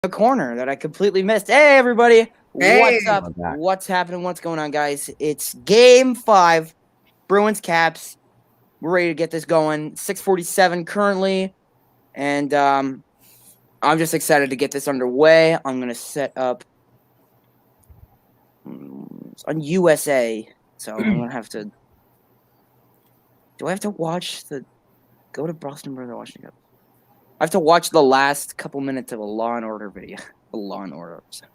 a corner that I completely missed. Hey, everybody. Hey. What's up? What's happening? What's going on, guys? It's Game 5, Bruins Caps. We're ready to get this going. 6:47 currently, and I'm just excited to get this underway. I'm going to set up on USA, so I'm going to have to... Do I have to watch the... Go to Boston Bruins or Washington Caps? I have to watch the last couple minutes of a Law and Order video. A Law and Order episode.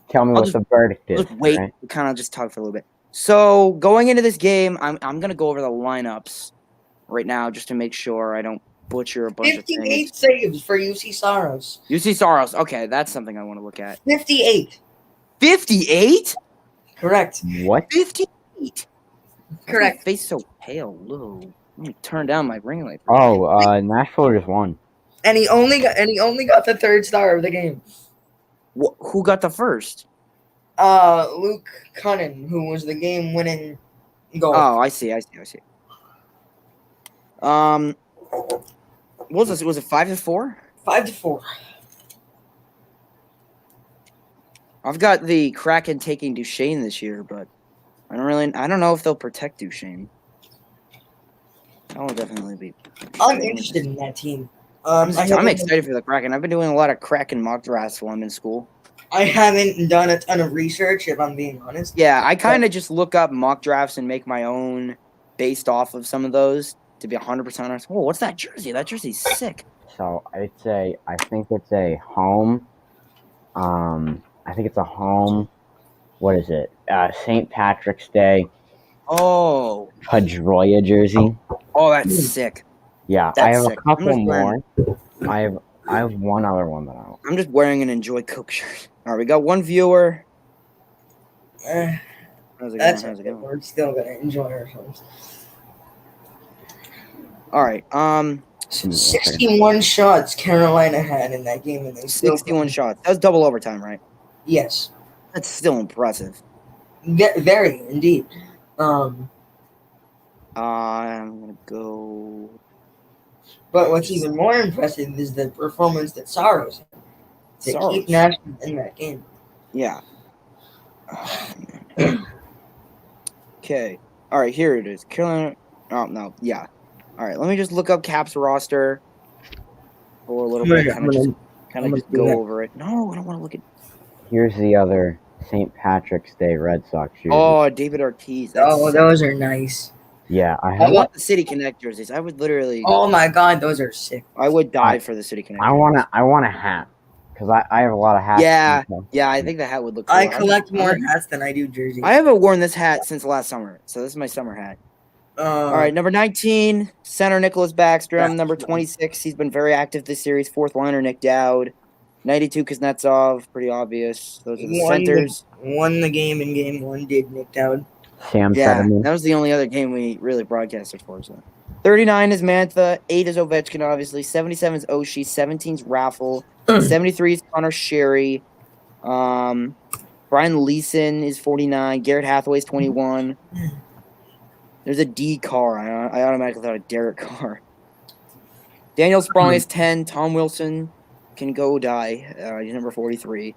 Tell me what the verdict is. Let's wait. Right? Kind of just talk for a little bit. So going into this game, I'm gonna go over the lineups right now just to make sure I don't butcher a bunch of things. 58 saves for UC Saros. UC Saros. Okay, that's something I want to look at. 58. 58? Correct. What? 58. Correct. My face so pale. Lou. Let me turn down my ring light. Oh, Nashville just won. And he only got the third star of the game. Who got the first? Luke Cunnin, who was the game-winning goal. Oh, I see. What was this? Was it 5-4? 5-4. I've got the Kraken taking Duchesne this year, but I don't know if they'll protect Duchesne. That will definitely be. I'm interested in that team. I'm excited for the Kraken. I've been doing a lot of Kraken mock drafts while I'm in school. I haven't done a ton of research, if I'm being honest. Yeah, I kind of just look up mock drafts and make my own based off of some of those, to be 100% honest. Oh, what's that jersey? That jersey's sick. So I think it's a home. I think it's a home. What is it? St. Patrick's Day. Oh. Pedroia jersey. Oh, that's sick. Yeah, that's I have sick. a couple more. I have one other one that I'm just wearing an Enjoy Coke shirt. All right, we got one viewer. How's it going? We're still gonna enjoy ourselves. All right. 61 shots Carolina had in that game, and they 61 shots. That was double overtime, right? Yes. That's still impressive. Very indeed. I'm gonna go. But what's even more impressive is the performance that Saros had to keep Nashville in that game. Yeah. Okay. All right, here it is. Carolina. Oh, no. Yeah. All right, let me just look up Caps roster for a little bit. Kind of just go over it. No, I don't want to look at. Here's the other St. Patrick's Day Red Sox jersey. Oh, David Ortiz. Those are nice. Yeah, I want the City Connect jerseys. I would literally. Oh my God, those are sick. I would die for the City Connect. I want a hat because I have a lot of hats. Yeah, I think the hat would look cool. I collect more hats than I do jerseys. I haven't worn this hat since last summer, so this is my summer hat. All right, number 19, center Nicholas Backstrom. Number 26, he's been very active this series. Fourth liner Nick Dowd. 92, Kuznetsov. Pretty obvious. Those are the centers. Won the game in game one, did Nick Dowd. Sam Fetterman. That was the only other game we really broadcasted for. So. 39 is Mantha. 8 is Ovechkin, obviously. 77 is Oshie. 17 is Raffle. 73 is Connor Sherry. Brian Leeson is 49. Garrett Hathaway is 21. There's a D Carr. I automatically thought of Derek Carr. Daniel Sprong is 10. Tom Wilson can go die. He's number 43.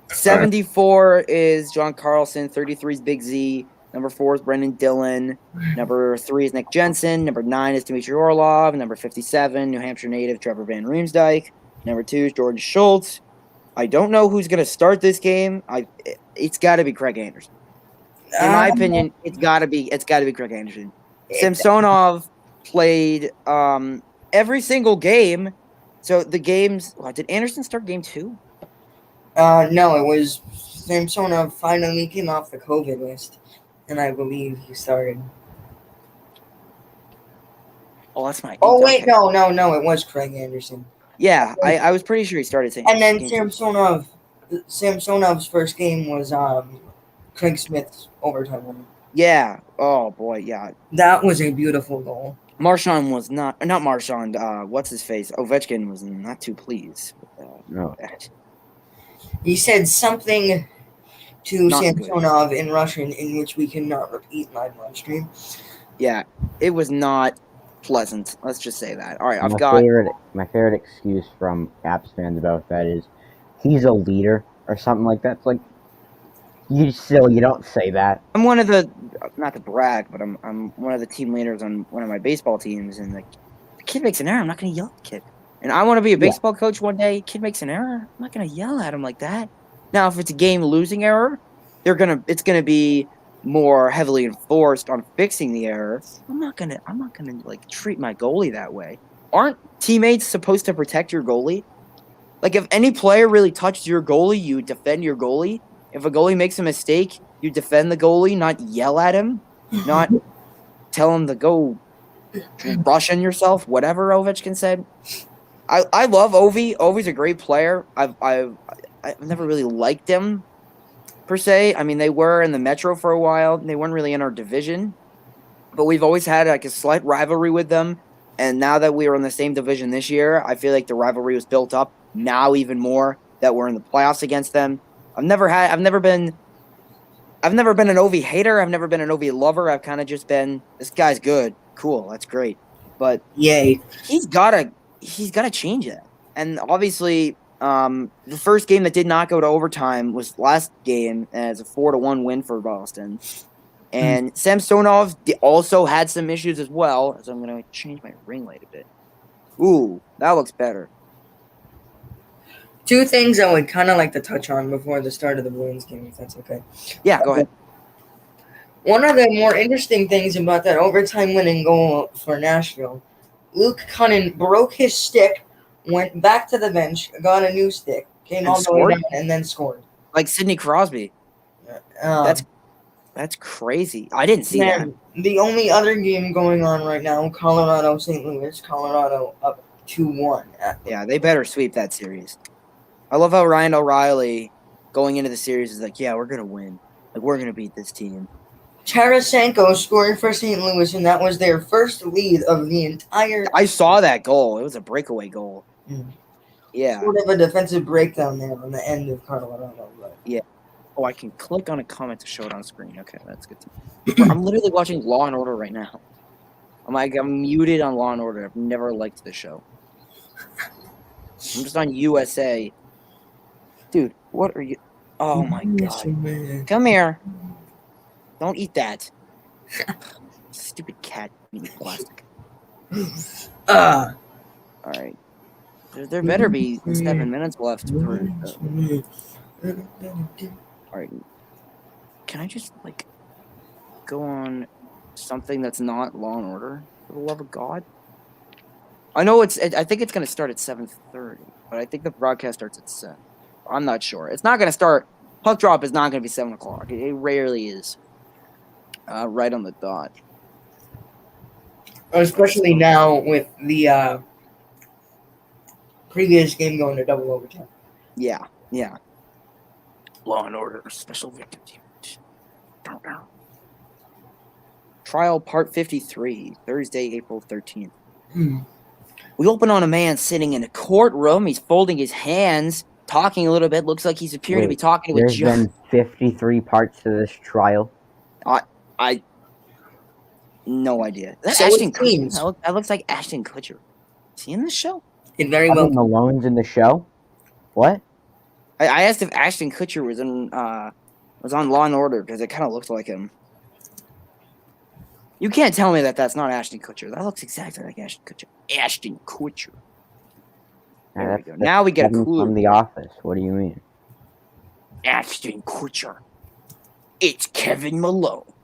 74 is John Carlson. 33 is Big Z. Number 4 is Brendan Dillon. Number 3 is Nick Jensen. Number 9 is Dmitry Orlov. Number 57, New Hampshire native Trevor Van Riemsdyk. Number 2 is Jordan Schultz. I don't know who's going to start this game. It's got to be Craig Anderson. In my opinion, it's got to be Craig Anderson. Samsonov played every single game. So the games. Did Anderson start game 2? No, it was Samsonov finally came off the COVID list, and I believe he started. Oh, that's my. Oh wait, okay. No, it was Craig Anderson. Yeah, I was pretty sure he started. And then Samsonov's first game was Craig Smith's overtime winner. Yeah. Oh boy, yeah. That was a beautiful goal. Marchand was not Marchand. What's his face? Ovechkin was not too pleased with that. He said something to Samsonov in Russian, in which we cannot repeat live stream. Yeah, it was not pleasant. Let's just say that. All right, My I've got. favorite excuse from Caps fans about that is he's a leader or something like that. It's like you don't say that. I'm one of the, not to brag, but I'm one of the team leaders on one of my baseball teams, and like the kid makes an error, I'm not gonna yell at the kid. And I want to be a Yeah. baseball coach one day. Kid makes an error, I'm not gonna yell at him like that. Now, if it's a game losing error, it's gonna be more heavily enforced on fixing the error. I'm not gonna like treat my goalie that way. Aren't teammates supposed to protect your goalie? Like if any player really touched your goalie, you defend your goalie. If a goalie makes a mistake, you defend the goalie, not yell at him, not tell him to go rush on yourself, whatever Ovechkin said. I love Ovi. Ovi's a great player. I've never really liked him per se. I mean, they were in the Metro for a while, and they weren't really in our division. But we've always had like a slight rivalry with them. And now that we are in the same division this year, I feel like the rivalry was built up now even more that we're in the playoffs against them. I've never been an Ovi hater. I've never been an Ovi lover. I've kind of just been, this guy's good. Cool. That's great. But Yay. he's gotta change that. And obviously, the first game that did not go to overtime was last game as a 4-1 win for Boston. And Samsonov also had some issues as well. So I'm going to change my ring light a bit. Ooh, that looks better. Two things I would kind of like to touch on before the start of the Bruins game, if that's okay. Yeah, go ahead. One of the more interesting things about that overtime winning goal for Nashville, Luke Cunnin broke his stick, went back to the bench, got a new stick, came all the way down, and then scored. Like Sidney Crosby. That's crazy. I didn't see that. The only other game going on right now, Colorado, St. Louis. Colorado up 2-1. Yeah, they better sweep that series. I love how Ryan O'Reilly going into the series is like, yeah, we're going to win. Like, we're going to beat this team. Tarasenko scored for St. Louis, and that was their first lead of the entire... I saw that goal. It was a breakaway goal. Yeah. Sort of a defensive breakdown there on the end of Colorado. But... Yeah. Oh, I can click on a comment to show it on screen. Okay, that's good. I'm literally watching Law & Order right now. I'm muted on Law & Order. I've never liked the show. I'm just on USA. Dude, what are you... Oh, my God. Come here. Don't eat that. Stupid cat eating plastic. All right. There better be 7 minutes left. All right. Can I just, like, go on something that's not Law & Order? For the love of God? I know I think it's going to start at 7:30, but I think the broadcast starts at 7. I'm not sure. It's not going to start. Puck drop is not going to be 7 o'clock. It rarely is. Right on the dot. Especially now with the previous game going to double overtime. Yeah. Law & Order Special Victims Unit. Trial Part 53, Thursday, April 13th. We open on a man sitting in a courtroom. He's folding his hands, talking a little bit. Looks like he's appearing to be talking with There's been 53 parts to this trial. I no idea. That's So Ashton it seems. Kutcher. That looks like Ashton Kutcher. Is he in this show? It very well. Malone's in the show. What? I asked if Ashton Kutcher was on Law & Order because it kind of looked like him. You can't tell me that that's not Ashton Kutcher. That looks exactly like Ashton Kutcher. Ashton Kutcher. There we go. Now we get a clue. From The Office. What do you mean? Ashton Kutcher. It's Kevin Malone.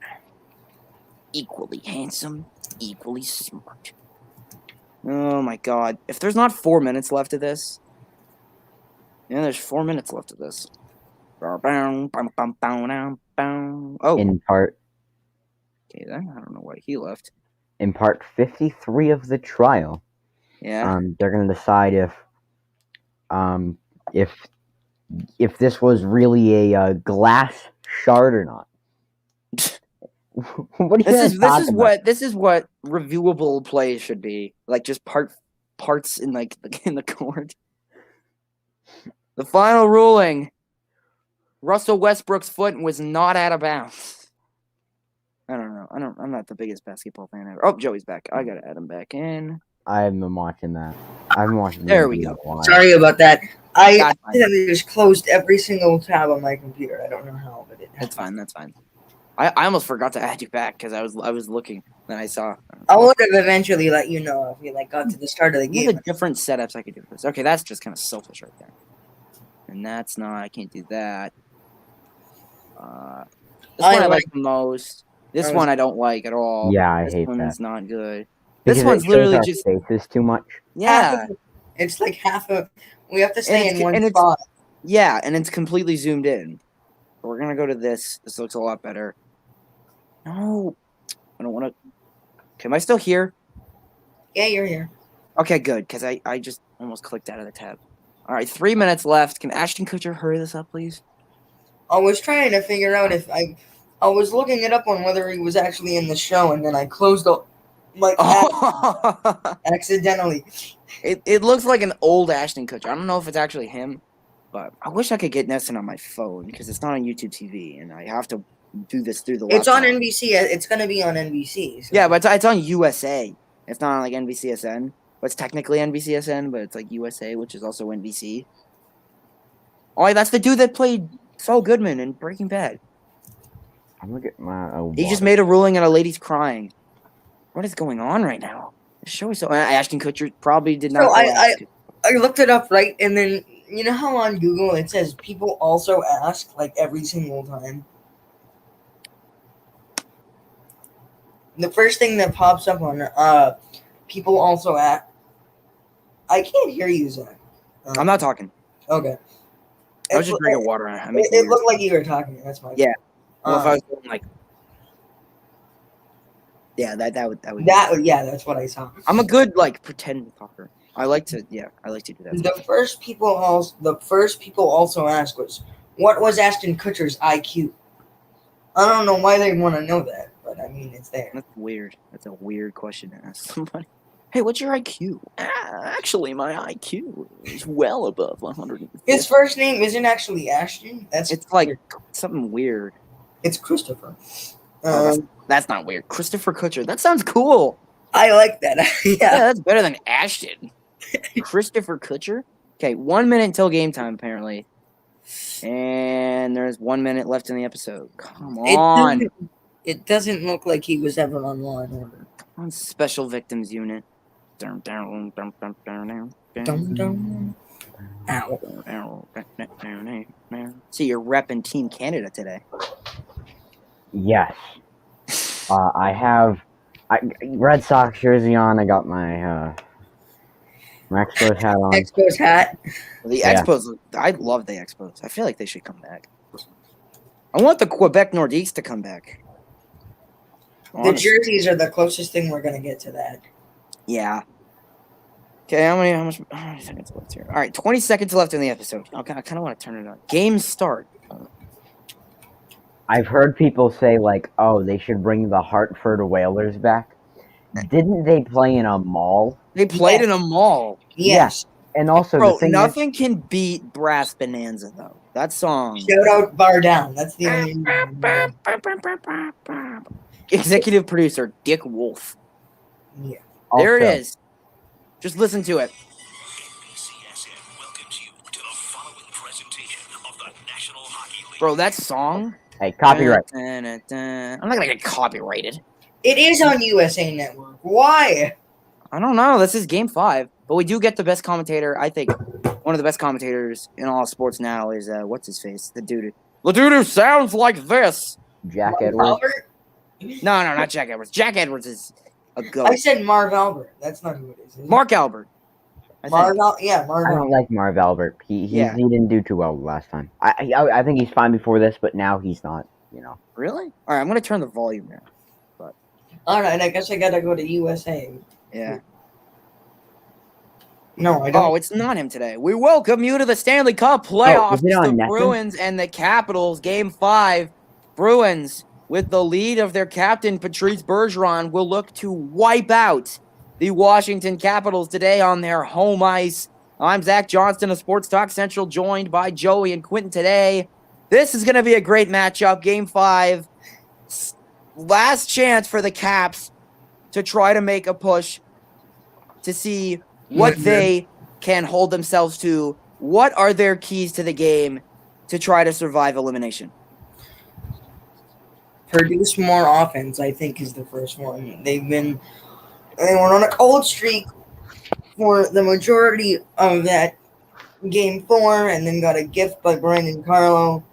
Equally handsome, equally smart. Oh my God. If there's not 4 minutes left of this. Yeah, there's 4 minutes left of this. Oh. In part. Okay, then. I don't know why he left. In part 53 of the trial. Yeah. They're going to decide if this was really a glass shard or not. What This is what reviewable plays should be. Like just parts in in the court. The final ruling. Russell Westbrook's foot was not out of bounds. I don't know. I'm not the biggest basketball fan ever. Oh, Joey's back. I gotta add him back in. I haven't been watching that. I've been watching. There we go. Sorry about that. I That's fine. accidentally just closed every single tab on my computer. I don't know how, but it That's fine. That's fine. I almost forgot to add you back because I was looking and I saw. I would have eventually let you know if we got to the start of the What game. are the different setups I could do for this? Okay, that's just kind of selfish right there. And that's not. I can't do that. This one I like the most. This one I don't like at all. Yeah, I this hate one's that. not good. Because This one's it shows literally our just faces too much. yeah. It's like half of. We have to stay And in one it's- spot. Yeah, and it's completely zoomed in. We're gonna go to this. This looks a lot better. No, I don't want to. Okay, am I still here? Yeah, you're here. Okay, good, because I just almost clicked out of the tab. All right, 3 minutes left. Can Ashton Kutcher hurry this up, please? I was trying to figure out if I was looking it up on whether he was actually in the show, and then I closed up accidentally. It looks like an old Ashton Kutcher. I don't know if it's actually him, but I wish I could get Nesson on my phone because it's not on YouTube TV, and I have to do this through the It's on laptop. NBC. It's going to be on NBC. So. Yeah, but it's on USA. It's not on like NBCSN. But it's technically NBCSN, but it's like USA, which is also NBC. Oh, that's the dude that played Saul Goodman in Breaking Bad. I'm gonna get my. He just made a ruling and a lady's crying. What is going on right now? The show is so. Ashton Kutcher probably did not. So I looked it up, right? And then, you know how on Google it says people also ask, like, every single time? The first thing that pops up on people also ask. I can't hear you, Zach. I'm not talking. Okay. I was just drinking water. It looked like you were talking. That's my. Yeah. Well, if I was going like. Yeah, that would. Yeah, that's what I saw. I'm a good like pretend talker. I like to do that. The first people also asked was, what was Ashton Kutcher's IQ? I don't know why they want to know that, but I mean it's there. That's weird. That's a weird question to ask somebody. Hey, what's your IQ? Actually, my IQ is well above 100. His first name isn't actually Ashton. It's like something weird. It's Christopher. That's not weird. Christopher Kutcher. That sounds cool. I like that. Yeah, Yeah. that's better than Ashton. Christopher Kutcher. Okay, 1 minute until game time, apparently. And there's 1 minute left in the episode. Come on. It doesn't look like he was ever on Law and Order. On Special Victims Unit. Dum, dum. Ow. See, you're repping Team Canada today. Yes. I have Red Sox jersey on. I got my Expos hat on. Expos hat. The Expos, I love the Expos. I feel like they should come back. I want the Quebec Nordiques to come back. The jerseys are the closest thing we're going to get to that. Yeah. Okay, how many seconds left here? All right, 20 seconds left in the episode. Okay, I kind of want to turn it on. Game start. I've heard people say, like, oh, they should bring the Hartford Whalers back. Didn't they play in a mall? They played in a mall. Yes. And also, Bro, the thing nothing can beat Brass Bonanza, though. That song. Shout out Bar Down. That's the only. Executive producer, Dick Wolf. Yeah. There it also, is. Just listen to it. NBCSN welcomes you to the following presentation of the National Hockey League. Bro, that song. Hey, copyright. I'm not gonna get copyrighted. It is on USA Network. Why? I don't know. This is game 5. But we do get the best commentator. I think one of the best commentators in all sports now is what's his face? The dude who sounds like this. Jack Marv Edwards. Albert? No, not Jack Edwards. Jack Edwards is a goat. I said Marv Albert. That's not who it is. Mark Albert. Marv Albert. Marv I don't Albert. like Marv Albert. He didn't do too well last time. I think he's fine before this, but now he's not. You know. Really? All right, I'm gonna turn the volume down. All right, I guess I gotta go to USA. Yeah. No, I don't. Oh, it's not him today. We welcome you to the Stanley Cup playoffs. is it on The Netflix? Bruins and the Capitals, Game 5. Bruins, with the lead of their captain, Patrice Bergeron, will look to wipe out the Washington Capitals today on their home ice. I'm Zach Johnston of Sports Talk Central, joined by Joey and Quentin today. This is going to be a great matchup. Game 5. last chance for the Caps to try to make a push to see what they can hold themselves to. What are their keys to the game to try to survive elimination? Produce more offense, I think, is the first one. They were on a cold streak for the majority of that game 4, and then got a gift by Brandon Carlo.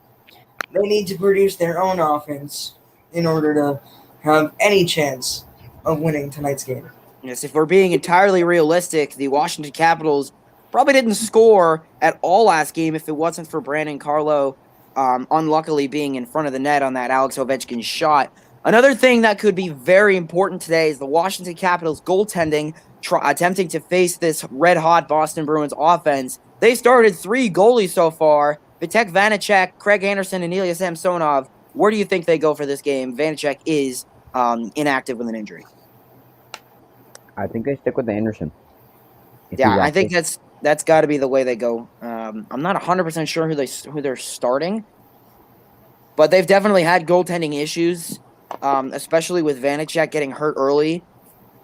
They need to produce their own offense in order to have any chance of winning tonight's game. Yes, if we're being entirely realistic, the Washington Capitals probably didn't score at all last game if it wasn't for Brandon Carlo unluckily being in front of the net on that Alex Ovechkin shot. Another thing that could be very important today is the Washington Capitals goaltending attempting to face this red-hot Boston Bruins offense. They started 3 goalies so far. Vitek Vanacek, Craig Anderson, and Ilya Samsonov. Where do you think they go for this game? Vanacek is inactive with an injury. I think they stick with the Anderson. Yeah, I think that's got to be the way they go. I'm not 100% sure who they're starting, but they've definitely had goaltending issues, especially with Vanacek getting hurt early.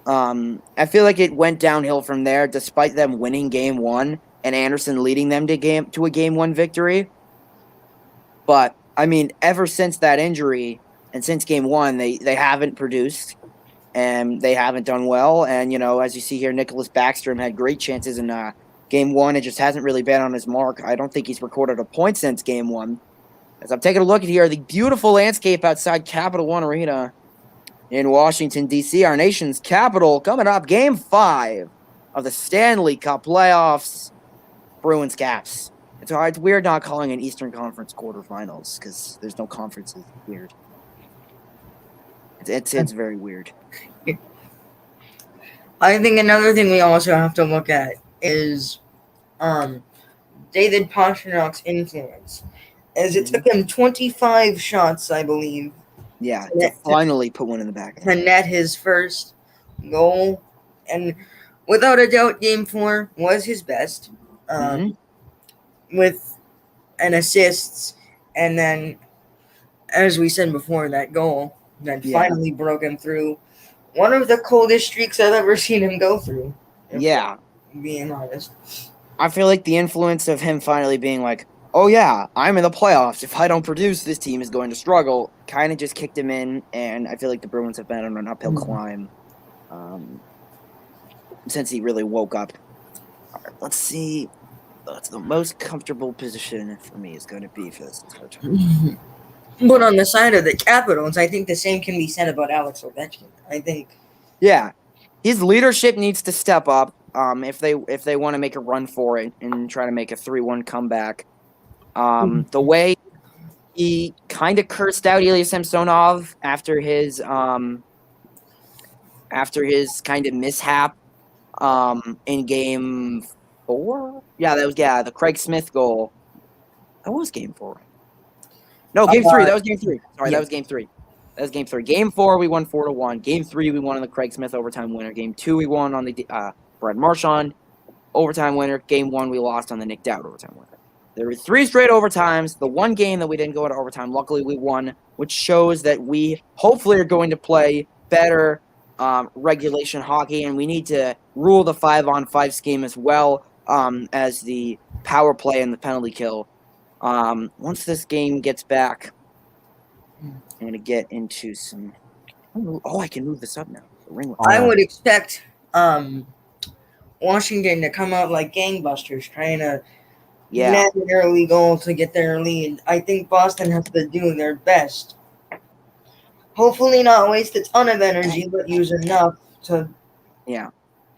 I feel like it went downhill from there, despite them winning Game 1 and Anderson leading them to a Game 1 victory. But I mean, ever since that injury and since Game 1, they haven't produced. And they haven't done well. And, as you see here, Nicholas Backstrom had great chances in Game 1. It just hasn't really been on his mark. I don't think he's recorded a point since Game 1. As I'm taking a look at here, the beautiful landscape outside Capital One Arena in Washington, D.C., our nation's capital. Coming up, Game 5 of the Stanley Cup playoffs, Bruins Caps. It's weird not calling an Eastern Conference quarterfinals because there's no conferences. It's weird. It's very weird. I think another thing we also have to look at is David Pastrnak's influence, as it took him 25 shots, I believe. Yeah, to finally put one in the back. To net his first goal. And without a doubt, Game 4 was his best, with an assists, and then, as we said before, that goal that finally broke him through one of the coldest streaks I've ever seen him go through. Yeah. Being honest. I feel like the influence of him finally being like, oh yeah, I'm in the playoffs. If I don't produce, this team is going to struggle, kind of just kicked him in, and I feel like the Bruins have been on an uphill climb since he really woke up. All right, let's see. That's the most comfortable position for me is going to be for this. But on the side of the Capitals, I think the same can be said about Alex Ovechkin. I think. Yeah, his leadership needs to step up if they want to make a run for it and try to make a 3-1 comeback. The way he kind of cursed out Ilya Samsonov after his kind of mishap in Game 4. Yeah, that was the Craig Smith goal. That was Game 4. No, Game 3. That was Game 3. Sorry, that was Game 3. That was Game 3. Game 4, we won 4-1. Game 3, we won on the Craig Smith overtime winner. Game 2, we won on the Brad Marchand overtime winner. Game 1, we lost on the Nick Dowd overtime winner. There were 3 straight overtimes. The one game that we didn't go into overtime, luckily we won, which shows that we hopefully are going to play better regulation hockey, and we need to rule the 5-on-5 scheme as well as the power play and the penalty kill. Once this game gets back, I'm going to get into some... Oh, I can move this up now. I would expect Washington to come out like gangbusters, trying to net an early goal to get their lead. I think Boston has to do their best. Hopefully not waste a ton of energy, but use enough to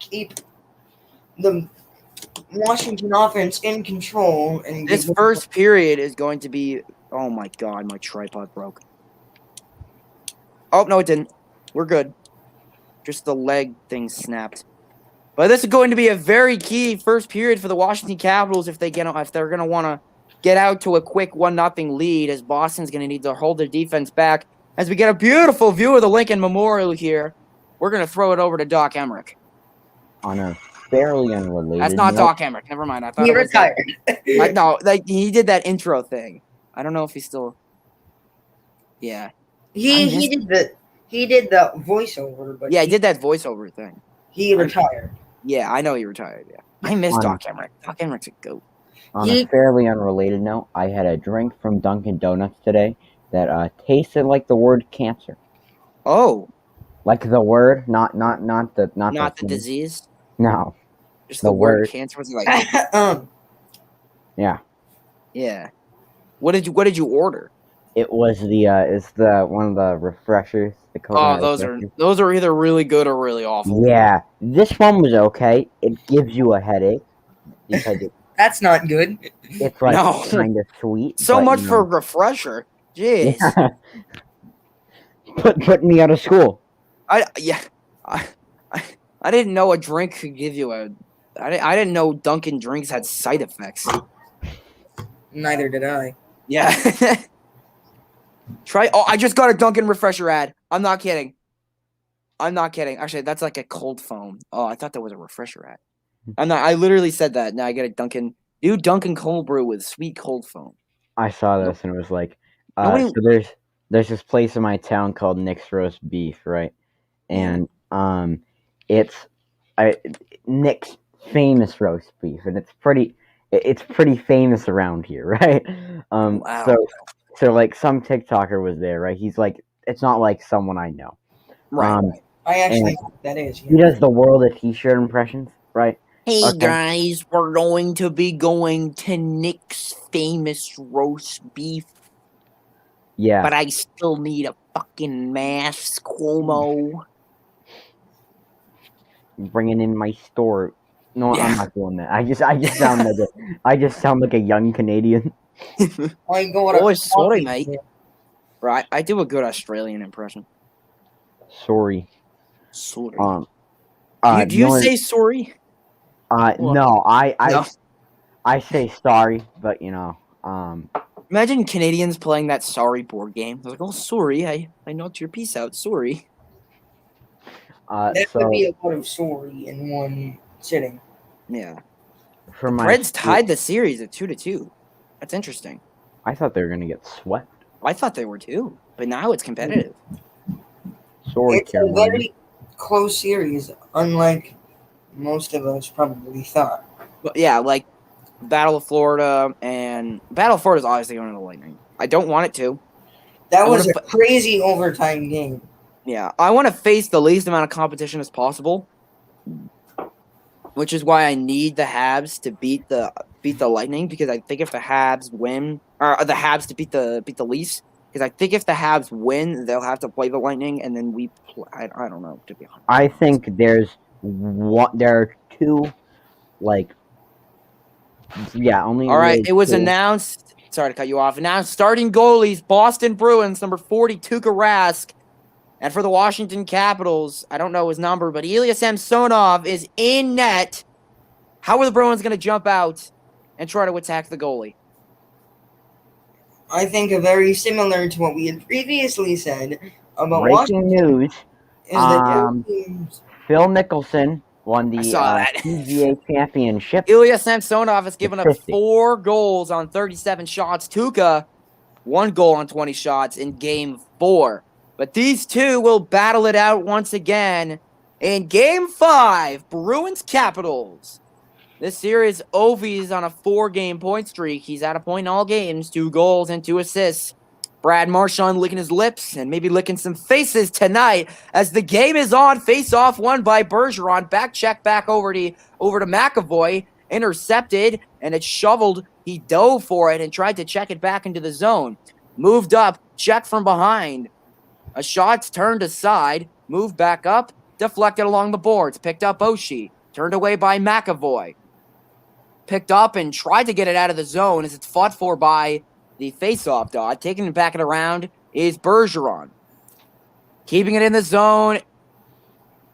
keep the Washington offense in control. And this first period is going to be... Oh, my God. My tripod broke. Oh, no, it didn't. We're good. Just the leg thing snapped. But this is going to be a very key first period for the Washington Capitals if they're going to want to get out to a quick 1-0 lead, as Boston's going to need to hold their defense back. As we get a beautiful view of the Lincoln Memorial here, we're going to throw it over to Doc Emmerich. On a fairly unrelated That's not Doc Emmerich. Never mind. I thought he retired. No, he did that intro thing. I don't know if he's still... Yeah. He did He did the voiceover, but Yeah, he did that voiceover thing. he retired. Yeah, I know he retired. Yeah, I miss Doc Emmerich. Doc Emmerich's a goat. On a fairly unrelated note, I had a drink from Dunkin' Donuts today that tasted like the word cancer. Oh, Like the word, not the disease. No, Just the the word word. cancer. Was like, Yeah. yeah. What did you order? It was it's the one of the refreshers. The coconut refreshers. Those are either really good or really awful. Yeah, this one was okay. It gives you a headache because That's not good. it's like No. kind of sweet. So but, much for a refresher. Jeez. Yeah. Put me out of school. I didn't know a drink could give you a. I didn't know Dunkin' drinks had side effects. Neither did I. Yeah. Try. Oh, I just got a Dunkin' refresher ad. I'm not kidding. Actually, that's like a cold foam. Oh, I thought that was a refresher ad. I literally said that. Now I get a Dunkin'. New Dunkin' cold brew with sweet cold foam. I saw this and it was like, Nobody- so there's this place in my town called Nick's Roast Beef, right? And it's Nick's famous roast beef, and it's pretty famous around here, right? Wow. So like some TikToker was there, right? He's like, it's not like someone I know. Right. I actually think that is. He does the World of T-shirt impressions, right? Hey Okay. guys, we're going to be going to Nick's famous roast beef. Yeah. But I still need a fucking mask, Cuomo. Bringing in my store. No, Yeah. I'm not doing that. I just sound like a young Canadian. Oh, sorry, mate. Right, I do a good Australian impression. Sorry. Sorry. Do you say sorry? No, I No. I say sorry, but Imagine Canadians playing that sorry board game. They're like, oh, sorry, I knocked your piece out. Sorry. That would be a lot of sorry in one sitting. Yeah. For my Preds tied the series at 2-2. That's interesting. I thought they were gonna get swept. I thought they were too, but now it's competitive. Sorry, It's Carolina. a very close series, unlike most of us probably thought. But yeah, like Battle of Florida is obviously going to the Lightning. I don't want it to. That was a crazy overtime game. Yeah, I want to face the least amount of competition as possible, which is why I need the Habs to beat the Lightning, because I think if the Habs win, or the Habs to beat the Leafs, because I think if the Habs win, they'll have to play the Lightning, and then we play. I don't know, to be honest. I think there are two, like, yeah, only. All right, really it was two. announced. Sorry to cut you off. Announced starting goalies: Boston Bruins, number 40, Tuukka Rask, and for the Washington Capitals, I don't know his number, but Ilya Samsonov is in net. How are the Bruins going to jump out and try to attack the goalie? I think very similar to what we had previously said about Breaking Washington. news. Is that Phil Mickelson won the saw that. PGA Championship. Ilya Samsonov has given up 50. 4 goals on 37 shots. Tuukka, 1 goal on 20 shots in Game 4. But these two will battle it out once again in Game 5, Bruins Capitals. This series, Ovi's on a 4-game point streak. He's at a point in all games, 2 goals and 2 assists. Brad Marchand licking his lips and maybe licking some faces tonight as the game is on. Face-off won by Bergeron. Back check back over to McAvoy. Intercepted, and it's shoveled. He dove for it and tried to check it back into the zone. Moved up, check from behind. A shot's turned aside, moved back up, deflected along the boards. Picked up Oshie. Turned away by McAvoy. Picked up and tried to get it out of the zone as it's fought for by the face-off dot. Taking it back and around is Bergeron. Keeping it in the zone.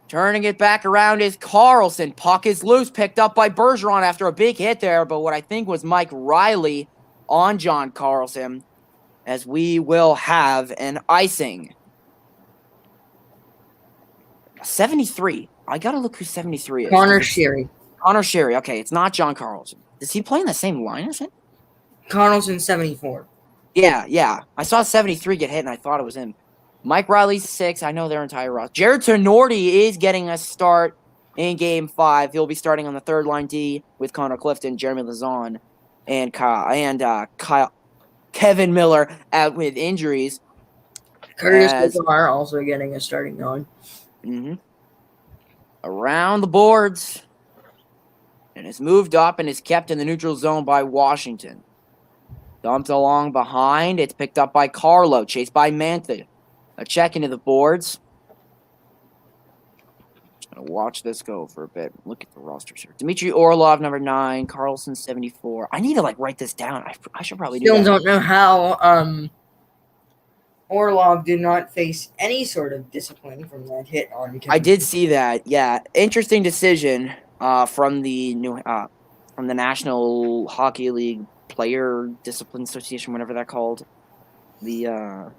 Turning it back around is Carlson. Puck is loose. Picked up by Bergeron after a big hit there, but what I think was Mike Riley on John Carlson, as we will have an icing. 73. I gotta look who 73 is. Connor Sherry. Connor Sherry. Okay, it's not John Carlson. Is he playing the same line as him? Carlson 74. Yeah. I saw 73 get hit, and I thought it was him. Mike Riley's 6. I know their entire roster. Jared Tenorti is getting a start in Game 5. He'll be starting on the third line D with Connor Clifton, Jeremy Lazon, and Kevin Miller out with injuries. Curtis Lazar also getting a starting nod. Mm-hmm. Around the boards. And is moved up and is kept in the neutral zone by Washington. Dumped along behind. It's picked up by Carlo. Chased by Mantha. A check into the boards. Just going to watch this go for a bit. Look at the rosters here. Dmitry Orlov, number 9. Carlson, 74. I need to, write this down. I should probably do that. Still don't know how Orlov did not face any sort of discipline from that hit on Kevin. I did see that. Yeah. Interesting decision from the National Hockey League Player Discipline Association, whatever that's called. The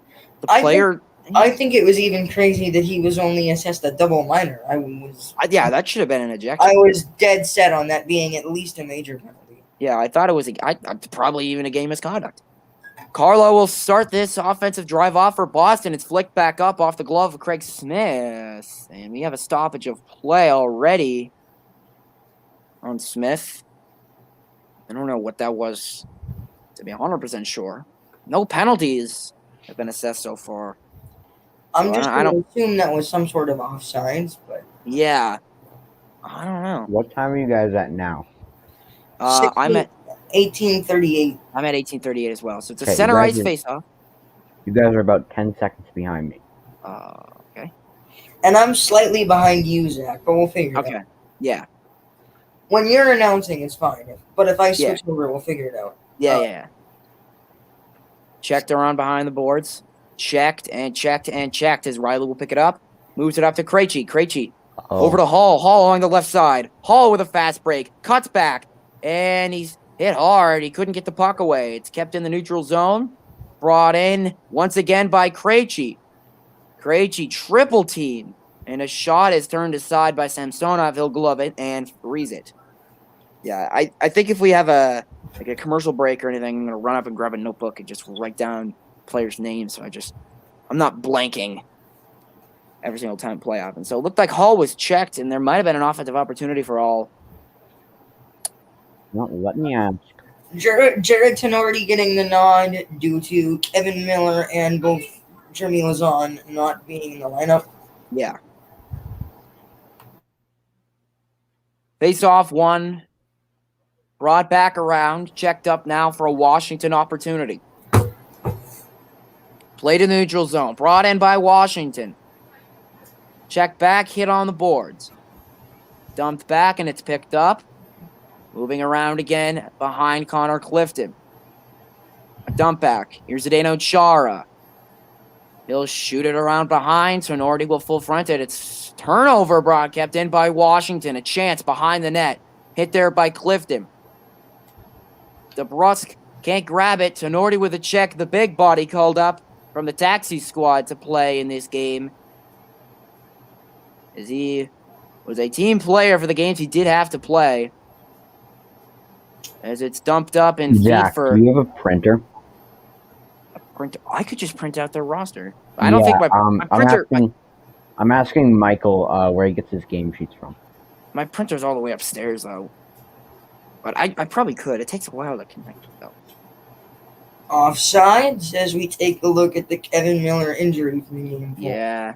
player... I think it was even crazy that he was only assessed a double minor. That should have been an ejection. I was dead set on that being at least a major penalty. Yeah, I thought it was probably even a game misconduct. Carlo will start this offensive drive off for Boston. It's flicked back up off the glove of Craig Smith. And we have a stoppage of play already on Smith. I don't know what that was, to be 100% sure. No penalties have been assessed so far. I'm just going to assume that was some sort of offsides, but... Yeah. I don't know. What time are you guys at now? I'm at 18:38. I'm at 18:38 as well. So it's a center ice face-off. You guys are about 10 seconds behind me. Okay. And I'm slightly behind you, Zach, but we'll figure it out. Okay. Yeah. When you're announcing, it's fine. But if I switch over, we'll figure it out. Yeah. Checked around behind the boards. Checked and checked and checked as Riley will pick it up. Moves it up to Krejci. Krejci over to Hall. Hall along the left side. Hall with a fast break. Cuts back. And he's hit hard. He couldn't get the puck away. It's kept in the neutral zone. Brought in once again by Krejci. Krejci triple team. And a shot is turned aside by Samsonov. He'll glove it and freeze it. Yeah, I think if we have a commercial break or anything, I'm going to run up and grab a notebook and just write down players' names. So I'm not blanking every single time play happens. So it looked like Hall was checked, and there might have been an offensive opportunity for Hall. Well, let me ask. Jared Tenorti getting the nod due to Kevin Miller and both Jeremy Lazon not being in the lineup. Yeah. Face off one. Brought back around. Checked up now for a Washington opportunity. Played in the neutral zone. Brought in by Washington. Check back. Hit on the boards. Dumped back, and it's picked up. Moving around again behind Connor Clifton. A dump back. Here's Zdeno Chara. He'll shoot it around behind. Tenorti will full front it. It's turnover kept in by Washington. A chance behind the net. Hit there by Clifton. DeBrusk can't grab it. Tenorti with a check. The big body called up from the taxi squad to play in this game. As he was a team player for the games he did have to play. As it's dumped up in Zach, feet for... do you have a printer? A printer? I could just print out their roster. I don't think my printer... I'm asking Michael where he gets his game sheets from. My printer's all the way upstairs, though. But I probably could. It takes a while to connect, though. Offsides as we take a look at the Kevin Miller injury from the game. Yeah.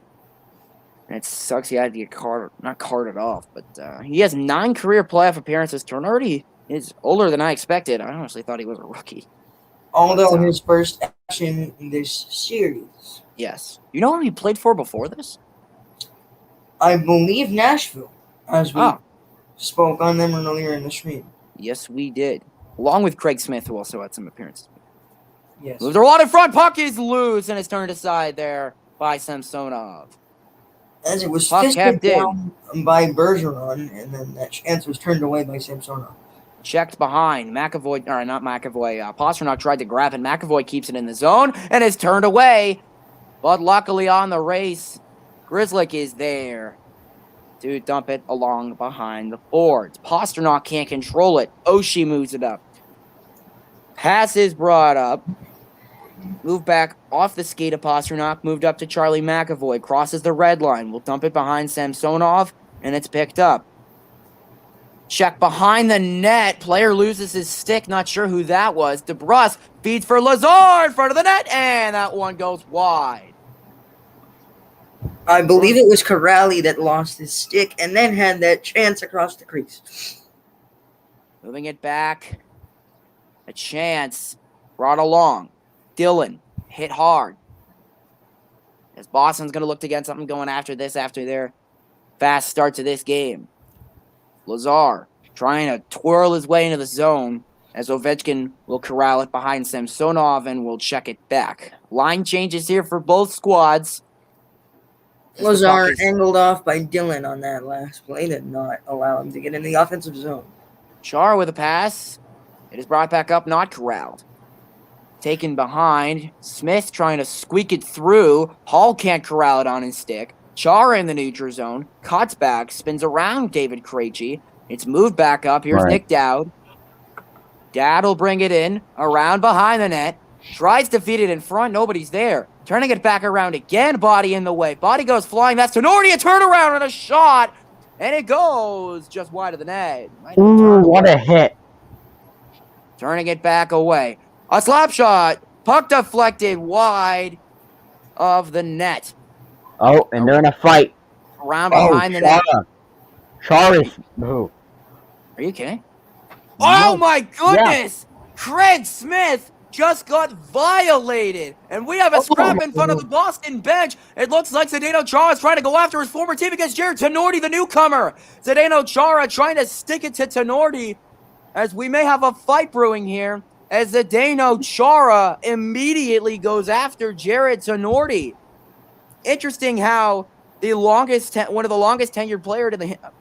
And it sucks he had to get not carted off, but he has 9 career playoff appearances. Tenorti is older than I expected. I honestly thought he was a rookie. Although his first action in this series. Yes. You know who he played for before this? I believe Nashville, as we spoke on them earlier in the stream. Yes, we did. Along with Craig Smith, who also had some appearances. Yes. Moves a lot in front. Puck is loose, and it's turned aside there by Samsonov. As it was fisted down by Bergeron, and then that chance was turned away by Samsonov. Checked behind. Pastrnak tried to grab it. McAvoy keeps it in the zone and is turned away. But luckily on the race, Grzelcyk is there to dump it along behind the boards. Pastrnak can't control it. Oshie moves it up. Pass is brought up. Move back off the skate of Pasternak, moved up to Charlie McAvoy, crosses the red line, will dump it behind Samsonov, and it's picked up. Check behind the net, player loses his stick, not sure who that was. DeBrusque feeds for Lazar in front of the net, and that one goes wide. I believe it was Corrali that lost his stick and then had that chance across the crease. Moving it back. A chance brought along. Dillon hit hard. As Boston's going to look to get something going after their fast start to this game. Lazar trying to twirl his way into the zone as Ovechkin will corral it behind Samsonov and will check it back. Line changes here for both squads. Lazar angled off by Dillon on that last play did not allow him to get in the offensive zone. Char with a pass. It is brought back up, not corralled. Taken behind. Smith trying to squeak it through. Hall can't corral it on his stick. Chara in the neutral zone. Cuts back. Spins around David Krejci. It's moved back up. Here's Nick Dowd. Dowd will bring it in. Around behind the net. Tries to feed it in front. Nobody's there. Turning it back around again. Body in the way. Body goes flying. That's Tenorti. A turnaround and a shot. And it goes just wide of the net. Ooh, what a hit. Turning it back away. A slap shot. Puck deflected wide of the net. Oh, and they're in a fight. Around behind the net. Chara's. Who? Are you kidding? Oh my goodness! Yeah. Craig Smith just got violated. And we have a scrap in front of the Boston bench. It looks like Zdeno Chara is trying to go after his former team against Jared Tenorti, the newcomer. Zdeno Chara trying to stick it to Tenorti as we may have a fight brewing here. As Zdeno Chara immediately goes after Jared Tenorti. Interesting how one of the longest tenured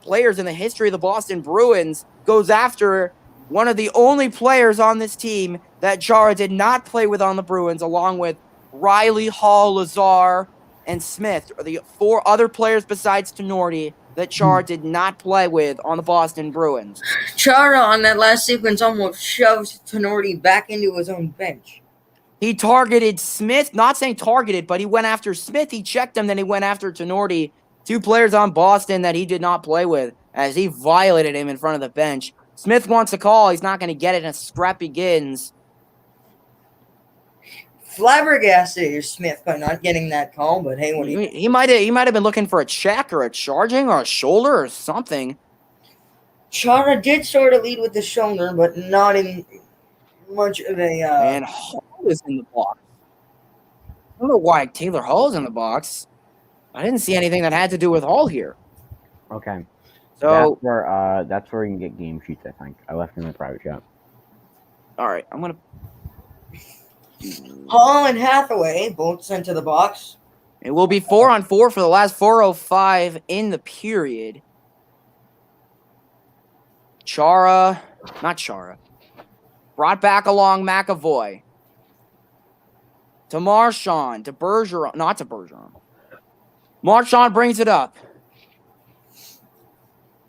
players in the history of the Boston Bruins goes after one of the only players on this team that Chara did not play with on the Bruins, along with Riley, Hall, Lazar, and Smith, or the four other players besides Tenorti that Chara did not play with on the Boston Bruins. Chara on that last sequence almost shoves Tenorti back into his own bench. He targeted Smith, not saying targeted, but he went after Smith. He checked him, then he went after Tenorti, two players on Boston that he did not play with, as he violated him in front of the bench. Smith wants a call. He's not going to get it, and a scrap begins. Flabbergasted is Smith by not getting that call, but hey, he might have been looking for a check or a charging or a shoulder or something. Chara did sort of lead with the shoulder, but not in much of a. And Hall is in the box. I don't know why Taylor Hall is in the box. I didn't see anything that had to do with Hall here. Okay. So that's where you can get game sheets, I think. I left them in the private chat. All right, I'm gonna. Hall and Hathaway both sent to the box. It will be 4-on-4 for the last 4:05 in the period. Not Chara. Brought back along McAvoy. To Marchand, to Bergeron, not to Bergeron. Marchand brings it up.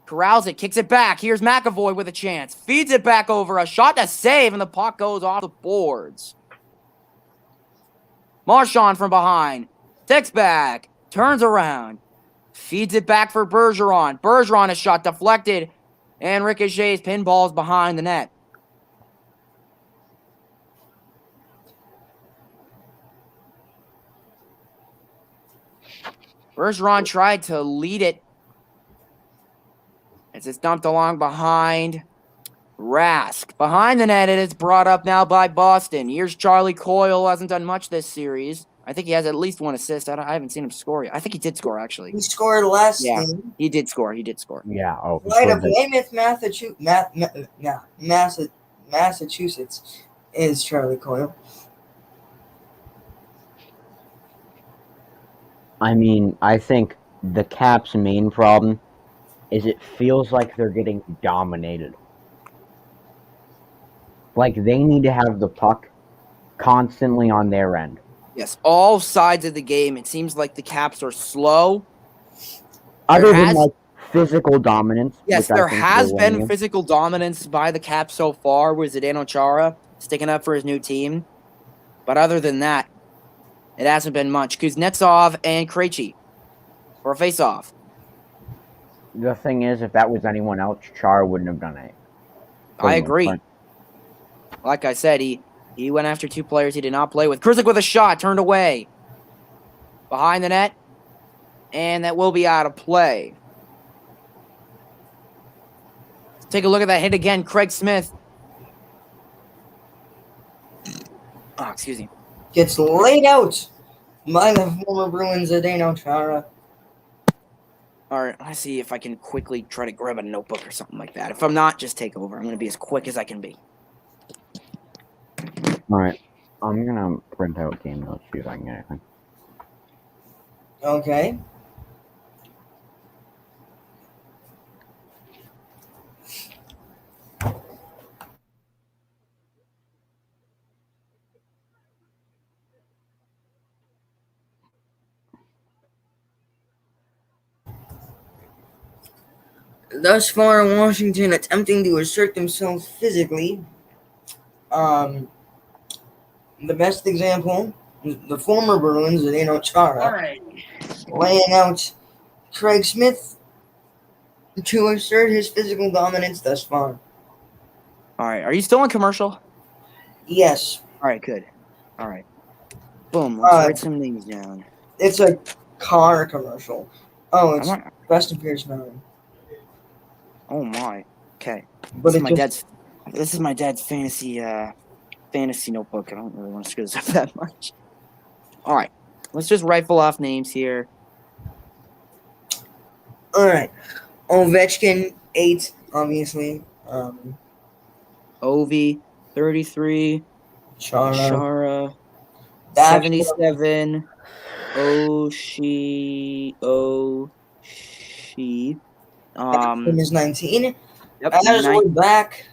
Corrals it, kicks it back. Here's McAvoy with a chance. Feeds it back over. A shot to save, and the puck goes off the boards. Marchand from behind. Sticks back. Turns around. Feeds it back for Bergeron. Bergeron, a shot deflected. And ricochets, pinballs behind the net. Bergeron tried to lead it as it's dumped along behind Rask. Behind the net, it is brought up now by Boston. Here's Charlie Coyle, hasn't done much this series. I think he has at least one assist. I haven't seen him score yet. I think he did score, actually. He scored last game. He did score. Yeah. Oh, right of Weymouth, Massachusetts is Charlie Coyle. I mean, I think the Caps' main problem is it feels like they're getting dominated. Like, they need to have the puck constantly on their end. Yes, all sides of the game, it seems like the Caps are slow. Other than, like, physical dominance. Yes, there has been physical dominance by the Caps so far with Zdeno Chara sticking up for his new team. But other than that, it hasn't been much. Kuznetsov and Krejci for a face-off. The thing is, if that was anyone else, Char wouldn't have done it. I agree. Like I said, he went after two players he did not play with. Krzik with a shot, turned away. Behind the net. And that will be out of play. Let's take a look at that hit again. Craig Smith. Oh, excuse me. Gets laid out by the former Bruins, Zdeno Chara. All right, let's see if I can quickly try to grab a notebook or something like that. If I'm not, just take over. I'm going to be as quick as I can be. All right. I'm going to print out game notes, see if I can get anything. Okay. Thus far, Washington attempting to assert themselves physically. The best example, the former Bruins, Zdeno Chara, laying out Craig Smith to assert his physical dominance thus far. All right, are you still on commercial? Yes. All right, good. All right. Boom, let's write some names down. It's a car commercial. Oh, it's Best of Pierce Mountain. Oh my. Okay. But This is my dad's fantasy notebook. I don't really want to screw this up that much. All right. Let's just rifle off names here. All right. Ovechkin 8, obviously. Ovi 33. Chara 77. Oshie. is 19. Yep, As we're back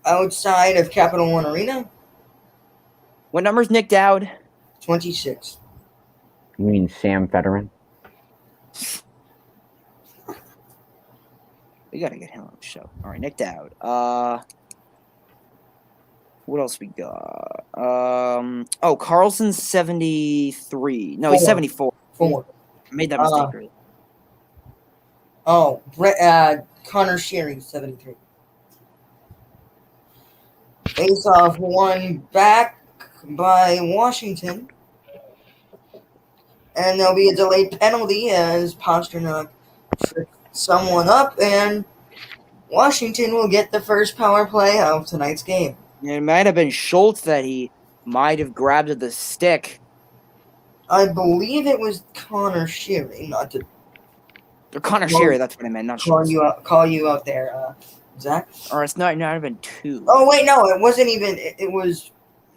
outside of Capital One Arena, what number's Nick Dowd? 26. You mean Sam Federer? We gotta get him on the show. All right, Nick Dowd. What else we got? Carlson's 73. No, he's 74. 4. I made that mistake earlier. Connor Sheary, 73. Face off one back by Washington. And there'll be a delayed penalty as Pasternak tripped someone up, and Washington will get the first power play of tonight's game. It might have been Schultz that he might have grabbed at the stick. I believe it was Connor Sheary, not to Or Connor Sheary, that's what I meant, not Schultz. call you out there, Zach. Or it's not even 2. Oh wait, no, it wasn't even. It was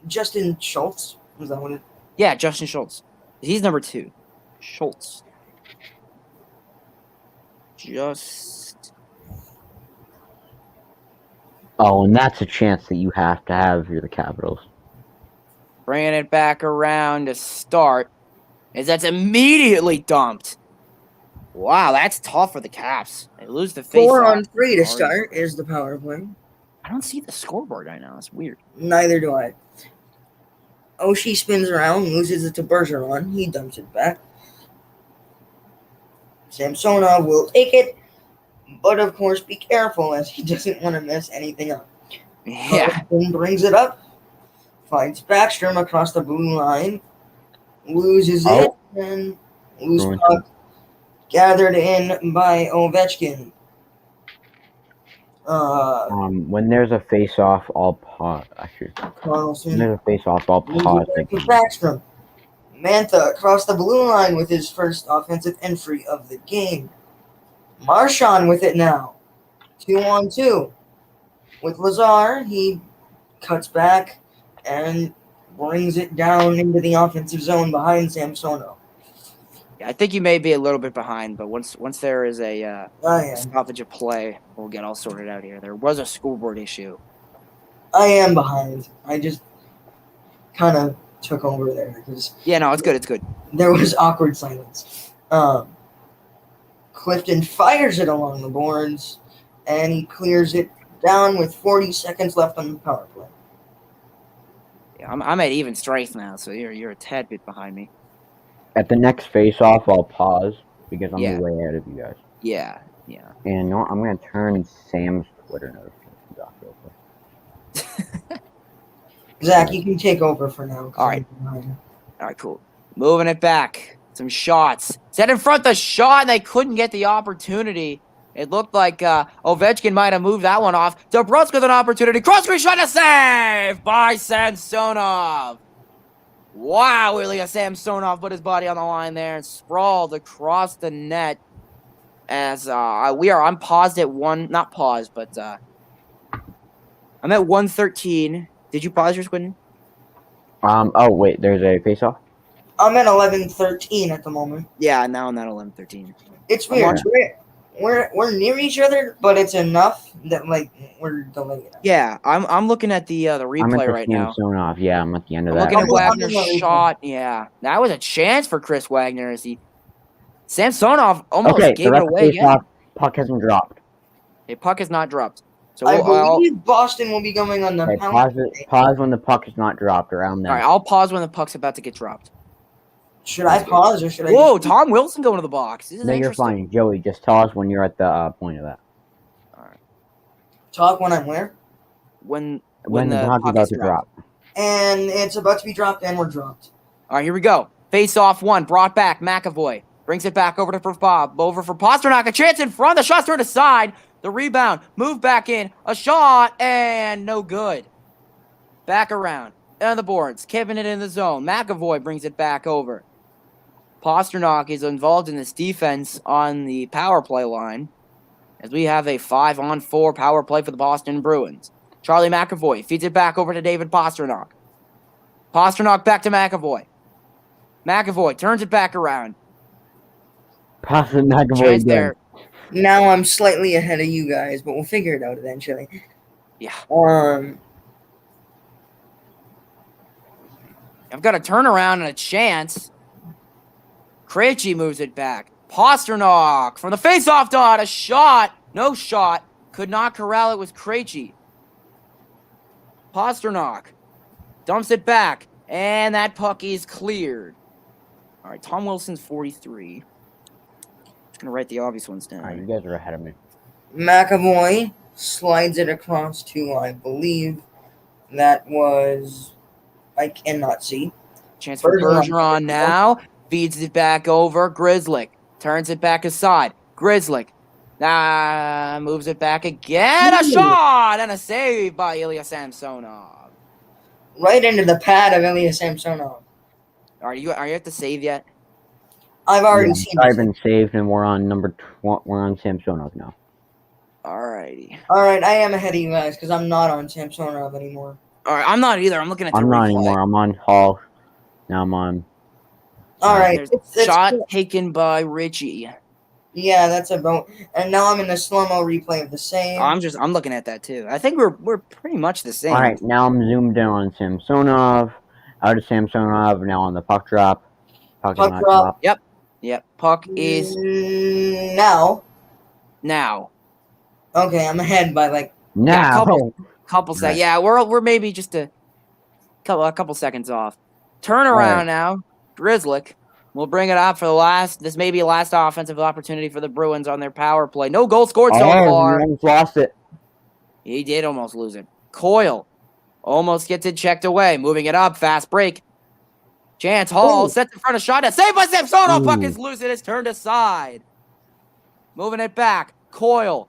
Justin Schultz. Was that what it? Yeah, Justin Schultz. He's number 2. Schultz. Oh, and that's a chance that you have to have if you're the Capitals. Bringing it back around to start. As that's immediately dumped. Wow, that's tough for the Caps. They lose the face. 4-on-3 to start is the power play. I don't see the scoreboard right now. It's weird. Neither do I. Oshie spins around, loses it to Bergeron. He dumps it back. Samsonov will take it, but of course be careful as he doesn't want to mess anything up. Yeah. Carlson brings it up, finds Backstrom across the blue line, loses it, and loose puck gathered in by Ovechkin. When there's a face-off, I'll pause. Actually, Carlson. when there's a face-off, I'll pause. Backstrom. Mantha across the blue line with his first offensive entry of the game. Marchand with it now. 2-on-2. With Lazar, he cuts back and brings it down into the offensive zone behind Samsonov. Yeah, I think you may be a little bit behind, but once there is a stoppage of play, we'll get all sorted out here. There was a scoreboard issue. I am behind. I just kind of took over there because it's good. It's good. There was awkward silence. Clifton fires it along the boards, and he clears it down with 40 seconds left on the power play. Yeah, I'm at even strength now, so you're a tad bit behind me. At the next face-off, I'll pause because I'm Yeah. way ahead of you guys. Yeah. And you know what? I'm gonna turn Sam's Twitter notifications off real quick. Zach, you can take over for now. 'Cause All right. I'm behind. All right, cool. Moving it back. Some shots. Set in front the shot, and they couldn't get the opportunity. It looked like Ovechkin might have moved that one off. DeBrusque with an opportunity. Cross-screen shot, a save by Samsonov. Wow, Ilya Samsonov put his body on the line there and sprawled across the net. As I'm paused at not paused, but I'm at 113. Did you pause yours, Quentin? Oh wait, there's a face-off. I'm at 11-13 at the moment. Yeah, now I'm at 11-13. It's weird. We're near each other, but it's enough that like we're delayed. Yeah, I'm looking at the replay right now. Samsonov. Yeah, I'm at the end of I'm that. looking at I'm Wagner's looking at shot. Yeah, that was a chance for Chris Wagner. As Samsonov almost gave it away again. Puck hasn't dropped. A puck is not dropped. So I believe Boston will be going on the power play. Pause when the puck is not dropped around there. All right, I'll pause when the puck's about to get dropped. Should I pause or should I? Whoa, Tom Wilson going to the box. This is No, you're fine, Joey. Just tell us when you're at the point of that. All right. Talk when I'm where? When the puck's about to drop. And it's about to be dropped, and we're dropped. All right, here we go. Face off one, brought back. McAvoy brings it back over for Bob. Over for Pasternak. A chance in front. The shot's turned aside. The rebound. Move back in. A shot, and no good. Back around. On the boards. Kevin it in the zone. McAvoy brings it back over. Pasternak is involved in this defense on the power play line as we have a 5-on-4 power play for the Boston Bruins. Charlie McAvoy feeds it back over to David Pasternak. Pasternak back to McAvoy. McAvoy turns it back around. Pass it McAvoy Chance again. there. Now I'm slightly ahead of you guys, but we'll figure it out eventually. Yeah. I've got a turnaround and a chance. Krejci moves it back. Pasternak from the face-off dot. A shot. No shot. Could not corral it with Krejci. Pasternak dumps it back. And that puck is cleared. All right, Tom Wilson's 43. Just going to write the obvious ones down. All right, you guys are ahead of me. McAvoy slides it across to, I believe, that was... I cannot see. Chance for Bergeron now. Feeds it back over. Grzelcyk turns it back aside. Grzelcyk moves it back again. A shot and a save by Ilya Samsonov. Right into the pad of Ilya Samsonov. Are you at the save yet? I've already seen I've been saved, and we're on we're on Samsonov now. Alrighty. All right, I am ahead of you guys because I'm not on Samsonov anymore. All right, I'm not either. I'm looking at the replay. I'm not anymore. I'm on Hall. Now I'm on. All right. There's a shot taken by Richie. Yeah, that's about. And now I'm in the slow-mo replay of the same. I'm looking at that too. I think we're pretty much the same. All right, now I'm zoomed in on Samsonov. Out of Samsonov. Now on the puck drop. Puck is not drop. Yep. Puck is now. Okay, I'm ahead by like now. Couple seconds. Yeah, we're maybe just a couple seconds off. Turnaround now. Grzelcyk will bring it up for this may be the last offensive opportunity for the Bruins on their power play. No goal scored so far. He almost lost it. He did almost lose it. Coyle almost gets it checked away. Moving it up. Fast break. Chance Hall sets in front of shot. Saved by Samsonov. Puck is loose. It is turned aside. Moving it back. Coyle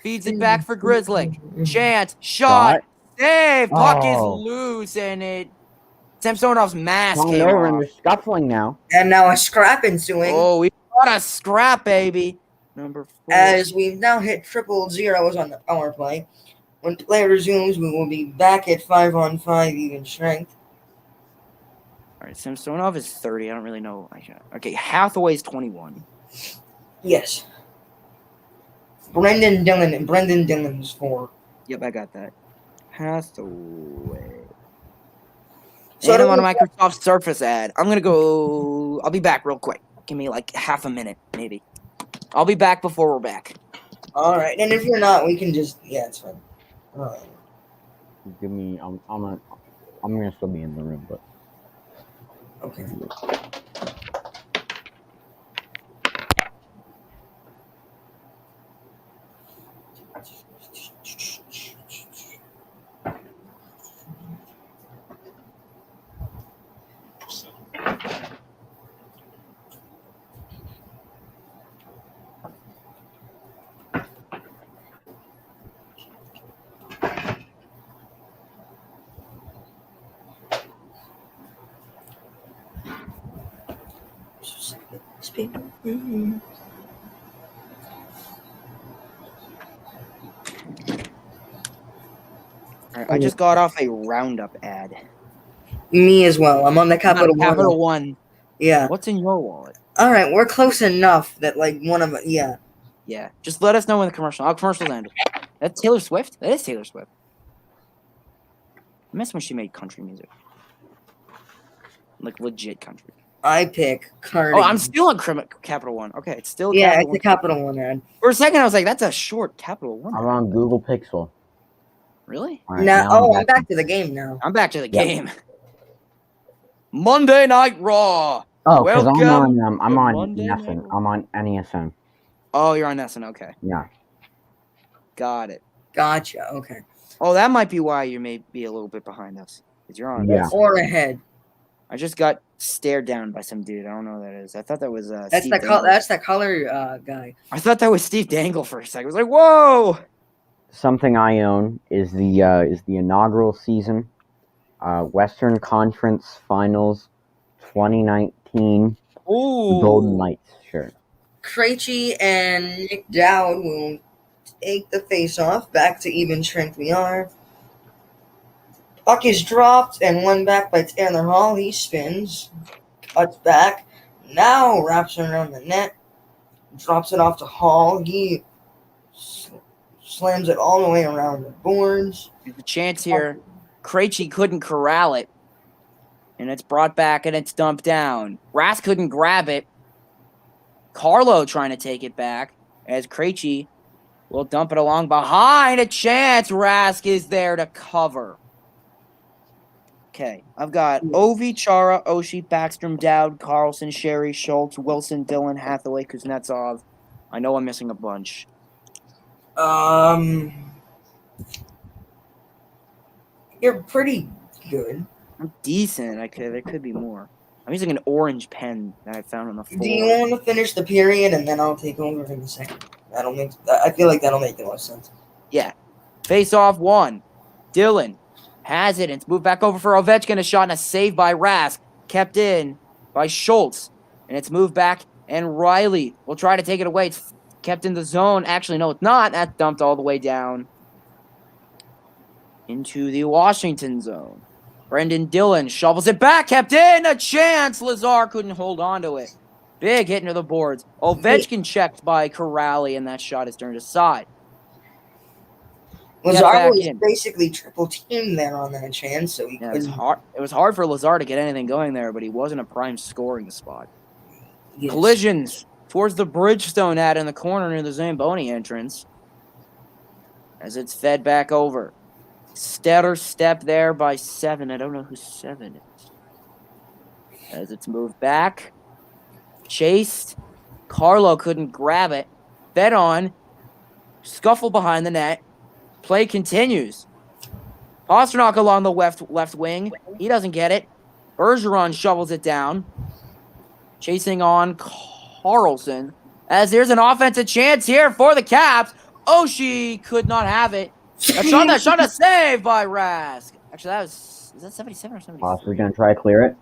feeds it back for Grzelcyk. Chance. Shot. Save. Puck is loose, and Samsonov's mask came over off. and they're scuffling now. And now a scrap ensuing. Oh, we got a scrap, baby. Number 4. As we've now hit triple zeros on the power play. When play resumes, we will be back at 5-on-5 even strength. All right, Samsonov is 30. I don't really know. Okay, Hathaway's 21. Yes. Brendan Dillon's 4. Yep, I got that. Hathaway. So and I'm on a Microsoft Surface ad. I'm going to go. I'll be back real quick. Give me like half a minute, maybe. I'll be back before we're back. All right. And if you're not, we can just. Yeah, it's fine. All right. Give me. I'm I'm gonna still be in the room, but Okay. All right, I just got off a Roundup ad. Me as well. I'm on the Not Capital Capital One. One. Yeah. What's in your wallet? All right, we're close enough that like one of yeah. Yeah, just let us know when the commercial. Oh, commercials end. That's Taylor Swift. That is Taylor Swift. I miss when she made country music, like legit country. I pick Oh, Cardigan. I'm still on Capital One. Okay, it's still Yeah, Capital it's One. a Capital One ad. For a second, I was like, "That's a short Capital One." I'm on Google Pixel. Really? All right, Now, I'm back to the game now. I'm back to the Yep. game. Monday Night Raw. Oh, because Welcome I'm to on Monday Night NESN. Raw. I'm on NESN. Oh, you're on Nesson. Okay, Yeah. got it. Gotcha. Okay. Oh, that might be why you may be a little bit behind us. Because you're on. Yeah. Or ahead. I just got stared down by some dude. I don't know who that is. I thought that was That's Steve the Dangle. that's the color guy. I thought that was Steve Dangle for a second. I was like, whoa! Something I own is the inaugural season, Western Conference Finals, 2019 Ooh. Golden Knights shirt. Krejci and Nick Dowd will take the face-off. Back to even strength we are. Puck is dropped and won back by Taylor Hall. He spins, cuts back, now wraps around the net, drops it off to Hall. He slams it all the way around the boards. There's a chance here. Krejci couldn't corral it. And it's brought back and it's dumped down. Rask couldn't grab it. Carlo trying to take it back as Krejci will dump it along behind. A chance. Rask is there to cover. Okay, I've got Ovi, Chara, Oshie, Backstrom, Dowd, Carlson, Sherry, Schultz, Wilson, Dillon, Hathaway, Kuznetsov. I know I'm missing a bunch. You're pretty good. I'm decent. There could be more. I'm using an orange pen that I found on the floor. Do you want to finish the period and then I'll take over in a second? I feel like that'll make the most sense. Yeah. Face off one. Dillon has it. It's moved back over for Ovechkin. A shot and a save by Rask. Kept in by Schultz. And it's moved back. And Riley will try to take it away. It's kept in the zone. Actually, no, it's not. That's dumped all the way down into the Washington zone. Brendan Dillon shovels it back. Kept in. A chance. Lazar couldn't hold on to it. Big hit into the boards. Ovechkin checked by Corrali, and that shot is turned aside. Lazar was basically triple teamed there on that chance, so he couldn't. It was hard for Lazar to get anything going there, but he wasn't a prime scoring spot. Yes. Collisions towards the Bridgestone ad in the corner near the Zamboni entrance. As it's fed back over. Stellar step there by 7. I don't know who 7 is. As it's moved back. Chased. Carlo couldn't grab it. Fed on. Scuffle behind the net. Play continues. Pasternak along the left wing. He doesn't get it. Bergeron shovels it down. Chasing on Carlson. As there's an offensive chance here for the Caps. Oshie could not have it. That shot a save by Rask. Actually, is that 77 or 76? Possibly going to try to clear it.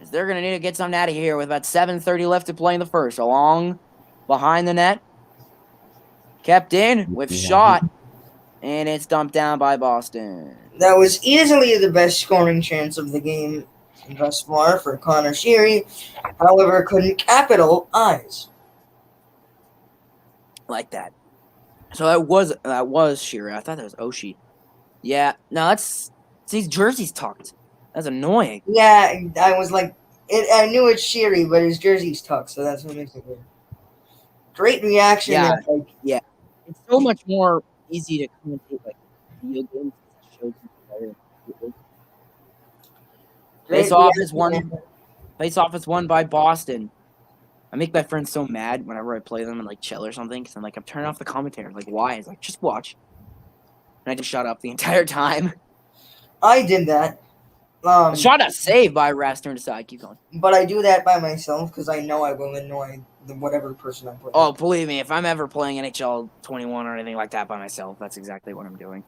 As they're going to need to get something out of here with about 7:30 left to play in the first. Along behind the net. Kept in with shot. And it's dumped down by Boston. That was easily the best scoring chance of the game thus far for Connor Sheary. However, couldn't capitalize. Like that. So that was Sheary. I thought that was Oshie. Yeah. No, these jerseys tucked. That's annoying. Yeah, I was like, I knew it's Sheary, but his jersey's tucked, so that's what makes it weird. Great reaction. Yeah. There, Yeah. It's so much more easy to commentate like video games. It shows you better. Face Great off is reaction. won. Face off is won by Boston. I make my friends so mad whenever I play them and like chill or something because I'm turning off the commentator. Like, why? It's like, just watch. And I just shut up the entire time. I did that. Shot a save by Ras turned aside. Keep going. But I do that by myself because I know I will annoy whatever person I'm playing. Oh, believe me, if I'm ever playing NHL 21 or anything like that by myself, that's exactly what I'm doing.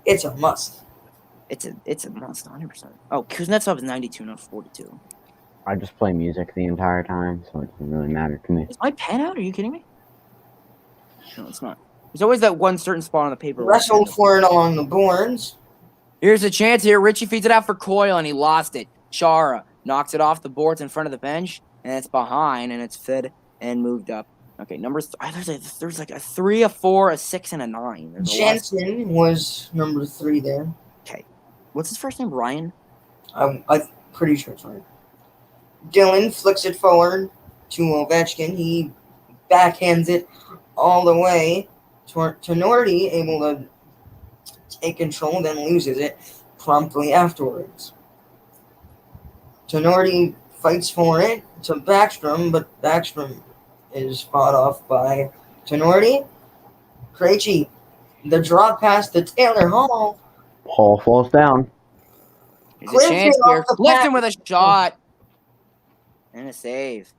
It's a must. It's a must, 100%. Oh, Kuznetsov is 92, not 42. I just play music the entire time, so it doesn't really matter to me. Is my pen out? Are you kidding me? No, it's not. There's always that one certain spot on the paper. Wrestled for it along the boards. Here's a chance here. Richie feeds it out for Coyle, and he lost it. Chara knocks it off the boards in front of the bench, and it's behind, and it's fed and moved up. Okay, numbers. There's like a 3, a 4, a 6, and a 9. Johnston was number 3 there. Okay. What's his first name? Ryan? I'm pretty sure it's right. Dylan flicks it forward to Ovechkin. He backhands it all the way. Tenorti able to take control, then loses it promptly afterwards. Tenorti fights for it to Backstrom, but Backstrom is fought off by Tenorti. Krejci, the drop pass to Taylor Hall. Hall falls down. There's a chance here. Clifton with a shot. And a save.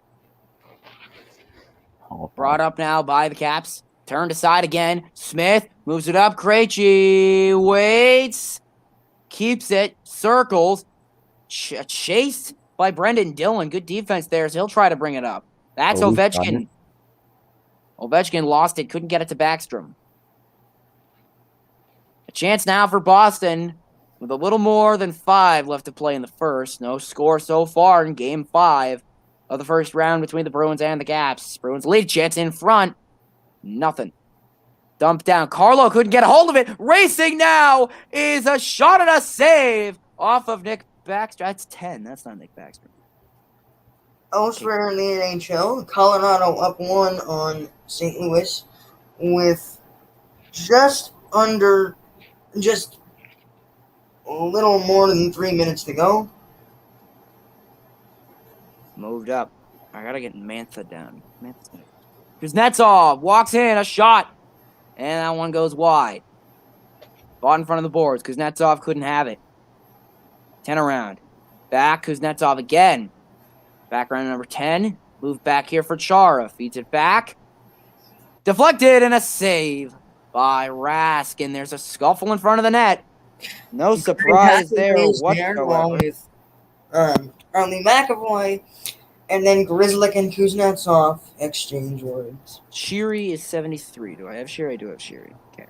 Hall Brought up now by the Caps. Turned aside again. Smith moves it up. Krejci waits. Keeps it. Circles. Chased by Brendan Dillon. Good defense there, so he'll try to bring it up. That's Ovechkin. Ovechkin lost it. Couldn't get it to Backstrom. A chance now for Boston with a little more than 5 left to play in the first. No score so far in Game 5 of the first round between the Bruins and the Caps. Bruins lead. Chance in front. Nothing. Dumped down. Carlo couldn't get a hold of it. Racing now is a shot and a save off of Nick Backstrom. That's 10. That's not Nick Backstrom. Elsewhere in the NHL, Colorado up 1 on St. Louis with just a little more than 3 minutes to go. Moved up. I gotta get Mantha down. Kuznetsov walks in, a shot, and that one goes wide. Bought in front of the boards. Kuznetsov couldn't have it. 10 around. Back, Kuznetsov again. Back around number 10. Move back here for Chara. Feeds it back. Deflected and a save by Rask. And there's a scuffle in front of the net. No surprise there whatsoever. Along with Arlie McAvoy, and then Grizzlick and Kuznetsov exchange words. Sheary is 73. Do I have Sheary? I do have Sheary. Okay.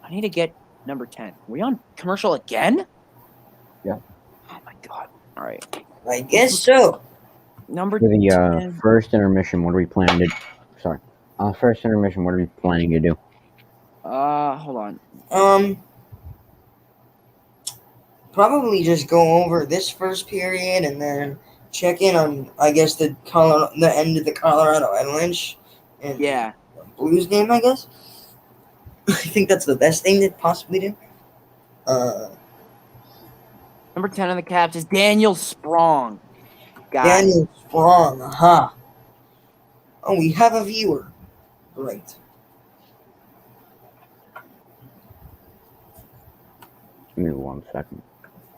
I need to get number 10. Are we on commercial again? Yeah. Oh my god. All right. I guess so. Number For the 10. first intermission, what are we planning to? Sorry. First intermission, what are we planning to do? Hold on. Probably just go over this first period and then check in on, I guess, the end of the Colorado Avalanche and Yeah. Blues game, I guess. I think that's the best thing to possibly do. Number 10 on the Caps is Daniel Sprong. Daniel Sprong, aha. Oh, we have a viewer. Great. Give me 1 second.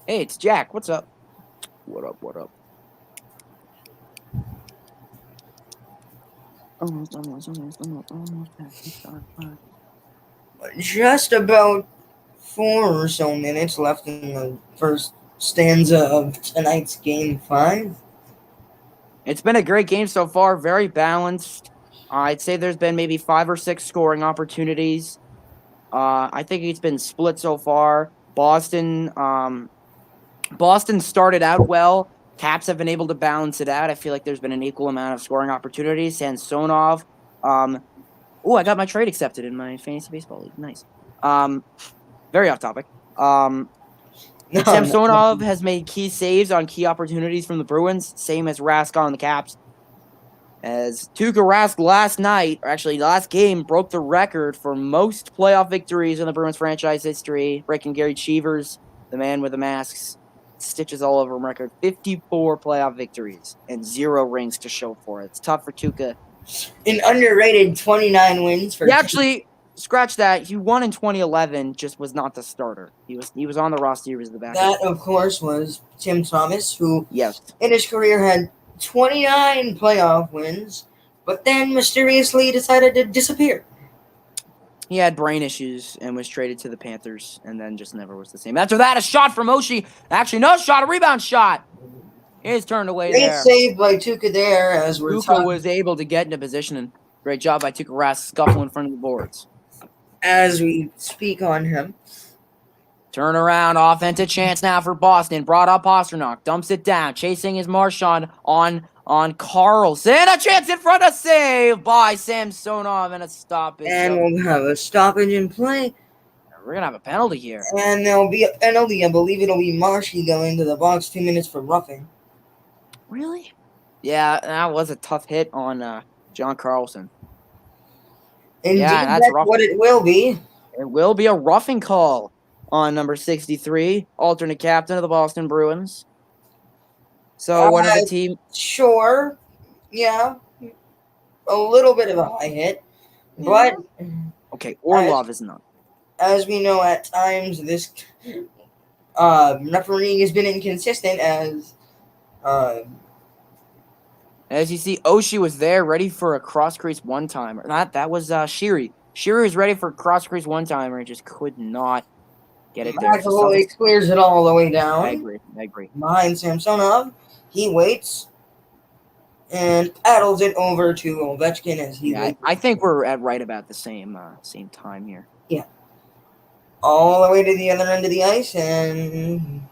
Hey, it's Jack. What's up? What up? What up? Just about 4 or so minutes left in the first stanza of tonight's Game 5. It's been a great game so far. Very balanced. I'd say there's been maybe 5 or 6 scoring opportunities. I think it's been split so far. Boston started out well. Caps have been able to balance it out. I feel like there's been an equal amount of scoring opportunities. Samsonov. I got my trade accepted in my fantasy baseball league. Nice. Very off topic. Samsonov has made key saves on key opportunities from the Bruins, same as Rask on the Caps. As Tuukka Rask last game, broke the record for most playoff victories in the Bruins franchise history, breaking Gary Cheever's, the man with the masks, stitches all over him record, 54 playoff victories and 0 rings to show for it. It's tough for Tuukka. An underrated 29 wins for He actually, scratch that, he won in 2011, just was not the starter. He was on the roster, he was the backup. That, of course, was Tim Thomas, who Yes. in his career had 29 playoff wins, but then mysteriously decided to disappear. He had brain issues and was traded to the Panthers and then just never was the same. After that, a shot from Oshie. Actually, no shot, a rebound shot. He's turned away Great there. save by Tuukka there, as we're Tuukka talking. was able to get into position, and great job by Tuukka Rask, scuffle in front of the boards. As we speak on him. Turn around, offensive chance now for Boston. Brought up Pasternak, dumps it down. Chasing is Marchand on Carlson. A chance in front, a save by Samsonov, and a stoppage. And we'll have a stoppage in play. We're going to have a penalty here. And there'll be a penalty. I believe it'll be Marshy going to the box, 2 minutes for roughing. Really? Yeah, that was a tough hit on John Carlson. Indeed, Yeah, that's what it will be. It will be a roughing call on number 63, alternate captain of the Boston Bruins. So one of the team. Sure. Yeah. A little bit of a high hit. But Okay, Orlov is not. as we know, at times this refereeing has been inconsistent As you see, Oshie was there, ready for a cross-crease one-timer. That was Sheary. Sheary was ready for a cross-crease one-timer and just could not get it there. McAvoy clears it all the way down. I agree. Behind Samsonov. He waits and paddles it over to Ovechkin as he waits. I think we're at right about the same time here. Yeah. All the way to the other end of the ice, and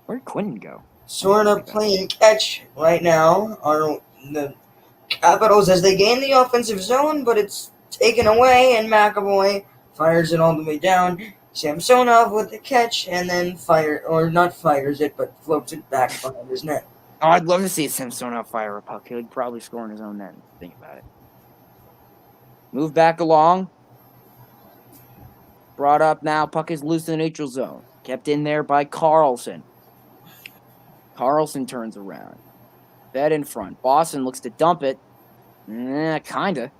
Where'd Quentin go? sort of playing catch right now are the Capitals as they gain the offensive zone, but it's taken away, and McAvoy fires it all the way down. Samsonov with the catch, and then fires it, but floats it back behind his net. Oh, I'd love to see Samsonov fire a puck. He'd probably score in his own net. Think about it. Move back along. Brought up now. Puck is loose in the neutral zone. Kept in there by Carlson. Carlson turns around. Fed in front. Boston looks to dump it. Kinda.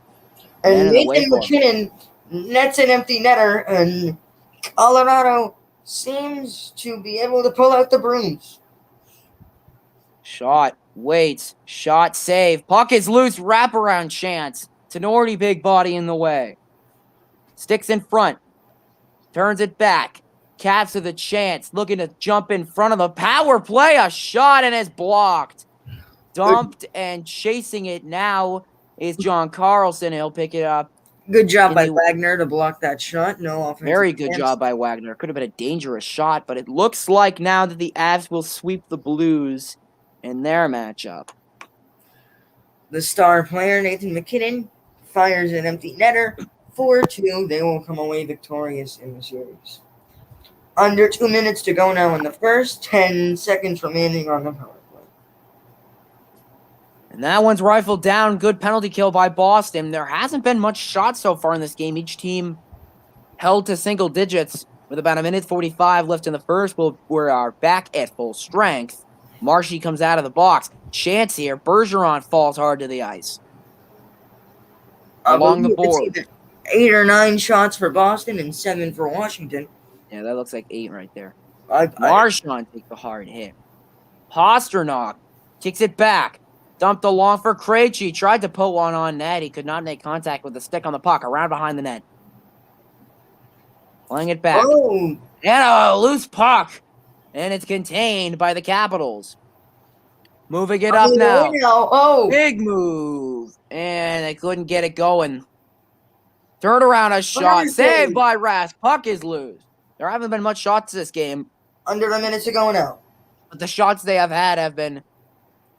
And Nathan McKinnon nets an empty netter, and Colorado seems to be able to pull out the brooms. Shot. Waits. Shot. Save. Puck is loose. Wraparound chance. Tenorti big body in the way. Sticks in front. Turns it back. Caps with a chance. Looking to jump in front of the power play. A shot and it's blocked. Dumped and chasing it now is John Carlson. He'll pick it up. Good job by Wagner to block that shot. No offense. Very good job by Wagner. Could have been a dangerous shot, but it looks like now that the Avs will sweep the Blues in their matchup. The star player, Nathan McKinnon, fires an empty netter. 4-2. They will come away victorious in the series. Under 2 minutes to go now in the first. 10 seconds remaining on the power play. And that one's rifled down. Good penalty kill by Boston. There hasn't been much shot so far in this game. Each team held to single digits with about 1:45 left in the first. We are back at full strength. Marshy comes out of the box. Chance here. Bergeron falls hard to the ice. Along the board. 8 or 9 shots for Boston and 7 for Washington. Yeah, that looks like 8 right there. Marchand takes the hard hit. Pasternak kicks it back. Dumped along for Krejci. Tried to put one on net. He could not make contact with the stick on the puck. Around behind the net. Playing it back. Oh. And a loose puck. And it's contained by the Capitals. Moving it up now. Oh. Big move. And they couldn't get it going. Turn around a shot. Saved by Rask. Puck is loose. There haven't been much shots this game. Under a minute to go now. But the shots they have had have been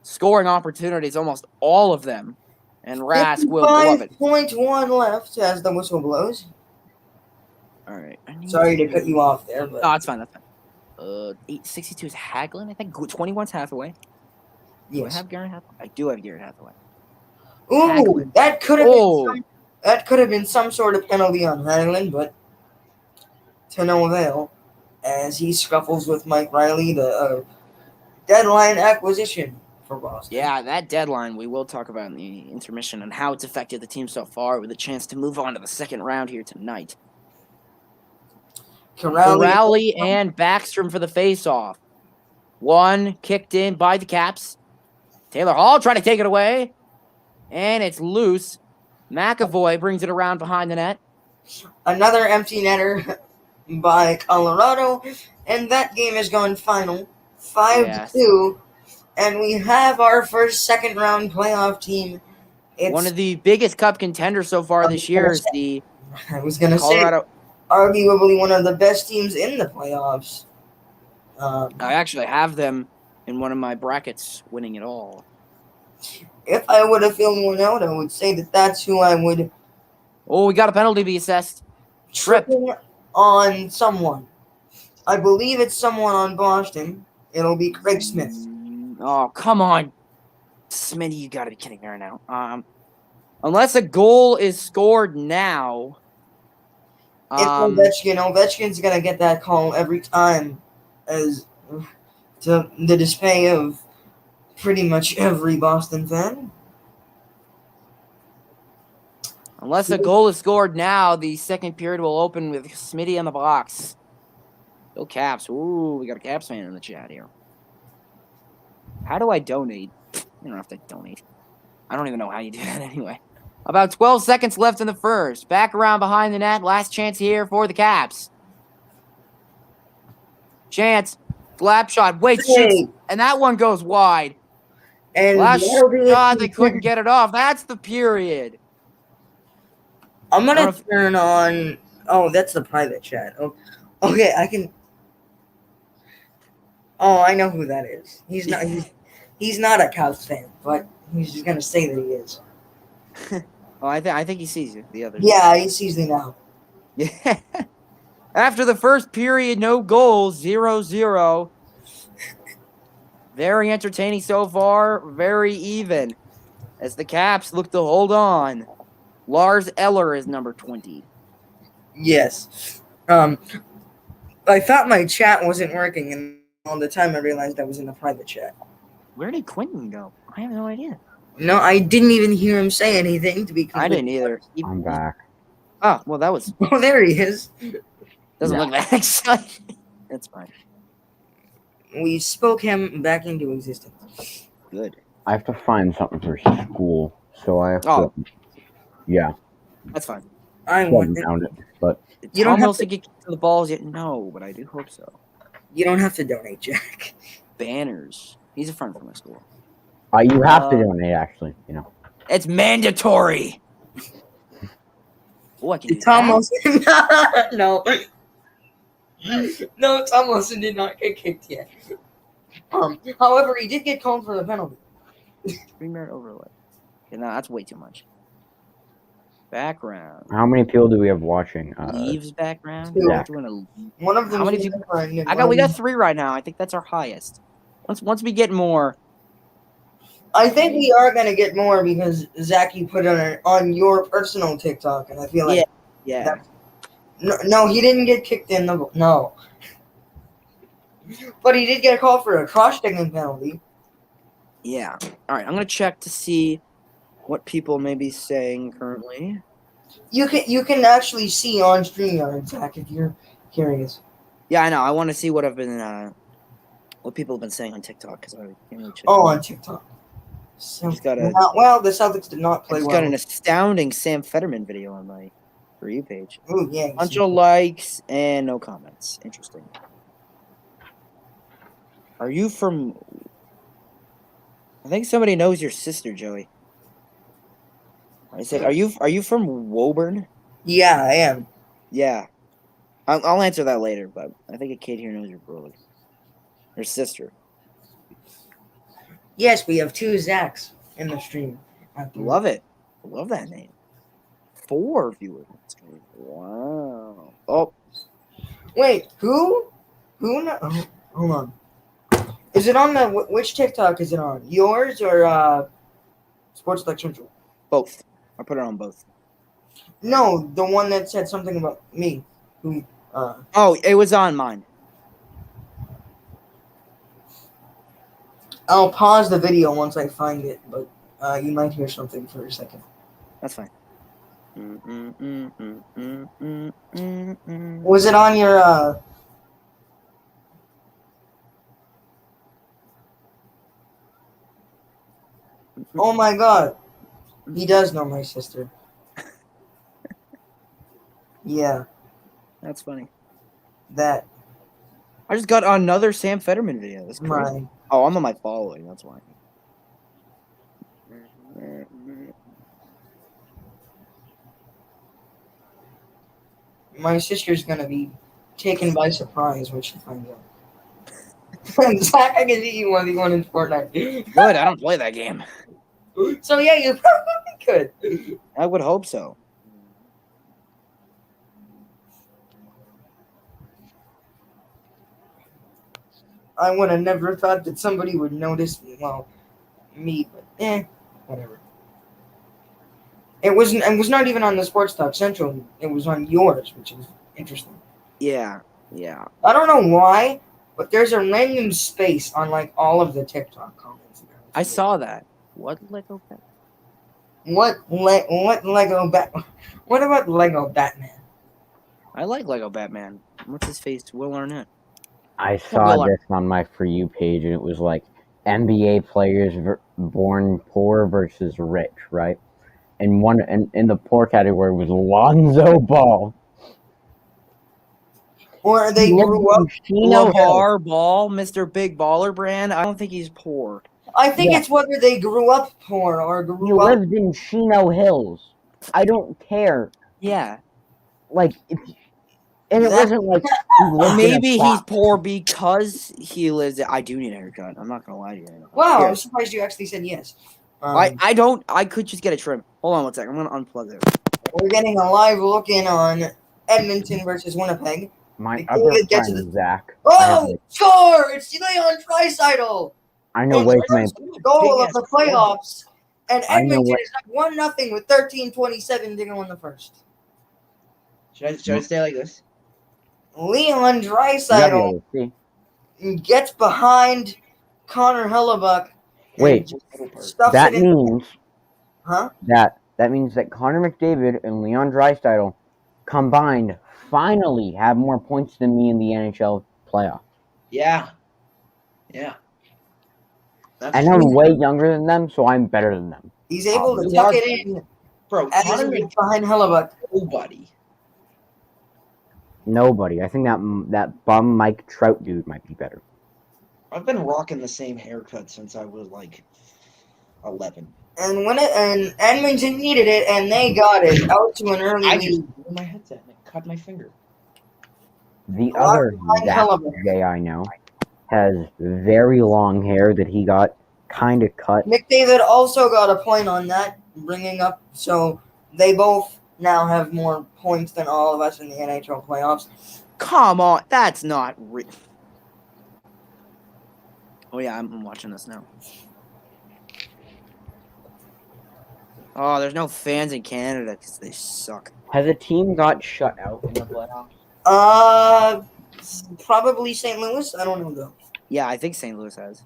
scoring opportunities, almost all of them. And Rask will love it. 5.1 left as the whistle blows. All right. Sorry to cut you off there. But no, it's fine. That's fine. 862 is Hagelin. I think 21's Hathaway. Yes. Do I have Garrett Hathaway? I do have Garrett Hathaway. Ooh, Hagelin. that could have been some sort of penalty on Hagelin, but to no avail. as he scuffles with Mike Riley, the deadline acquisition for Boston. Yeah, that deadline we will talk about in the intermission and how it's affected the team so far with a chance to move on to the second round here tonight. Corrali and Backstrom for the face-off. One kicked in by the Caps. Taylor Hall trying to take it away. And it's loose. McAvoy brings it around behind the net. Another empty netter by Colorado. And that game is going final 5-2. And we have our first second-round playoff team. It's one of the biggest cup contenders so far this year is the Colorado. Arguably one of the best teams in the playoffs. I actually have them in one of my brackets winning it all. If I would have filled one out, I would say that that's who I would. Oh, we got a penalty to be assessed. Tripping on someone. I believe it's someone on Boston. It'll be Craig Smith. Oh, come on. Smitty, you got to be kidding me right now. Unless a goal is scored now. It's Ovechkin. Ovechkin's going to get that call every time, as to the dismay of pretty much every Boston fan. Unless a goal is scored now, the second period will open with Smitty in the box. Go Caps. Ooh, we got a Caps fan in the chat here. How do I donate? You don't have to donate. I don't even know how you do that anyway. About 12 seconds left in the first. Back around behind the net. Last chance here for the Caps. Chance. Slap shot. Wait, shoots. And that one goes wide. And last shot, they couldn't get it off. That's the period. I'm going to turn on... Oh, that's the private chat. Oh, okay, I can... Oh, I know who that is. He's not a Cavs fan, but he's just going to say that he is. Oh, I think he sees you. The other. Yeah, he sees me now. Yeah. After the first period, no goals, 0-0. Very entertaining so far. Very even. As the Caps look to hold on. Lars Eller is number 20. Yes. I thought my chat wasn't working, and all the time I realized I was in a private chat. Where did Quentin go? I have no idea. No, I didn't even hear him say anything, to be completely I didn't either. I'm back. Oh, well, that was... Oh, there he is. Doesn't look that exciting. That's fine. We spoke him back into existence. Good. I have to find something for school, so I have to... Yeah. That's fine. I want it, but... You don't have to get to the balls yet? No, but I do hope so. You don't have to donate, Jack. Banners. He's a friend from my school. You have to donate, actually, you know. It's mandatory. Oh, I can do Thomas. No. No, Thomas did not get kicked yet. However, he did get called for the penalty. Premier overlay. Okay, no, that's way too much. Background. How many people do we have watching? Leaves background. Yeah. One of them. How many people? We got 3 right now. I think that's our highest. Once we get more. I think we are gonna get more because Zach, you put it on your personal TikTok, and I feel like No, he didn't get kicked in the no. But he did get a call for a cross-checking penalty. Yeah. All right, I'm gonna check to see what people may be saying currently. You can actually see on StreamYard, Zach, if you're curious. Yeah, I know. I want to see what what people have been saying on TikTok because I can't really check. Oh, on TikTok. So, the Celtics did not play well. I've got an astounding Sam Fetterman video on my For You page. Ooh, yeah. Bunch of likes and no comments. Interesting. Are you from... I think somebody knows your sister, Joey. I said, are you from Woburn? Yeah, I am. Yeah. I'll answer that later, but I think a kid here knows your brother. Your sister. Yes, we have 2 Zachs in the stream. Love it. Love that name. 4 viewers. Wow. Oh. Wait, who? Oh, hold on. Is it on the... Which TikTok is it on? Yours or SportsTalkCentral? Both. I put it on both. No, the one that said something about me. Oh, it was on mine. I'll pause the video once I find it, but you might hear something for a second. That's fine. Was it on your Oh my god. He does know my sister. Yeah, That's funny. that I just got another Sam Fetterman video. That's crazy. my Oh, I'm on my following. That's why. my sister's gonna be taken by surprise when she finds out. Zach, I can see you 1v1 in Fortnite. Good. I don't play that game. So yeah, you probably could. I would hope so. I would have never thought that somebody would notice. Well, me, but whatever. It was not even on the Sports Talk Central. It was on yours, which is interesting. Yeah. I don't know why, but there's a random space on like all of the TikTok comments. I saw that. What Lego Batman? What Lego Batman? What about Lego Batman? I like Lego Batman. What's his face? Will Arnett. I saw this on my For You page, and it was like NBA players born poor versus rich, right? And one in the poor category was Lonzo Ball. Or they grew up. LeVar Ball, Mr. Big Baller Brand. I don't think he's poor. I think it's whether they grew up poor or He grew up. lived in Chino Hills. I don't care. Yeah. Like, and it wasn't like he lived in a Maybe he's flat- poor because he lives. I do need a haircut. I'm not gonna lie to you. Wow, Here. I'm surprised you actually said yes. I don't. I could just get a trim. Hold on one second. I'm gonna unplug it. We're getting a live look in on Edmonton versus Winnipeg. My Before other we get to friend, Zach. Oh, score! It's Leon Draisaitl. I know way too many. Goal of the playoffs, and I know Edmonton what- is up 1-0 with 13:27 to go in the first. Should I stay like this? Leon Yeah, Draisaitl see. gets behind Connor Hellebuck. and Wait, just stuffs that it in. means Huh? that means that Connor McDavid and Leon Draisaitl combined finally have more points than me in the NHL playoff. Yeah. And I'm way younger than them, so I'm better than them. He's able to You tuck are- it in Bro, as he gets behind Hellebuck. nobody. Nobody. I think that bum Mike Trout dude might be better. I've been rocking the same haircut since I was like 11. And and Edmonton needed it, and they got it out to an early I lead. just blew my headset and it cut my finger. The Rock other behind Zach Hellebuck. J I know has very long hair that he got kind of cut. McDavid also got a point on that, bringing up, so they both now have more points than all of us in the NHL playoffs. Come on, that's not real. Oh yeah, I'm watching this now. Oh, there's no fans in Canada because they suck. Has a team got shut out in the playoffs? Probably St. Louis. I don't know though. Yeah, I think St. Louis has.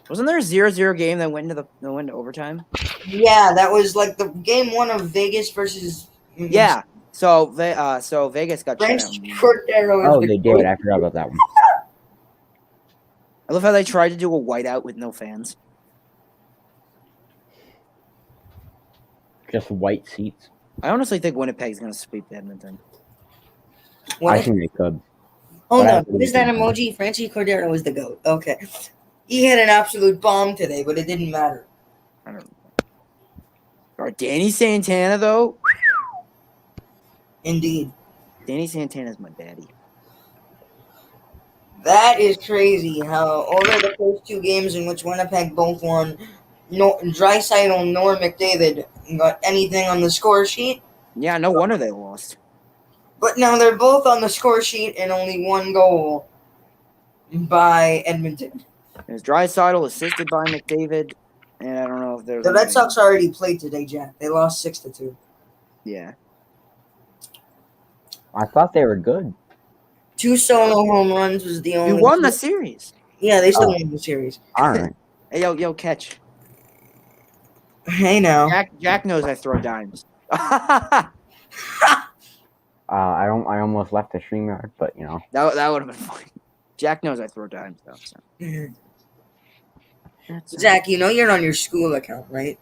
Wasn't there a 0-0 game that went into overtime? Yeah, that was like the game one of Vegas versus. Yeah. So Vegas got French shut out. Cordero. Oh, they did. I forgot about that one. I love how they tried to do a whiteout with no fans. Just white seats. I honestly think Winnipeg's gonna sweep Edmonton. I think they could. Hold But I on. What is that emoji? Francie Cordero was the GOAT. Okay. He had an absolute bomb today, but it didn't matter. I don't know. All right, Danny Santana though. Indeed. Danny Santana's my daddy. That is crazy how over the first two games in which Winnipeg both won, no Draisaitl nor McDavid got anything on the score sheet. Yeah, no wonder they lost. But now they're both on the score sheet and only one goal by Edmonton. It was Draisaitl assisted by McDavid, and I don't know if there's The Red Sox already played today, Jack. They lost 6-2. Yeah. I thought they were good. 2 solo home runs was the only. You won the series. Yeah, they still Oh. won the series. All right. Hey, yo, catch. Hey now. Jack knows I throw dimes. I almost left the stream yard, but you know. That would have been fun. Jack knows I throw dimes though. So. Zach, you know you're on your school account, right?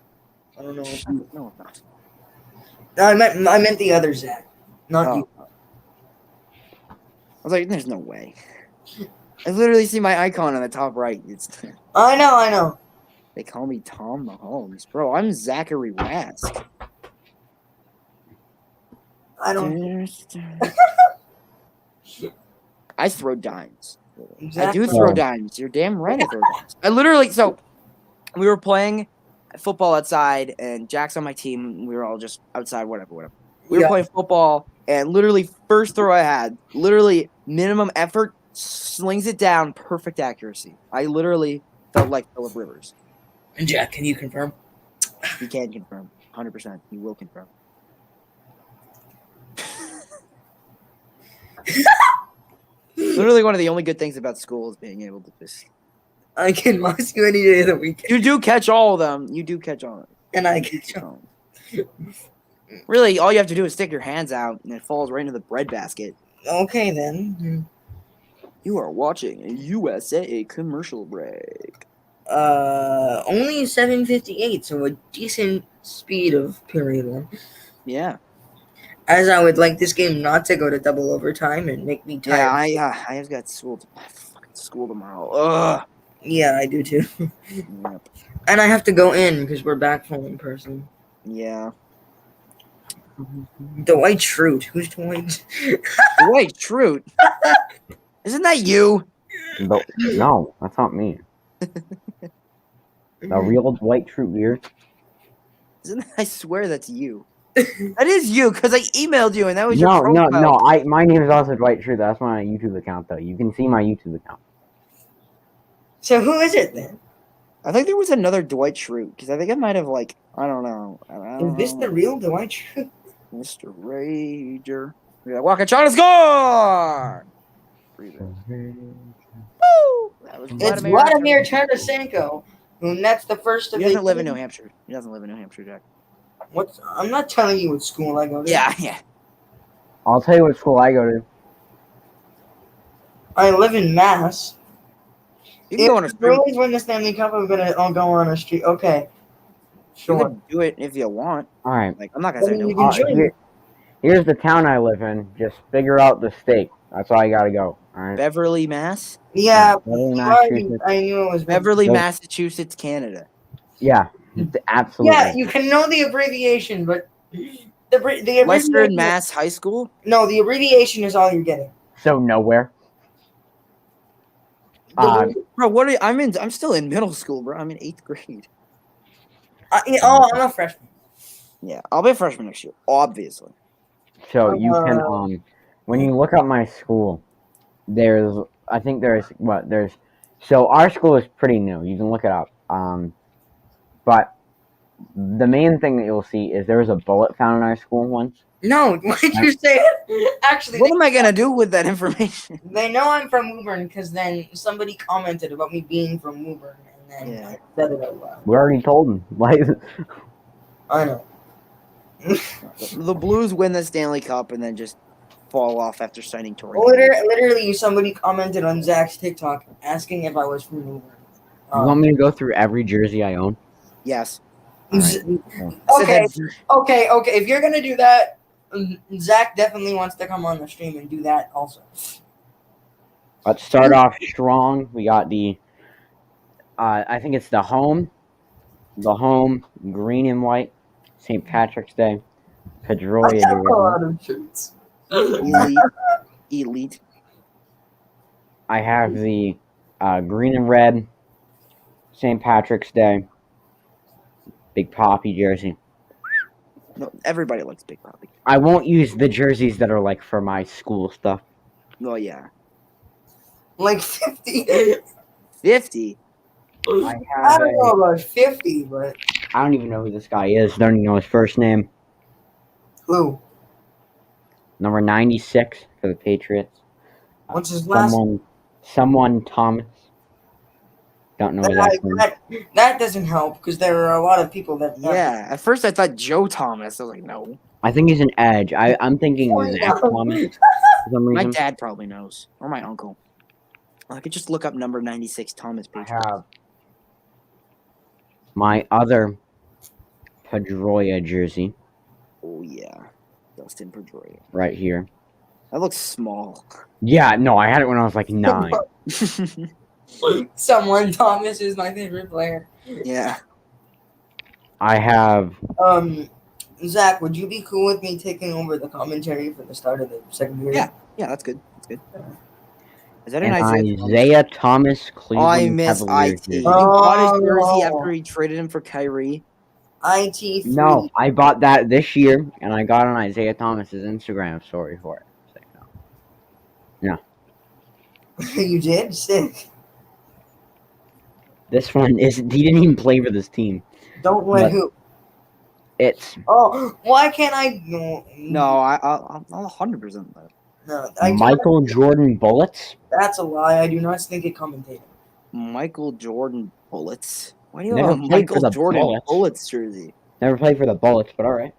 I don't know. No, I'm not. No, I meant the other Zach, not you. I was like, there's no way. I literally see my icon on the top right. I know. They call me Tom Mahomes, bro. I'm Zachary Rask. I don't. I throw dimes. Exactly. I do throw dimes. You're damn right I throw dimes. I literally, so we were playing football outside, and Jack's on my team. We were all just outside, whatever. We were playing football, and literally first throw I had, literally minimum effort, slings it down, perfect accuracy. I literally felt like Phillip Rivers. And Jack, can you confirm? He can confirm. 100%. He will confirm. Literally one of the only good things about school is being able to just... I can moss you any day of the week. You do catch all of them. And I catch them. Really, all you have to do is stick your hands out, and it falls right into the breadbasket. Okay, then. You are watching a USA commercial break. Only 7:58, so a decent speed of period one. Yeah. As I would like this game not to go to double overtime and make me tired. Yeah, I have got fucking school tomorrow. Ugh. Yeah, I do too. Yep. And I have to go in because we're back full in person. Yeah. Dwight Schrute. Who's Dwight? Wait, Schrute. Isn't that you? No, that's not me. The real Dwight Schrute here. I swear that's you. That is you, because I emailed you, and that was your No. profile. My name is also Dwight Schrute. That's my YouTube account, though. You can see my YouTube account. So who is it then? I think there was another Dwight Schrute, because I think I might have, like, I don't know. Is this the real Dwight Schrute? Mr. Rager. Yeah, Wakachana score! Woo! That was It's Vladimir Tarasenko, who that's the first of He doesn't live in New Hampshire. He doesn't live in New Hampshire, Jack. I'm not telling you what school I go to. Yeah. I'll tell you what school I go to. I live in Mass. You can go on a If the stream. Bruins win the Stanley Cup, I'll go on a street. Okay. You Sure. can do it if you want. All right. Like, I'm not gonna say Well, no. you can join. Here's the town I live in. Just figure out the state. That's all you gotta go. All right. Beverly, Mass. Yeah, Beverly, I Massachusetts. knew it was Beverly, Nope. Massachusetts, Canada. Yeah, absolutely. Yeah, you can know the abbreviation, but the abbreviation. Western Mass High School. No, the abbreviation is all you're getting. So nowhere. Bro, what are you, I'm still in middle school, bro. I'm in 8th grade. I'm a freshman. Yeah, I'll be a freshman next year, obviously. So you can when you look up my school, so our school is pretty new. You can look it up. But the main thing that you'll see is there was a bullet found in our school once. No, why did you say it? Actually, What am I gonna do with that information? they know I'm from Woburn because then somebody commented about me being from Woburn, and then I said it out loud. We already told them. Like, I know. The Blues win the Stanley Cup and then just fall off after signing Torrey. Literally, somebody commented on Zach's TikTok asking if I was from Woburn. you want me to go through every jersey I own? Yes. Okay. If you're gonna do that, Zach definitely wants to come on the stream and do that also. Let's start off strong. We got I think it's the home green and white, St. Patrick's Day, Pedroia. I have a lot of shirts. Elite. I have the green and red, St. Patrick's Day, Big Poppy jersey. No, everybody likes Big Poppy. I won't use the jerseys that are like for my school stuff. Well, yeah. Like 50. 50. I don't know about 50, but I don't even know who this guy is. Don't even know his first name. who? Number 96 for the Patriots. What's his last? Someone Thomas. Don't know where that's from. That doesn't help because there are a lot of people that. Yeah. At first, I thought Joe Thomas. I was like, no. I think he's an edge. I'm thinking Zach Thomas for some My reason. dad probably knows, or my uncle. I could just look up number 96 Thomas I Patriots. have my other Pedroia jersey Oh yeah, Dustin Pedroia. right here. That looks small. Yeah, no, I had it when I was like 9. Someone Thomas is my favorite player. Yeah. I have Zach, would you be cool with me taking over the commentary for the start of the second period? Yeah. Yeah, that's good. That's good. Is that an an Isaiah Thomas? Isaiah Thomas Cleveland I miss Cavaliers IT. jersey. You bought his jersey Oh. after he traded him for Kyrie. IT3. No, I bought that this year, and I got on Isaiah Thomas's Instagram story for it. So, no. You did? Sick. This one is he didn't even play for this team. Don't let But- who? It's Oh, why can't I? No, I'll 100% that. No, Michael Jordan Bullets. That's a lie. I do not think it commentated. Michael Jordan Bullets. Why do you Never have a played for Michael the Jordan Bullets. Bullets jersey? Never played for the Bullets, but all right.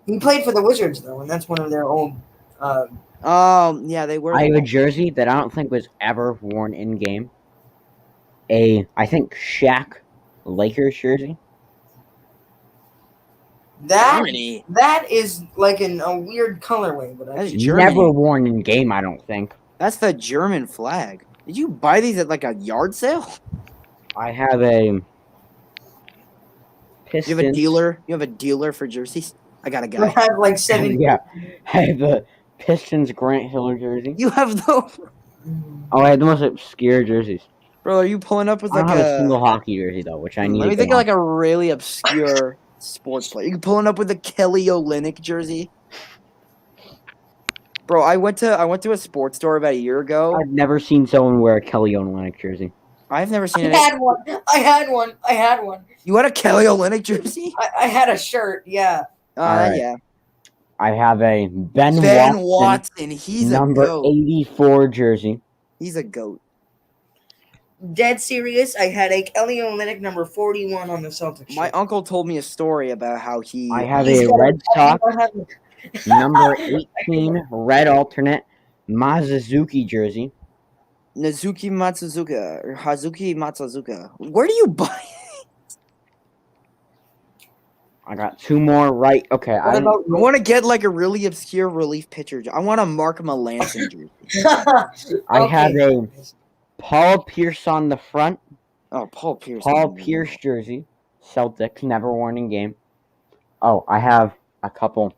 He played for the Wizards though, and that's one of their old. Yeah, they were. I have a jersey that I don't think was ever worn in game. I think Shaq Lakers jersey. Germany. That is like a weird colorway, but That's I Germany. Never worn in game, I don't think. That's the German flag. Did you buy these at like a yard sale? I have a You Pistons. have a dealer? You have a dealer for jerseys? I got a I guy. have like 7. Yeah, I have a Pistons Grant Hill jersey. You have those? Oh, I have the most obscure jerseys. Bro, are you pulling up with I don't like have a single hockey jersey though, which I need. Let me to think get of on. like a really obscure sports player. You pulling up with a Kelly Olynyk jersey? Bro, I went to a sports store about a year ago. I've never seen someone wear a Kelly Olynyk jersey. I've never seen I it. had one. I had one. You had a Kelly Olynyk jersey? I had a shirt. Yeah. Alright. Yeah. I have a Ben Watson Watson, he's number a goat. 84 jersey. He's a goat. Dead serious. I had a Kelly Olynyk number 41 on the Celtics. My shirt. uncle told me a story about how he. I have He's a got Red Sox I have- number 18 red alternate Mazuzuki jersey. Nazuki Matsuzuka or Hazuki Matsuzuka. Where do you buy? I got 2 more right. Okay, What I about I want to get like a really obscure relief pitcher. I want a Mark Melanson jersey. I have Okay. a Paul Pierce on the front. Oh, Paul Pierce. Paul Pierce jersey. Celtics, never worn in game. Oh, I have a couple.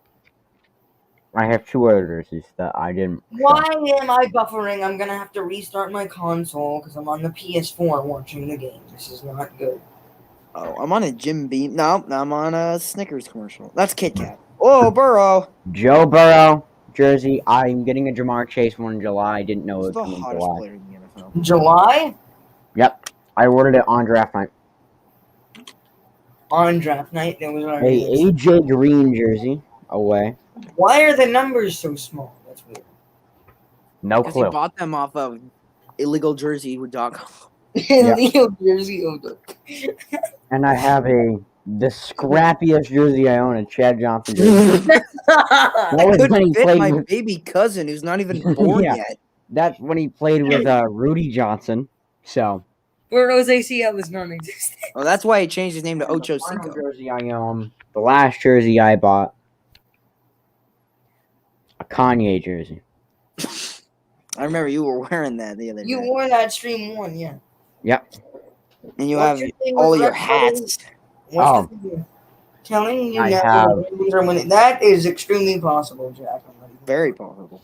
I have 2 other jerseys that I didn't. Why am I buffering? I'm gonna have to restart my console because I'm on the PS4 watching the game. This is not good. Oh, I'm on a Jim Beam. No, I'm on a Snickers commercial. That's Kit Kat. Oh, Burrow. Joe Burrow jersey. I'm getting a Jamar Chase one in July. I didn't know He's it the was in hottest July. player in the NFL. July Yep, I ordered it on draft night. on draft night. There was A already. AJ Green jersey away. Why are the numbers so small? That's weird. No Because he clue. bought them off of illegaljersey.com. Leo jersey. And I have the scrappiest jersey I own, a Chad Johnston jersey. That was when Couldn't he fit played my with, baby cousin who's not even born Yeah. yet. that's when he played with Rudy Johnson. So Burrow's ACL is non-existent. Oh, that's why he changed his name to and Ocho the final Cinco. jersey I own, the last jersey I bought, a Kanye jersey. I remember you were wearing that the other You day. wore that stream 1, yeah. Yep. And you What's have your thing all with your Red Bull? hats. What's the thing? Telling you I never have- the winning. That is extremely possible, Jack. I'm not even- Very possible.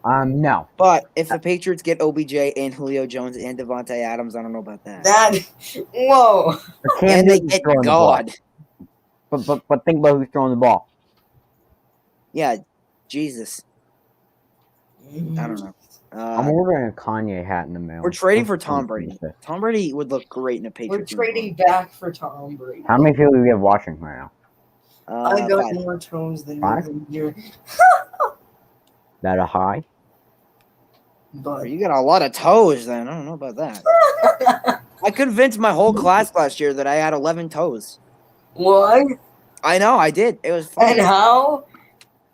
No. But if the Patriots get OBJ and Julio Jones and Devontae Adams, I don't know about that. That. Whoa. And they Who's get throwing the ball. God. But think about who's throwing the ball. Yeah, Jesus. I don't know. I'm ordering a Kanye hat in the mail. We're trading for Tom Brady. Tom Brady would look great in a We're Patriots trading uniform. back for Tom Brady. How many people do we have watching right now? I got 5. more toes than 5? you. That a high? But You got a lot of toes then. I don't know about that. I convinced my whole class last year that I had 11 toes. what? I know, I did. It was And fun. how?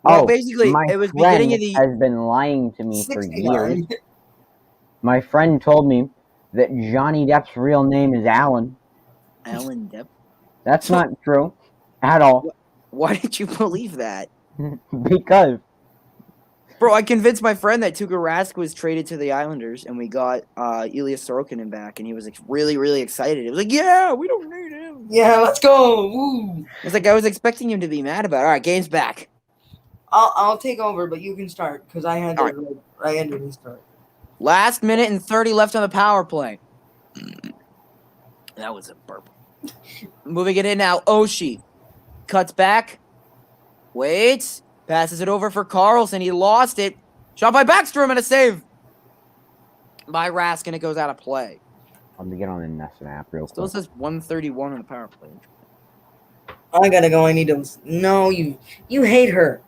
Well, Oh, basically, my it was friend beginning of the. has been lying to me for years. 69. My friend told me that Johnny Depp's real name is Alan. Alan Depp. That's not true at all. Why did you believe that? Because Bro, I convinced my friend that Tuukka Rask was traded to the Islanders, and we got Ilya Sorokin back, and he was like, really, really excited. It was like, yeah, we don't need him. Yeah, let's go. Woo. It's like I was expecting him to be mad about it. All right, game's back. I'll take over, but you can start because I had All to I had to restart. Last minute and 30 left on the power play. That was a burp. Moving it in now. Oshie cuts back. Waits. Passes it over for Carlson. He lost it. Shot by Backstrom and a save by Rask, and it goes out of play. let me get on the Nest map real Still quick. says 131 on the power play. I gotta go. I need to. No, you hate her.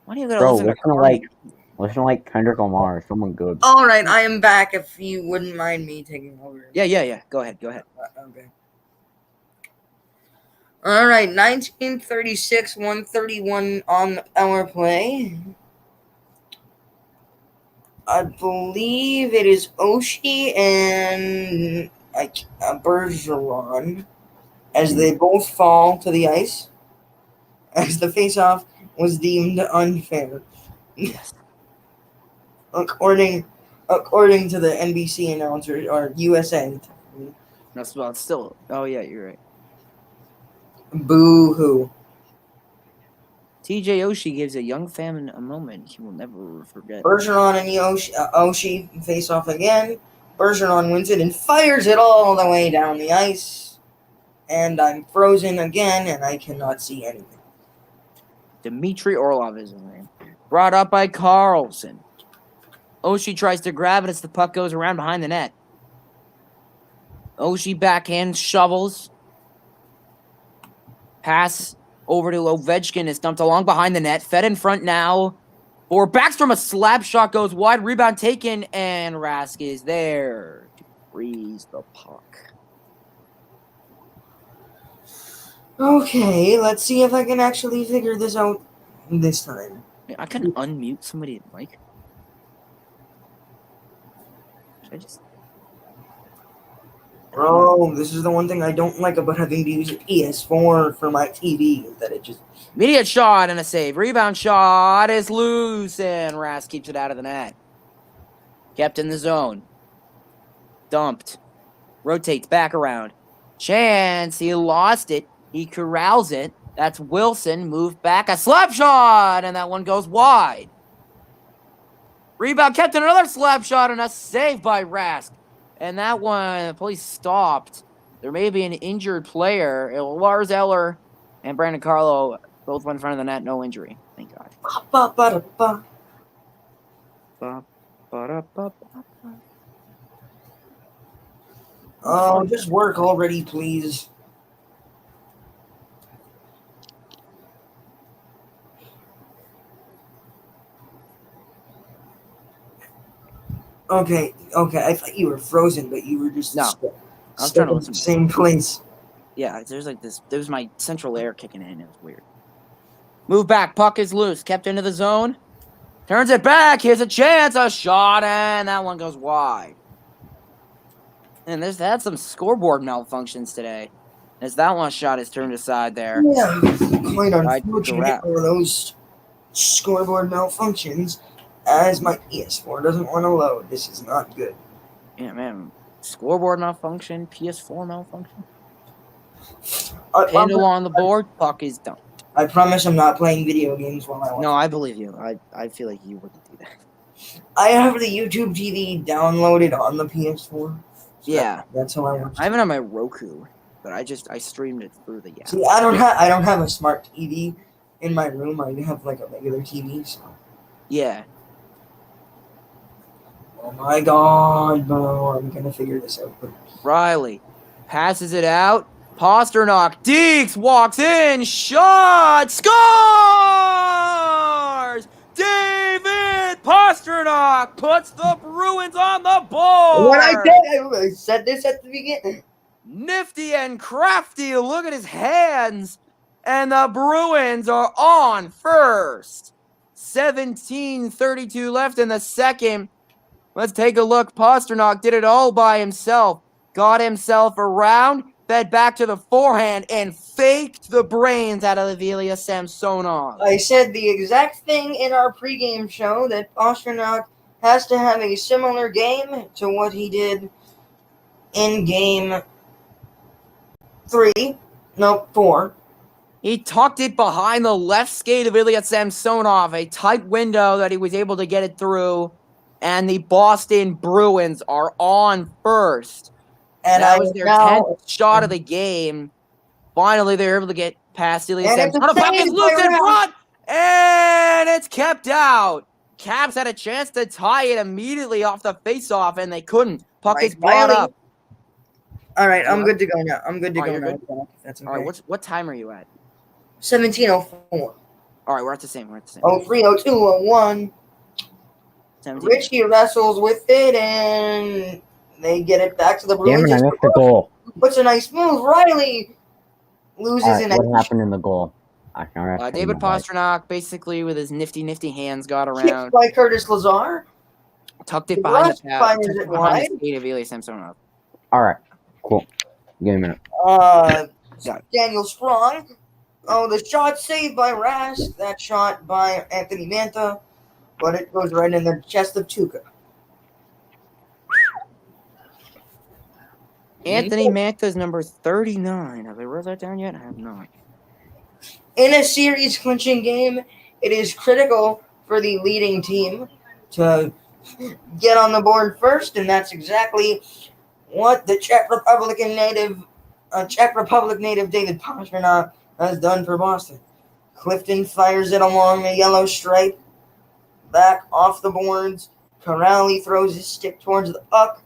Why do you gotta Bro, listen to listen to like Kendrick Lamar, someone good. All right, I am back. If you wouldn't mind me taking over. Yeah. Go ahead. Okay. All right, 1936, 131 on the power play. I believe it is Oshie and Bergeron as they both fall to the ice as the faceoff was deemed unfair. Yes. according to the NBC announcer or USA. That's well, it's still. Oh yeah, you're right. Boo hoo. TJ Oshie gives a young fan a moment he will never forget. Bergeron and Oshie face off again. Bergeron wins it and fires it all the way down the ice. And I'm frozen again, and I cannot see anything. Dmitry Orlov is his name. Brought up by Carlson. Oshie tries to grab it as the puck goes around behind the net. Oshie backhand shovels. Pass over to Ovechkin is dumped along behind the net. Fed in front now. For Backstrom, a slap shot goes wide. Rebound taken, and Rask is there to freeze the puck. Okay, let's see if I can actually figure this out this time. I can unmute somebody, Mike. Should I just... Bro, this is the one thing I don't like about having to use a PS4 for my TV, is that it just... Immediate shot and a save. Rebound shot is loose, and Rask keeps it out of the net. Kept in the zone. Dumped. Rotates back around. Chance, he lost it. He corrals it. That's Wilson. Moved back. A slap shot, and that one goes wide. Rebound kept in another slap shot, and a save by Rask. And that one, the police stopped. There may be an injured player. Lars Eller and Brandon Carlo both went in front of the net. No injury. Thank God. Ba-ba-da-ba. Ba-ba-da-ba-ba. Oh, just work already, please. Okay. I thought you were frozen, but you were just No. stuck I was trying to in listen the to same place. Yeah, there's like this. There was my central air kicking in. It was weird. Move back. Puck is loose. Kept into the zone. Turns it back. Here's a chance. A shot, and that one goes wide. And there's had some scoreboard malfunctions today. As that one shot is turned aside there. Yeah, quite Right, unfortunate correct. for those scoreboard malfunctions, as my PS4 doesn't want to load. This is not good. Yeah, man. Scoreboard malfunction. PS4 malfunction. I Handle on the board. Puck is done. promise I'm not playing video games while I watch. No, I believe you. I feel like you wouldn't do that. I have the YouTube TV downloaded on the PS4. So Yeah. that's how I watch. I have it on my Roku, but I streamed it through the app. See, I don't have a smart TV in my room. I have like a regular TV. So. Yeah. Oh my God, bro! I'm gonna figure this out. But Riley passes it out. Pasternak. Deeks walks in. Shot. Scores! David Pasternak Pasternak puts the Bruins on the board. What I did, I said this at the beginning. Nifty and crafty. Look at his hands. And the Bruins are on first. 17:32 left in the second. Let's take a look. Pasternak did it all by himself. Got himself around, fed back to the forehand, and faked the brains out of Ilya Samsonov. I said the exact thing in our pregame show that Pasternak has to have a similar game to what he did in game 4. He tucked it behind the left skate of Ilya Samsonov, a tight window that he was able to get it through, and the Boston Bruins are on first. And that I was their now 10th shot of the game. Finally, they were able to get past Ilya And it's a Samsonov. Puck is save loose by in Rask. front, and it's kept out. Caps had a chance to tie it immediately off the faceoff, and they couldn't. Puck is brought up. All right, I'm What? good to go now. I'm good to Oh, go you're now. good? That's okay. All right, what time are you at? 17:04. All right, we're at the same. 03, 02, 01. 17. Richie wrestles with it, and they get it back to the Damn Bruins. it, I missed the goal. Puts a nice move. Riley loses All right, an what happened in the goal? I can't remember. David Pasternak, basically with his nifty hands, got kick around, by Curtis Lazar. tucked it behind Rush the fires tucked it it behind wide. the skate of Ilya Samsonov. All right, cool. Give me a minute. Got it. Daniel Strong. Oh, the shot saved by Rask. That shot by Anthony Mantha, but it goes right in the chest of Tuca. Anthony Mantha's number 39. Have I wrote that down yet? I have not. In a series clinching game, it is critical for the leading team to get on the board first, and that's exactly what the Czech Republic native David Pasternak has done for Boston. Clifton fires it along the yellow stripe, back off the boards. Corrali throws his stick towards the puck,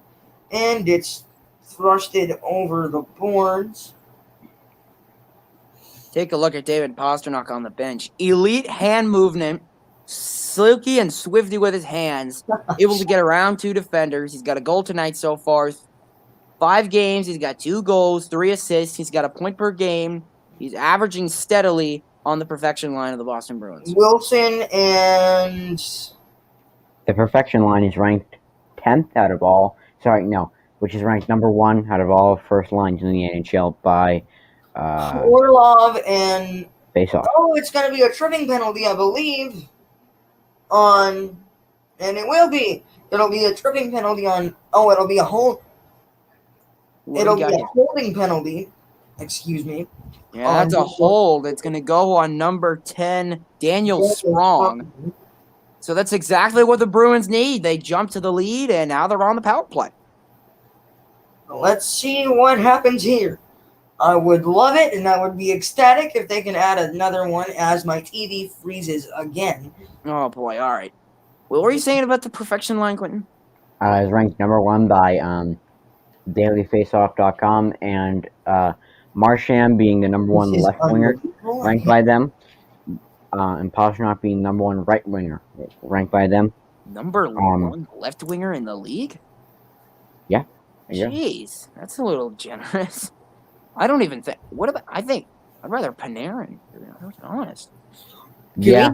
and it's thrusted over the boards. Take a look at David Pasternak on the bench. Elite hand movement, silky and swifty with his hands, able to get around 2 defenders. He's got a goal tonight so far. 5 games, he's got 2 goals, 3 assists. He's got a point per game. He's averaging steadily on the perfection line of the Boston Bruins. Wilson and The perfection line is ranked 10th out of all. Sorry, no, which is ranked number 1 out of all first lines in the NHL by Orlov and face-off. oh, it's going to be a tripping penalty, I believe. And it will be. It'll be a tripping penalty on. Oh, it'll be a hold. It'll be a holding penalty. Excuse me. Yeah, that's a hold. It's going to go on number 10, Daniel Sprong. So that's exactly what the Bruins need. They jump to the lead, and now they're on the power play. Let's see what happens here. I would love it, and I would be ecstatic if they can add another one as my TV freezes again. Oh, boy. All right. What were you saying about the perfection line, Quentin? Is ranked number 1 by dailyfaceoff.com, and Marchand being the number 1 left winger, ranked by them, and Pasternak being number 1 right winger, ranked by them. Number 1 left winger in the league? Yeah. Jeez, that's a little generous. I don't even think. What about? I think I'd rather Panarin. To be honest. Yeah.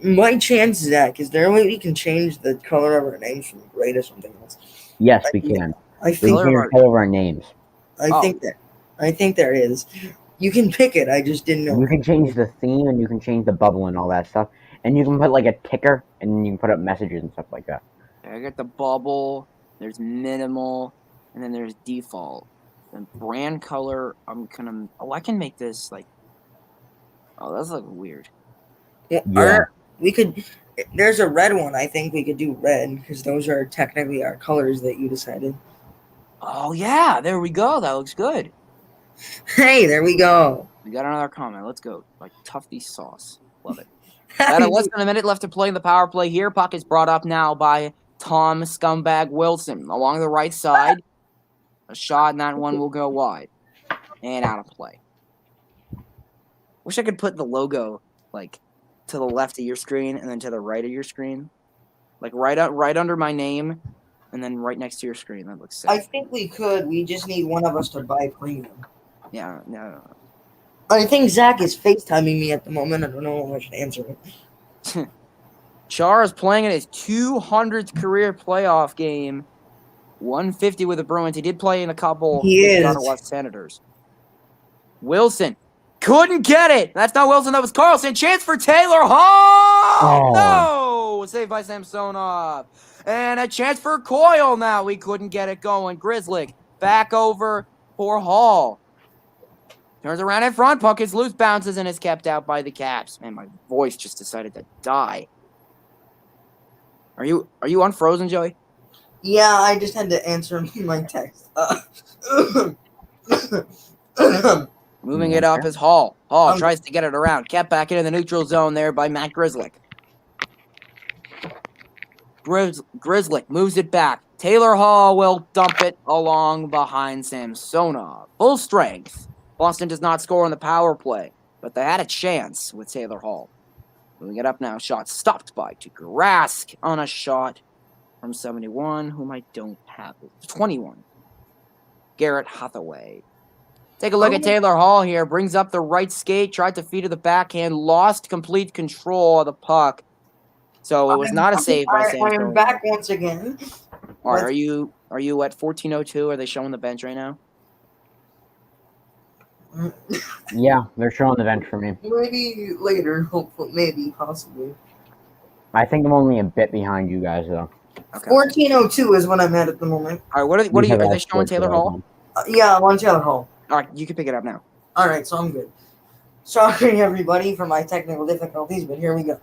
My chance, Zach, is there a way we can change the color of our names from gray to something else? Yes, we can. I We think can change the color of our names. I think there is. You can pick it. I just didn't know. You can change the theme, and you can change the bubble and all that stuff. And you can put like a ticker, and then you can put up messages and stuff like that. I got the bubble. There's minimal, and then there's default. And brand color. I can make this like. Oh, that's like weird. Yeah. We could. There's a red one. I think we could do red because those are technically our colors that you decided. Oh yeah, there we go. That looks good. Hey, there we go. We got another comment. Let's go. Like Tufty sauce. Love it. Got less than a minute left to play in the power play here. Puck is brought up now by Tom Scumbag Wilson along the right side. A shot, and that one will go wide and out of play. Wish I could put the logo like to the left of your screen and then to the right of your screen. Like right under my name, and then right next to your screen. That looks sick. I think we could. We just need one of us to buy premium. Yeah, no. I think Zach is FaceTiming me at the moment. I don't know if I should answer it. Char is playing in his 200th career playoff game. 150 with the Bruins. He did play in a couple He with the is. Ottawa Senators. Wilson couldn't get it. That's not Wilson. That was Carlson. Chance for Taylor Hall. No, saved by Samsonov. And a chance for Coyle. Now we couldn't get it going. Grizzly back over for Hall. Turns around in front. Puck is loose, bounces, and is kept out by the Caps. Man, my voice just decided to die. Are you unfrozen, Joey? Yeah, I just had to answer my text. Moving it up is Hall. Hall tries to get it around. Kept back into the neutral zone there by Matt Grizzlick. Grizzlick moves it back. Taylor Hall will dump it along behind Samsonov. Full strength. Boston does not score on the power play, but they had a chance with Taylor Hall. Moving it up now. Shot stopped by Tuukka Rask on a shot from 71, whom I don't have. 21. Garrett Hathaway. Take a look at Taylor Hall here. Brings up the right skate, tried to feed to the backhand, lost complete control of the puck. So it was not a save by Samsonov. I am back once again. All right, are you at 14:02? Are they showing the bench right now? Yeah, they're showing the bench for me. Maybe later, hopefully, maybe, possibly. I think I'm only a bit behind you guys, though. Okay. 14:02 is what I'm at the moment. All right, what are they showing Taylor Hall? Yeah, I'm on Taylor Hall. All right, you can pick it up now. All right, so I'm good. Sorry, everybody, for my technical difficulties, but here we go.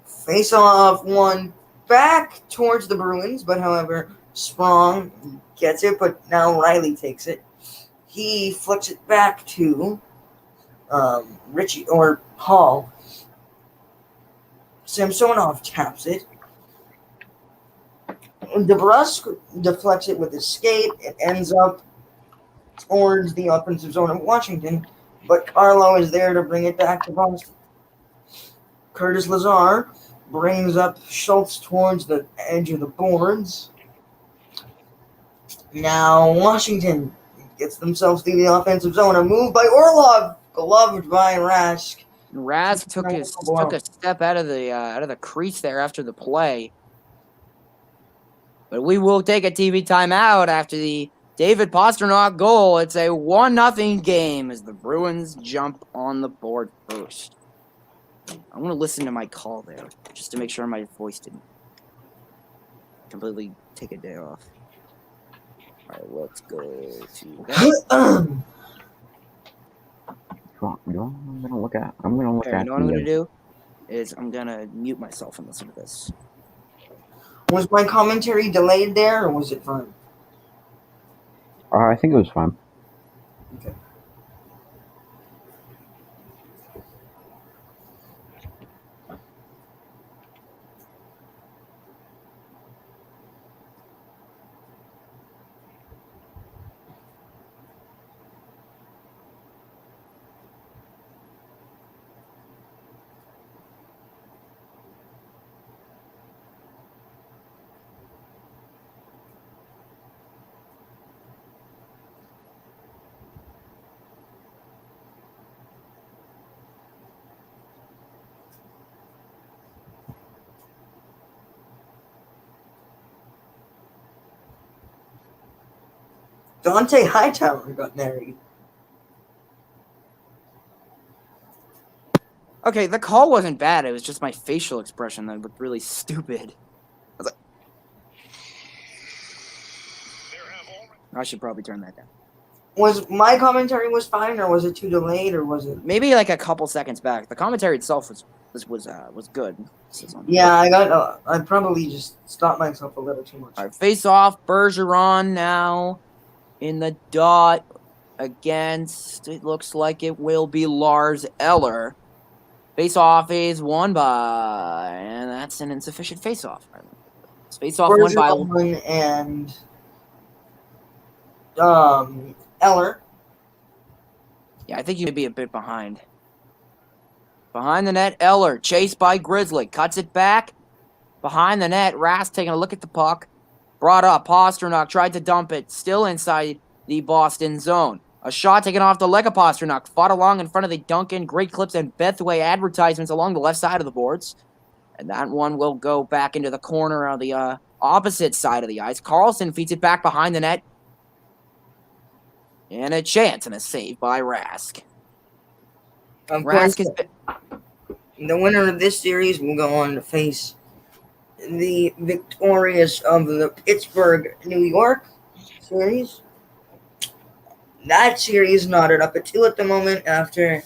Face off one back towards the Bruins, but however, Sprong gets it, but now Riley takes it. He flicks it back to Richie or Hall. Samsonov taps it. DeBrusque deflects it with his skate. It ends up towards the offensive zone of Washington, but Carlo is there to bring it back to Boston. Curtis Lazar brings up Schultz towards the edge of the boards. Now Washington gets themselves through the offensive zone. A move by Orlov, gloved by Rask. Rask took a step out of the crease there after the play. But we will take a TV timeout after the David Pastrnak goal. It's a 1-0 game as the Bruins jump on the board first. I want to listen to my call there just to make sure my voice didn't completely take a day off. All right, let's go to that. I'm gonna look at. You know what I'm gonna do is I'm gonna mute myself and listen to this. Was my commentary delayed there, or was it fine? I think it was fine. Okay. Dante Hightower got married. Okay, the call wasn't bad. It was just my facial expression that looked really stupid. I was like, I should probably turn that down. Was my commentary was fine, or was it too delayed, or was it? Maybe like a couple seconds back. The commentary itself was good. Yeah, I probably just stopped myself a little too much. All right, face off. Bergeron now in the dot against. It looks like it will be Lars Eller. Face off is won by, and that's an insufficient face off. Face off won by and Eller. Yeah, I think you may be a bit behind. Behind the net, Eller chased by Grizzly, cuts it back. Behind the net, Rask taking a look at the puck. Brought up. Pasternak tried to dump it. Still inside the Boston zone. A shot taken off the leg of Pasternak. Fought along in front of the Duncan, Great Clips, and Bethway advertisements along the left side of the boards. And that one will go back into the corner on the opposite side of the ice. Carlson feeds it back behind the net. And a chance and a save by Rask. Of Rask course, the winner of this series will go on to face the victorious of the Pittsburgh, New York series. That series knotted up at 2 at the moment after,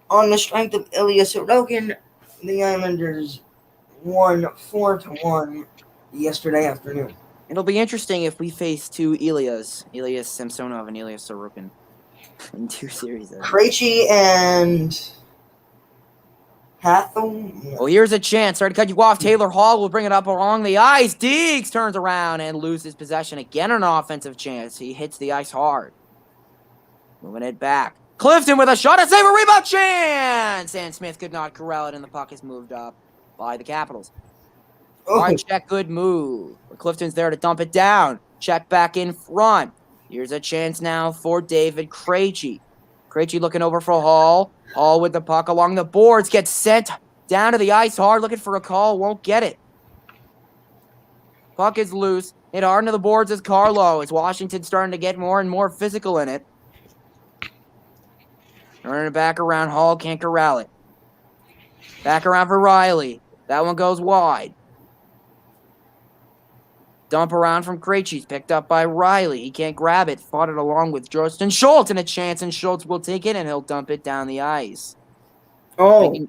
on the strength of Ilya Sorokin, the Islanders won 4-1 yesterday afternoon. It'll be interesting if we face two Elias Samsonov and Ilya Sorokin in 2 series. Krejci and Hathel. Oh, here's a chance. Sorry to cut you off. Taylor Hall will bring it up along the ice. Deeks turns around and loses possession. Again, an offensive chance. He hits the ice hard. Moving it back. Clifton with a shot, a save, a rebound chance! And Smith could not corral it, and the puck is moved up by the Capitals. Oh, Hard check, good move. But Clifton's there to dump it down. Check back in front. Here's a chance now for David Krejci. Krejci looking over for Hall. Hall with the puck along the boards. Gets sent down to the ice hard. Looking for a call. Won't get it. Puck is loose. Hit hard into the boards is Carlo. As Washington starting to get more and more physical in it. Turning it back around. Hall can't corral it. Back around for Riley. That one goes wide. Dump around from Krejci, picked up by Riley. He can't grab it. Fought it along with Johnston. Schultz and a chance, and Schultz will take it, and he'll dump it down the ice. oh.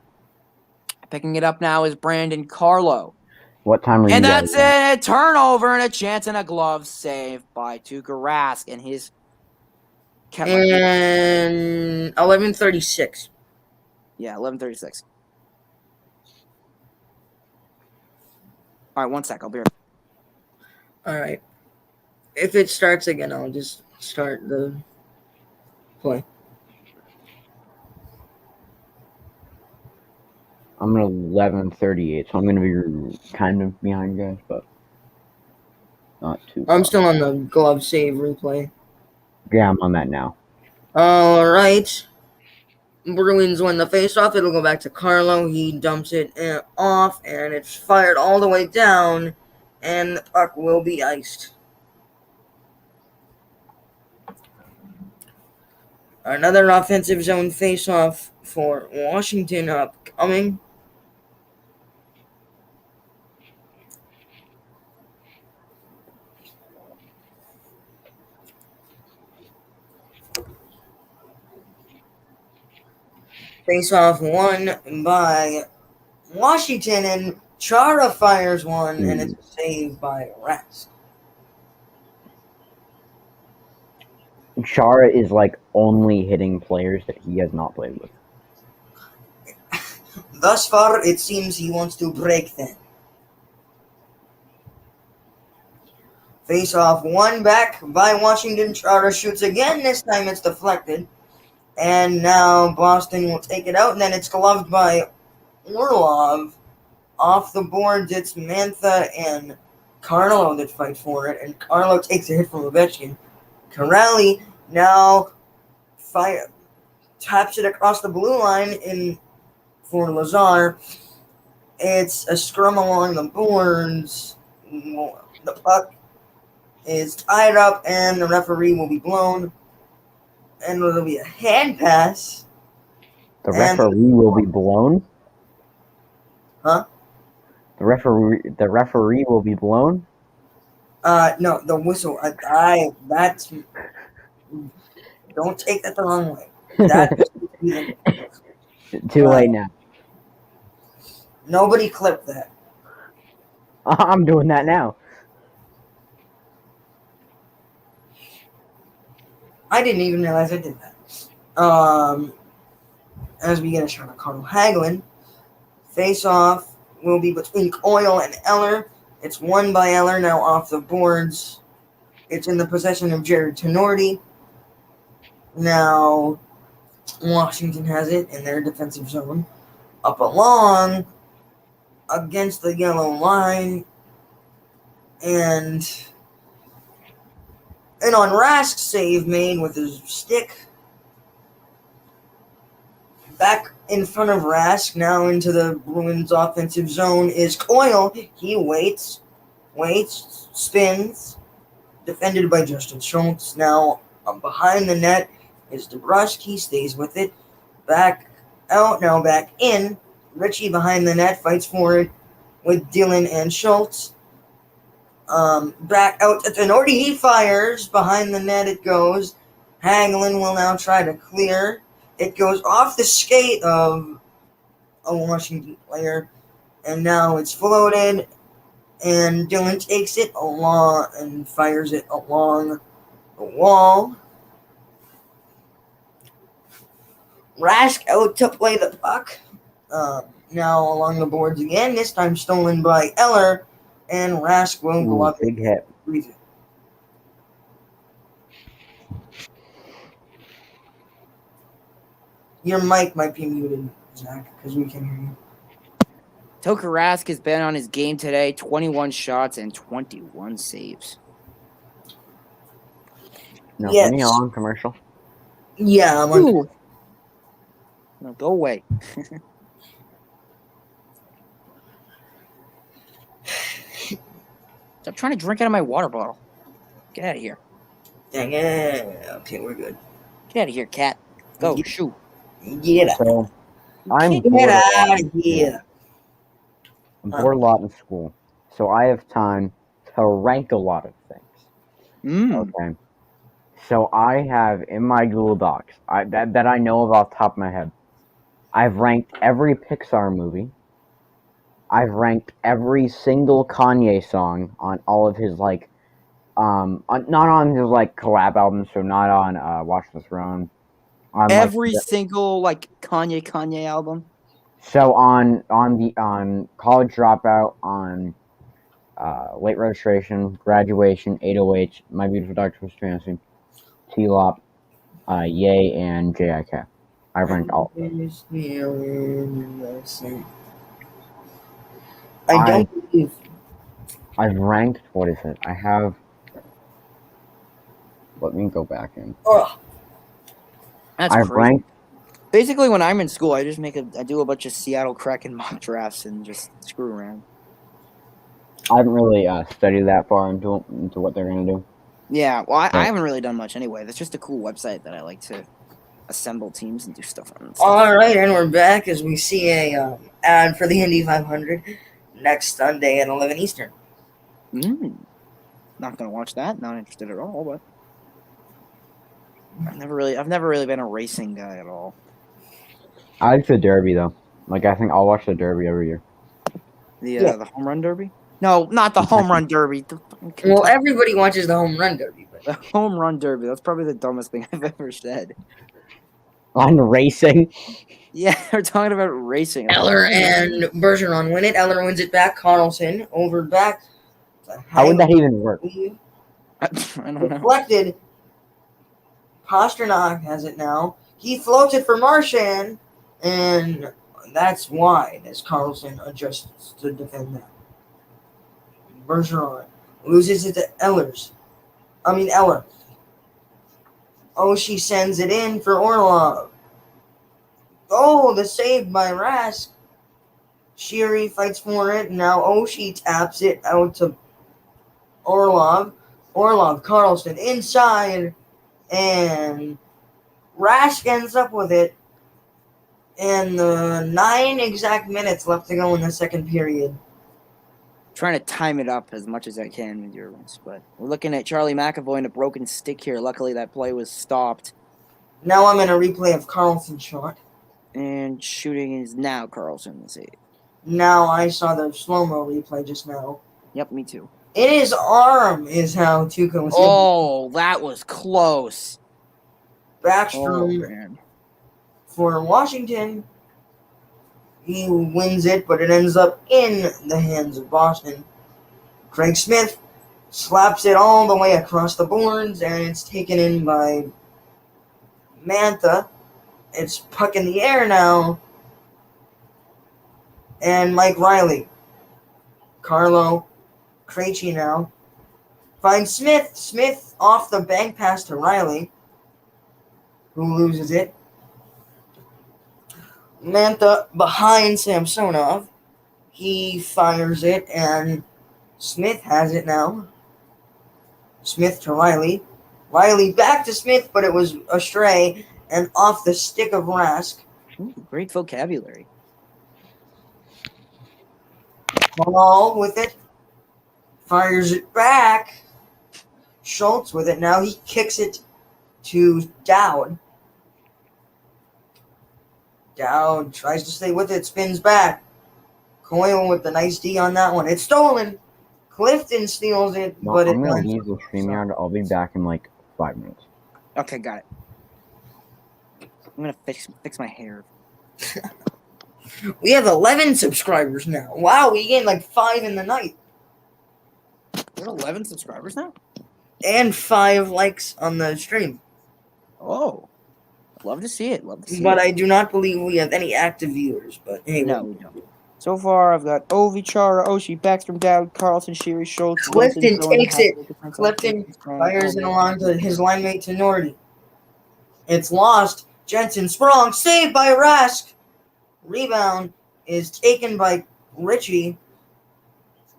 Picking it up now is Brandon Carlo. What time are you And guys that's at? it. Turnover and a chance and a glove save by Tuukka Rask and his... And 11:36. Yeah, 11:36. All right, 1 sec. I'll be right back. All right. If it starts again, I'll just start the play. I'm at 11:38, so I'm gonna be kind of behind guys, but not too. I'm far. still on the glove save replay. Yeah, I'm on that now. All right. Bruins win the faceoff. It'll go back to Carlo. He dumps it off, and it's fired all the way down, and the puck will be iced. Another offensive zone faceoff for Washington upcoming. Face-off won by Washington, and Chara fires one, and it's a save by Rask. Chara is like only hitting players that he has not played with. Thus far, it seems he wants to break them. Face-off won back by Washington. Chara shoots again. This time it's deflected. And now Boston will take it out, and then it's gloved by Orlov. Off the boards, it's Mantha and Carlo that fight for it, and Carlo takes a hit from Ovechkin. Corrali now taps it across the blue line for Lazar. It's a scrum along the boards. The puck is tied up, and the referee will be blown. And it'll be a hand pass. The referee will be blown? Huh? The referee will be blown? No, the whistle. That's... Don't take that the wrong way. That's Too late now. Nobody clipped that. I'm doing that now. I didn't even realize I did that. As we get a shot of Carl Hagelin. Face-off will be between Coyle and Eller. It's won by Eller, now off the boards. It's in the possession of Jared Tenorti. Now, Washington has it in their defensive zone. Up along, against the yellow line. And on Rask's save made with his stick. Back in front of Rask, now into the Bruins offensive zone, is Coyle. He waits, spins, defended by Justin Schultz. Now behind the net is DeBrusk. He stays with it. Back out, now back in. Ritchie behind the net, fights for it with Dylan and Schultz. Back out to Tenorti. He fires. Behind the net it goes. Hagelin will now try to clear. It goes off the skate of a Washington player. And now it's floated. And Dylan takes it along and fires it along the wall. Rask out to play the puck. Now along the boards again. This time stolen by Eller. And Rask will go up. Big hit. Your mic might be muted, Zach, because we can hear you. Tuukka Rask has been on his game today. 21 shots and 21 saves. No, Yes. any on commercial? Yeah, I'm on. Ooh. No, go away. Stop trying to drink out of my water bottle. Get out of here. Dang it. Okay, we're good. Get out of here, cat. Go, Yeah. shoot. Get out. So, I'm Get bored a lot out in of school. here. I'm bored a lot in school. So I have time to rank a lot of things. Okay. So I have in my Google Docs that I know of off the top of my head. I've ranked every Pixar movie. I've ranked every single Kanye song on all of his not on his collab albums, so not on Watch the Throne. On Every single Kanye album. So on College Dropout, on Late Registration, Graduation, 808, My Beautiful Dark Twisted Fantasy, T-Lop, Yay, and J.I.K. I've ranked all of those. I don't believe. I've ranked, what is it? I have, let me go back in. Oh, That's I've crazy. ranked, Basically, when I'm in school, I just I do a bunch of Seattle Kraken mock drafts and just screw around. I haven't really studied that far into what they're going to do. Yeah, well, I haven't really done much anyway. That's just a cool website that I like to assemble teams and do stuff on. And stuff. all right, and we're back as we see a ad for the Indy 500 next Sunday at 11 Eastern. Not gonna watch that. Not interested at all. But I've never really been a racing guy at all. I like the Derby though. I think I'll watch the Derby every year. The home run derby? No, not the home run derby. Well, everybody watches the home run derby, but The home run derby. That's probably the dumbest thing I've ever said. On racing. Yeah, we're talking about racing. Eller and Bergeron win it. Eller wins it back. Carlson over back. How would that even work? I don't know. Deflected. Pasternak has it now. He floats it for Marchand, and that's wide as Carlson adjusts to defend that. Bergeron loses it to Eller. Oh, she sends it in for Orlov. Oh, the save by Rask. Sheary fights for it. Now Oshie taps it out to Orlov. Carlson inside. And Rask ends up with it. And the 9 exact minutes left to go in the second period. Trying to time it up as much as I can with your ones, but we're looking at Charlie McAvoy and a broken stick here. Luckily, that play was stopped. Now I'm in a replay of Carlson's shot. And shooting is now Carlson. Let's see. Now I saw the slow-mo replay just now. Yep, me too. In his arm is how Tuukka was hit. Oh, that was close. Backstrom Man. for Washington. He wins it, but it ends up in the hands of Boston. Craig Smith slaps it all the way across the boards, and it's taken in by Mantha. It's puck in the air now. And Mike Riley Carlo, Krejci now. Finds Smith. Smith off the bank pass to Riley, who loses it. Mantha behind Samsonov. He fires it, and Smith has it now. Smith to Riley. Riley back to Smith, but it was astray and off the stick of Rask. Ooh, great vocabulary. Hall with it. Fires it back. Schultz with it now. He kicks it to Dowd. Dowd tries to stay with it. Spins back. Coyle with the nice D on that one. It's stolen. Clifton steals it, No, but I'm it gonna leave the StreamYard. I'll be back in like 5 minutes. Okay, got it. I'm gonna fix my hair. We have 11 subscribers now. Wow, we gained like 5 in the night. We have 11 subscribers now? And 5 likes on the stream. Oh. Love to see it. Love to see But it. I do not believe we have any active viewers. But hey, No, we don't. So far, I've got Ovi, Chara, Oshie, Backstrom, Dowd, Carlson, Sheary, Schultz. Clifton Wilson, takes it. Clifton fires it along to his line mate to Nordy. It's lost. Jensen sprung. Saved by Rask. Rebound is taken by Richie.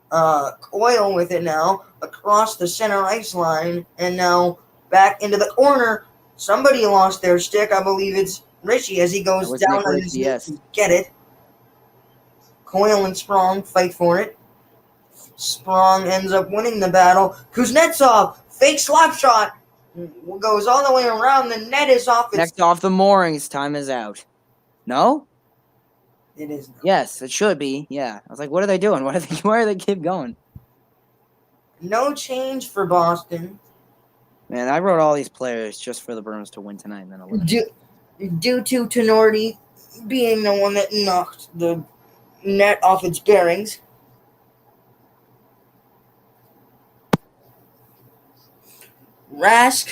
Coyle with it now. Across the center ice line. And now back into the corner. Somebody lost their stick. I believe it's Richie as he goes down on his knees to get it. Coyle and Sprong fight for it. Sprong ends up winning the battle. Kuznetsov, fake slap shot, goes all the way around. The net is off. Next off the moorings. Time is out. No? It is. Yes, it should be. Yeah. I was like, what are they doing? Why are they keep going? No change for Boston. Man, I wrote all these players just for the Bruins to win tonight. And then Due to Tenorti being the one that knocked the net off its bearings. Rask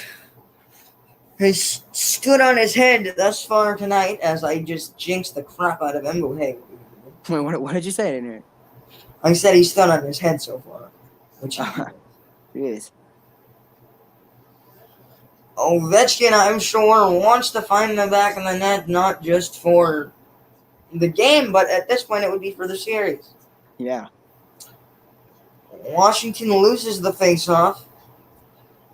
has stood on his head thus far tonight as I just jinxed the crap out of him. But hey, Wait, what did you say in here? I said he stood on his head so far. Which Jeez. Ovechkin, I'm sure, wants to find the back of the net, not just for the game, but at this point it would be for the series. Yeah. Washington loses the faceoff.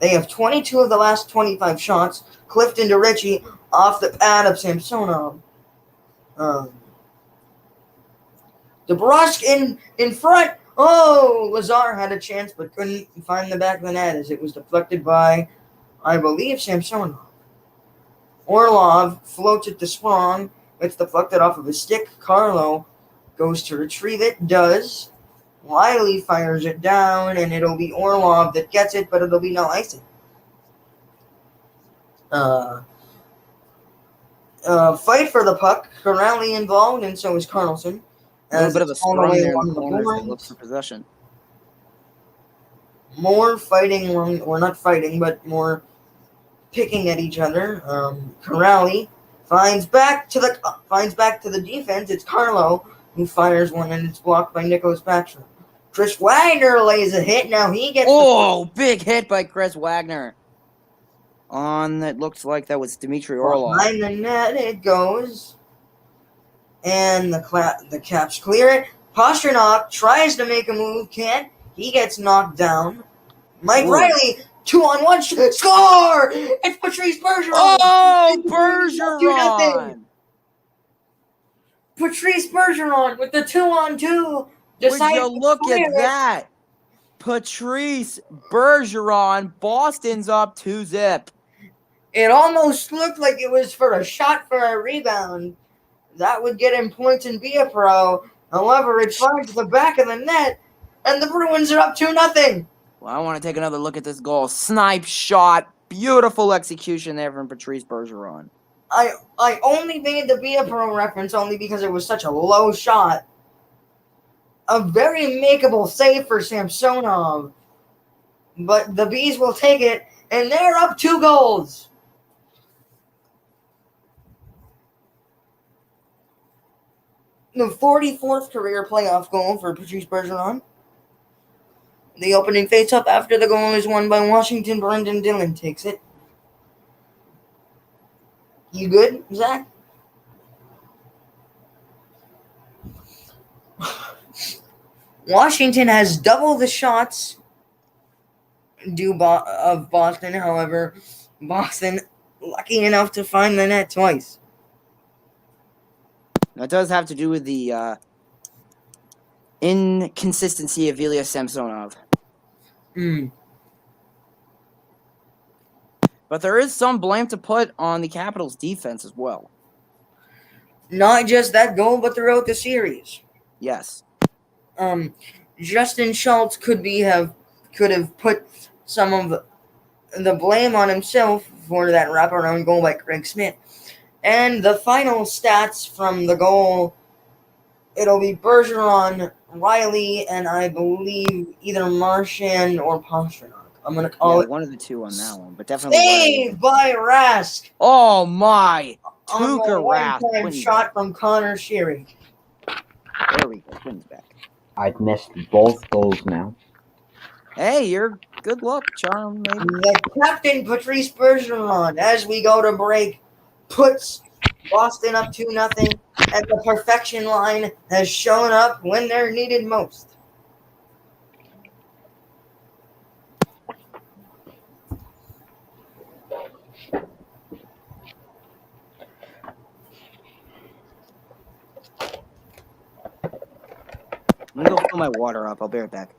They have 22 of the last 25 shots. Clifton to Richie off the pad of Samsonov. DeBrusk in front. Oh, Lazar had a chance but couldn't find the back of the net as it was deflected by, I believe, Samsonov. Orlov floats it to Sprong. It's deflected off of his stick. Carlo goes to retrieve it. Does. Wiley fires it down, and it'll be Orlov that gets it, but it'll be no icing. Fight for the puck. Corrali involved, and so is Carlson. A little bit of a scrum there in the corners. They look for possession. More fighting, or not fighting, but more picking at each other. Corrali finds back to the defense. It's Carlo who fires one, and it's blocked by Nicholas Backstrom. Chris Wagner lays a hit. Now he gets. Oh, big hit by Chris Wagner. On that looks like that was Dmitry Orlov. Behind the net it goes. And the Caps clear it. Pasternak tries to make a move, can't. He gets knocked down. Mike Riley, 2-on-1, score! It's Patrice Bergeron! Oh, Bergeron! Patrice Bergeron with the 2-on-2. Would you look at that? Patrice Bergeron, Boston's up 2-0. It almost looked like it was for a shot for a rebound. That would get him points and be a pro. However, it finds the back of the net, and the Bruins are up 2-0. Well, I want to take another look at this goal. Snipe shot. Beautiful execution there from Patrice Bergeron. I only made the be a pro reference only because it was such a low shot. A very makeable save for Samsonov. But the Bees will take it, and they're up 2 goals. The 44th career playoff goal for Patrice Bergeron. The opening face-off after the goal is won by Washington. Brendan Dillon takes it. You good, Zach? Washington has double the shots of Boston. However, Boston lucky enough to find the net twice. That does have to do with the inconsistency of Ilya Samsonov. But there is some blame to put on the Capitals' defense as well. Not just that goal, but throughout the series. Yes. Justin Schultz could have put some of the blame on himself for that wraparound goal by Craig Smith. And the final stats from the goal, it'll be Bergeron, Riley, and I believe either Marchand or Pastrnak. I'm going to call it one of the two on that one, but definitely saved by Rask. Oh, my. On Tuukka a Rask. one-time shot from Connor Sheary. There we go. Quinn's back. I've missed both goals now. Hey, you're good luck, charm, maybe. The captain, Patrice Bergeron, as we go to break, puts Boston up 2-0, and the perfection line has shown up when they're needed most. I'm gonna go fill my water up. I'll be right back.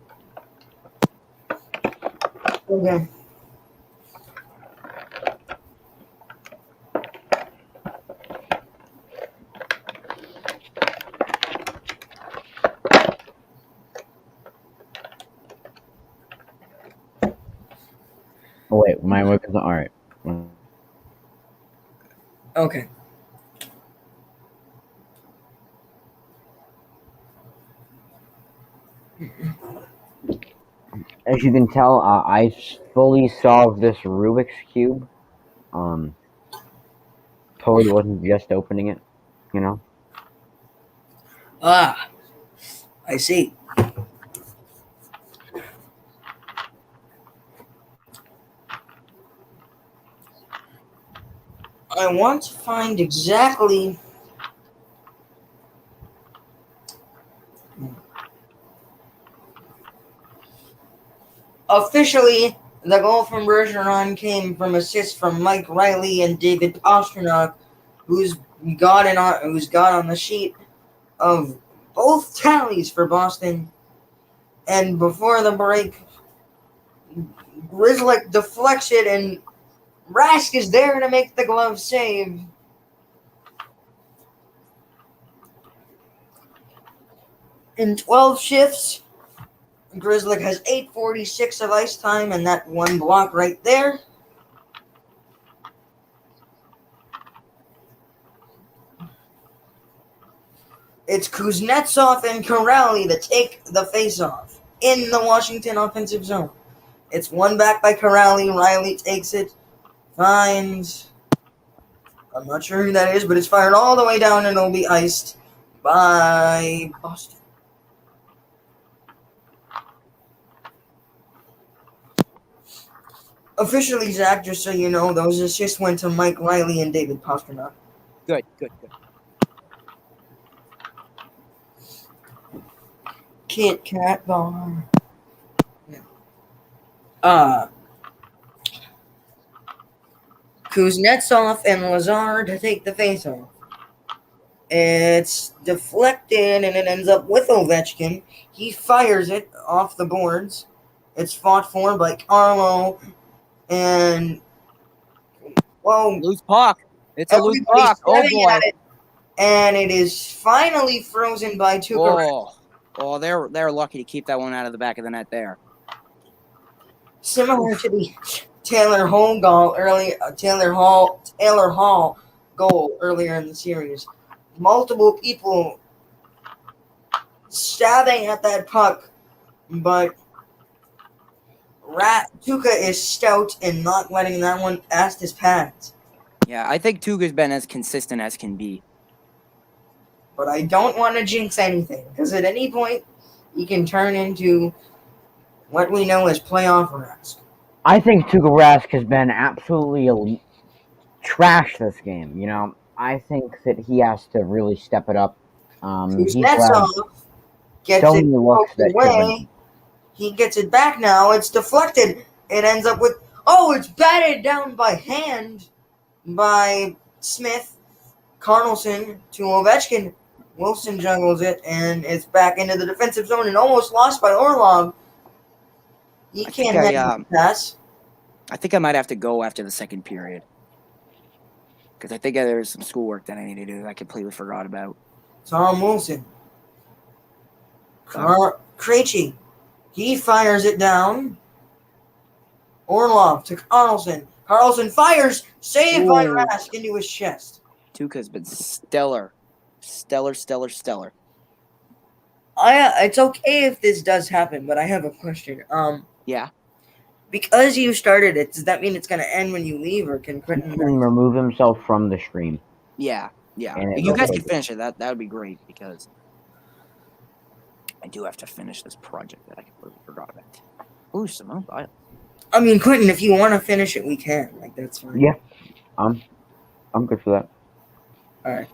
Okay. Oh wait, my work is alright. Okay. As you can tell, I fully solved this Rubik's Cube. Totally wasn't just opening it, you know? Ah, I see. I want to find exactly... Officially, the goal from Bergeron came from assists from Mike Riley and David Pastrnak, who's got on the sheet of both tallies for Boston. And before the break, Grzelcyk deflects it, and Rask is there to make the glove save. In 12 shifts, Grzelcyk has 8:46 of ice time, and that one block right there. It's Kuznetsov and Kuraly that take the face-off in the Washington offensive zone. It's one back by Kuraly. Riley takes it, finds... I'm not sure who that is, but it's fired all the way down, and it'll be iced by Boston. Officially, Zach, just so you know, those assists went to Mike Riley and David Pastrnak. Good. Kit Kat bar. Kuznetsov and Lazar to take the face-off. It's deflected, and it ends up with Ovechkin. He fires it off the boards. It's fought for by Carlo, and Loose puck. It's a loose puck. Oh boy. And it is finally frozen by Tuukka. Oh, they're lucky to keep that one out of the back of the net there. Similar to the Taylor Hall goal earlier in the series. Multiple people stabbing at that puck, but Tuukka is stout and not letting that one past his pads. Yeah, I think Tuukka's been as consistent as can be. But I don't want to jinx anything, because at any point he can turn into what we know as playoff Rask. I think Tuukka Rask has been absolutely elite. Trash this game. You know, I think that he has to really step it up. He's allowed Kuznetsov gets so it many looks poked that should have been. away. He gets it back now. It's deflected. It ends up with, it's batted down by hand by Smith. Carlson to Ovechkin. Wilson juggles it, and it's back into the defensive zone and almost lost by Orlov. He can't hit the pass. I think I might have to go after the second period. Because I think there's some schoolwork that I need to do that I completely forgot about. Tom Wilson. Krejci. He fires it down. Orlov to Carlson. Carlson fires. Saved by Rask into his chest. Tuukka's been stellar. Stellar. It's okay if this does happen, but I have a question. Yeah. Because you started it, does that mean it's going to end when you leave, or can Quentin remove himself from the stream? Yeah. And you guys can finish it. That would be great, because I do have to finish this project that I completely forgot about. Ooh, Simone Biles. I mean, Quentin, if you want to finish it, we can. Like, that's fine. Yeah. I'm good for that. All right.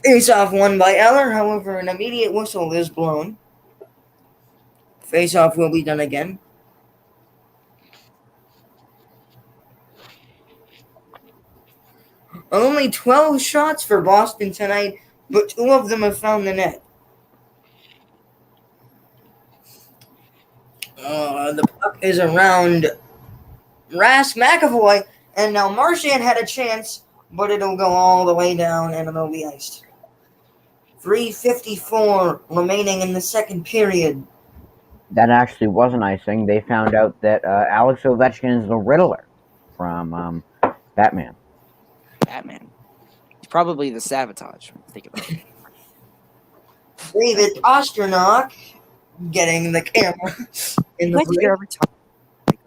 Face-off won by Eller. However, an immediate whistle is blown. Face-off will be done again. Only 12 shots for Boston tonight, but 2 of them have found the net. The puck is around Rask McAvoy, and now Marchand had a chance, but it'll go all the way down and it'll be iced. 3:54 remaining in the second period. That actually wasn't icing. They found out that Alex Ovechkin is the Riddler from Batman. He's probably the Sabotage. Think about it. David Pastrnak getting the camera in the break. Every time.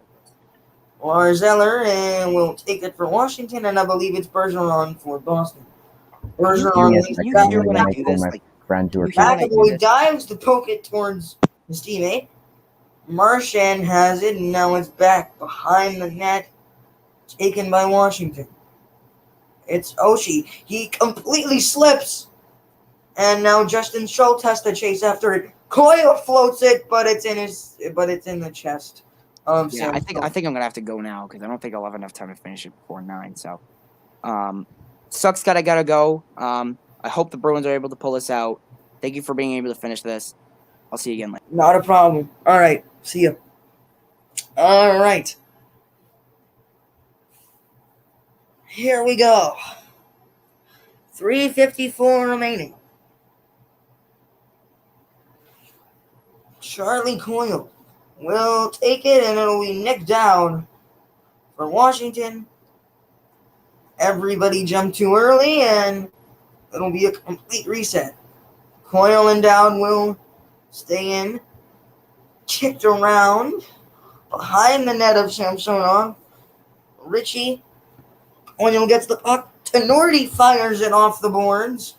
Lars Eller and will take it for Washington, and I believe it's Bergeron for Boston. Bergeron McAvoy dives to poke it towards his teammate. Marchand has it, and now it's back behind the net, taken by Washington. It's Oshie. He completely slips, and now Justin Schultz has to chase after it. Coyle floats it, but it's in the chest. I think I'm gonna have to go now, because I don't think I'll have enough time to finish it before 9. So, sucks that I gotta go. I hope the Bruins are able to pull this out. Thank you for being able to finish this. I'll see you again later. Not a problem. All right, see you. All right, here we go. 3:54 remaining. Charlie Coyle will take it, and it'll be nicked down for Washington. Everybody jumped too early, and it'll be a complete reset. Coyle and down will stay in. Kicked around behind the net of Samsonov. Richie. Coyle gets the puck. Tenorti fires it off the boards.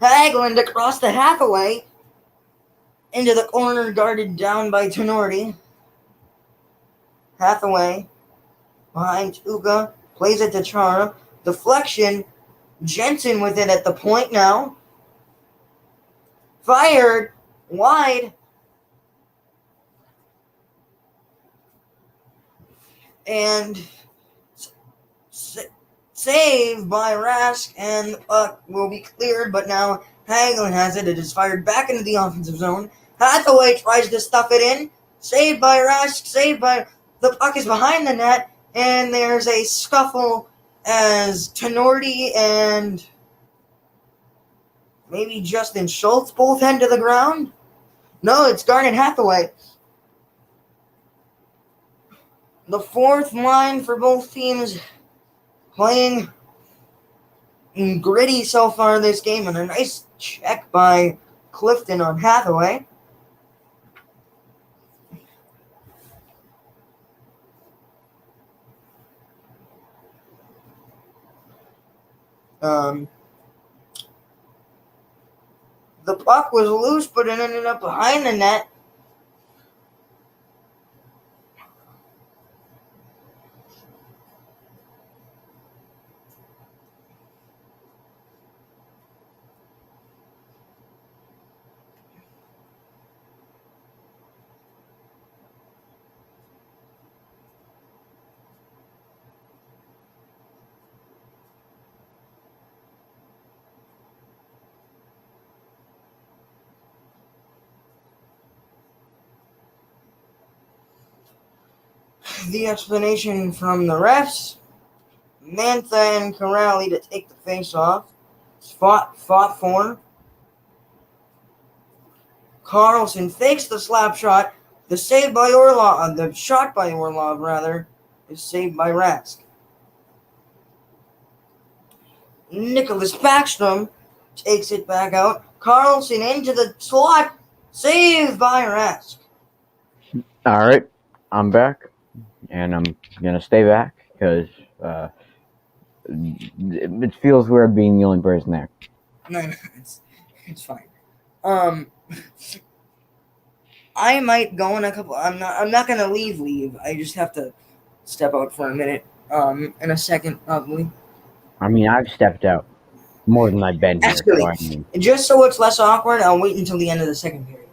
Hagelin across the Hathaway into the corner, guarded down by Tenorti. Hathaway behind Tuukka, plays it to Chara. Deflection. Jensen with it at the point now. Fired wide. And saved by Rask, and the puck will be cleared, but now Hagelin has it. It is fired back into the offensive zone. Hathaway tries to stuff it in. Saved by Rask. The puck is behind the net, and there's a scuffle as Tenorti and maybe Justin Schultz both head to the ground. No, it's Garnet Hathaway. The fourth line for both teams playing gritty so far this game, and a nice check by Clifton on Hathaway. The puck was loose, but it ended up behind the net. The explanation from the refs: Mantha and Corrali to take the face off. Fought for. Carlson fakes the slap shot. The save by Orlov, the shot by Orlov rather, is saved by Rask. Nicholas Backstrom takes it back out. Carlson into the slot. Saved by Rask. All right, I'm back, and I'm gonna stay back because it feels weird being the only person there. No, it's fine. I might go in a couple. I'm not gonna leave. I just have to step out for a minute. In a second probably. I mean, I've stepped out more than I've been here. Actually, So I mean, just so it's less awkward, I'll wait until the end of the second period.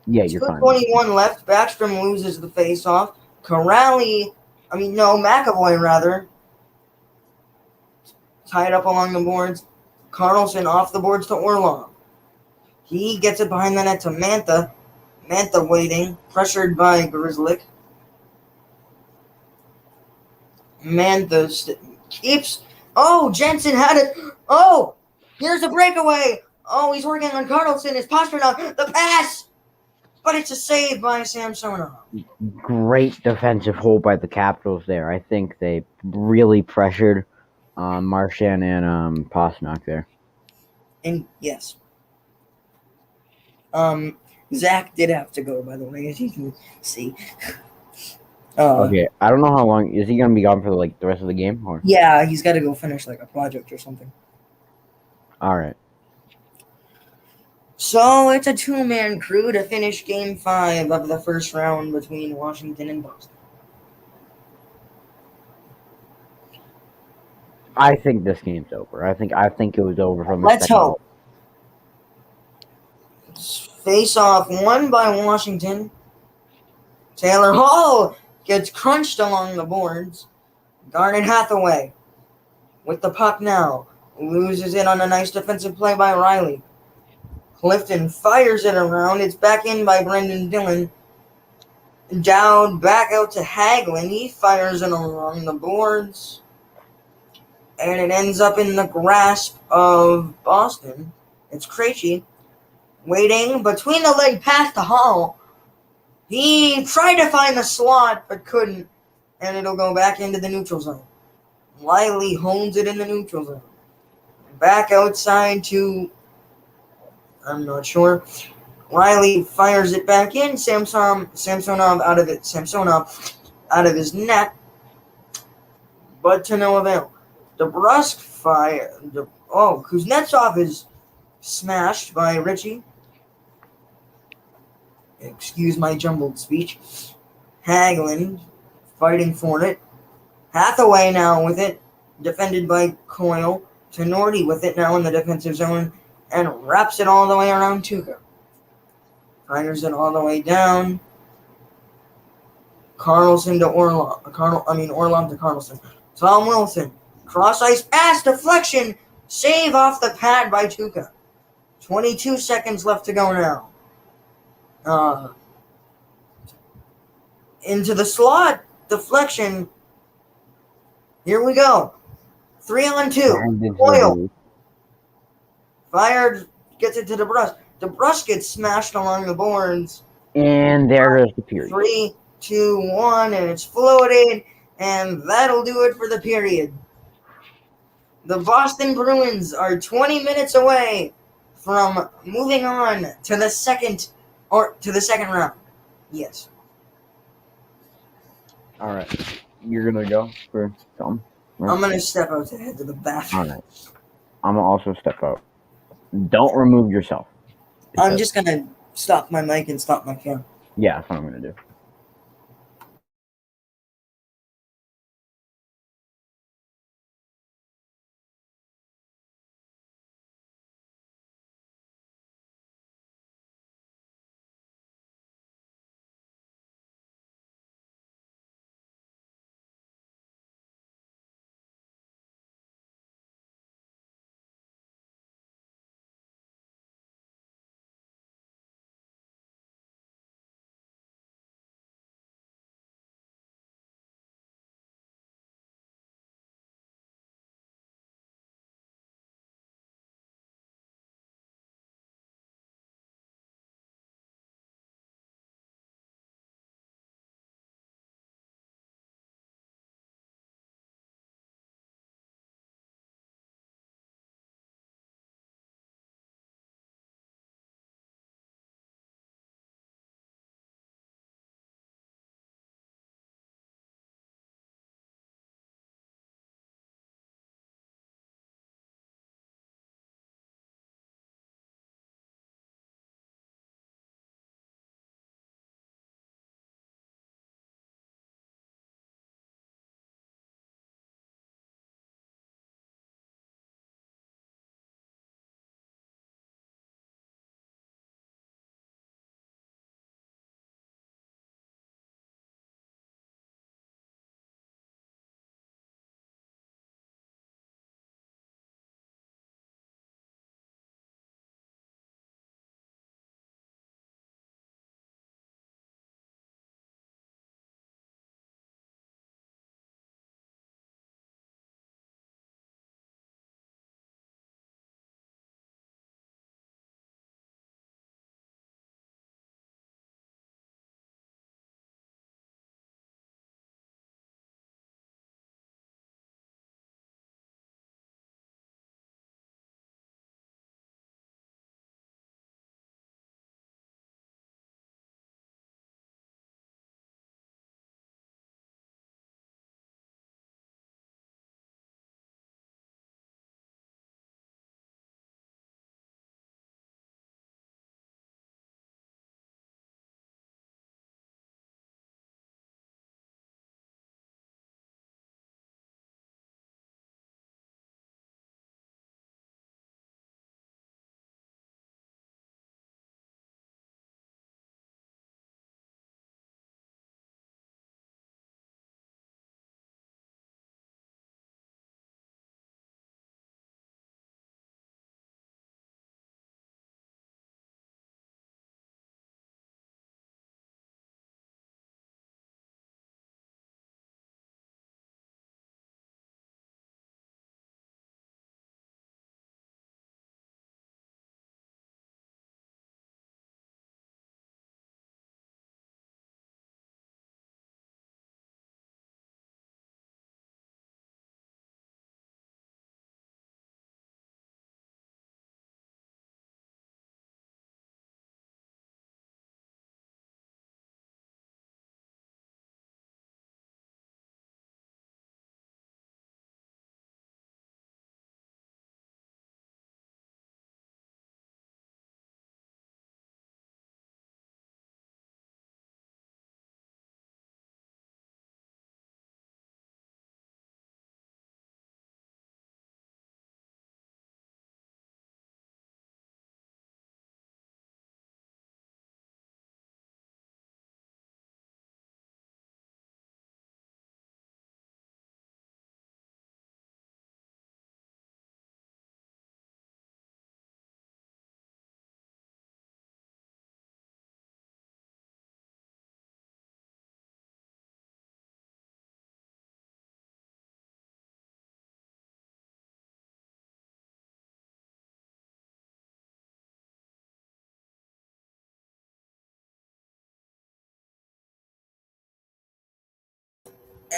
yeah, you're fine. 2:21 left. Backstrom loses the face-off. McAvoy rather, tied up along the boards. Carlson off the boards to Orlov. He gets it behind the net to Mantha. Mantha waiting, pressured by Grizzlick. Mantha keeps. Oh, Jensen had it. Oh, here's a breakaway. Oh, he's working on Carlson. It's Pastrnak. The pass. But it's a save by Samsonov. Great defensive hold by the Capitals there. I think they really pressured Marchand and Pastrnak there. And yes. Zach did have to go, by the way, as you can see. Okay, I don't know how long is he gonna be gone for the rest of the game, or? Yeah, he's got to go finish a project or something. All right. So it's a two-man crew to finish Game 5 of the first round between Washington and Boston. I think this game's over. I think it was over from the Let's second hope. Face-off won by Washington. Taylor Hall gets crunched along the boards. Garnet Hathaway with the puck now. Loses it on a nice defensive play by Riley. Clifton fires it around. It's back in by Brendan Dillon. Down back out to Hagelin. He fires it along the boards. And it ends up in the grasp of Boston. It's Krejci waiting between the leg pass to Hall. He tried to find the slot but couldn't. And it'll go back into the neutral zone. Wiley hones it in the neutral zone. Back outside to... I'm not sure. Riley fires it back in. Samsonov out of it. Samsonov out of his net. But to no avail. DeBrusk fire. Kuznetsov is smashed by Ritchie. Excuse my jumbled speech. Hagelin fighting for it. Hathaway now with it. Defended by Coyle. Tenorti with it now in the defensive zone. And wraps it all the way around Tuca. Fires it all the way down. Carlson to Orlov. Orlov to Carlson. Tom Wilson. Cross ice pass. Deflection. Save off the pad by Tuca. 22 seconds left to go now. Into the slot. Deflection. Here we go. 3-on-2. Coyle. Fired, gets it to DeBrusk. DeBrusk gets smashed along the boards. And there goes the period. 3, 2, 1, and it's floated, and that'll do it for the period. The Boston Bruins are 20 minutes away from moving on to the second round. Yes. All right. You're gonna go for some. I'm gonna step out to head to the bathroom. All right. I'm gonna also step out. Don't remove yourself. I'm just gonna stop my mic and stop my camera. Yeah, that's what I'm gonna do.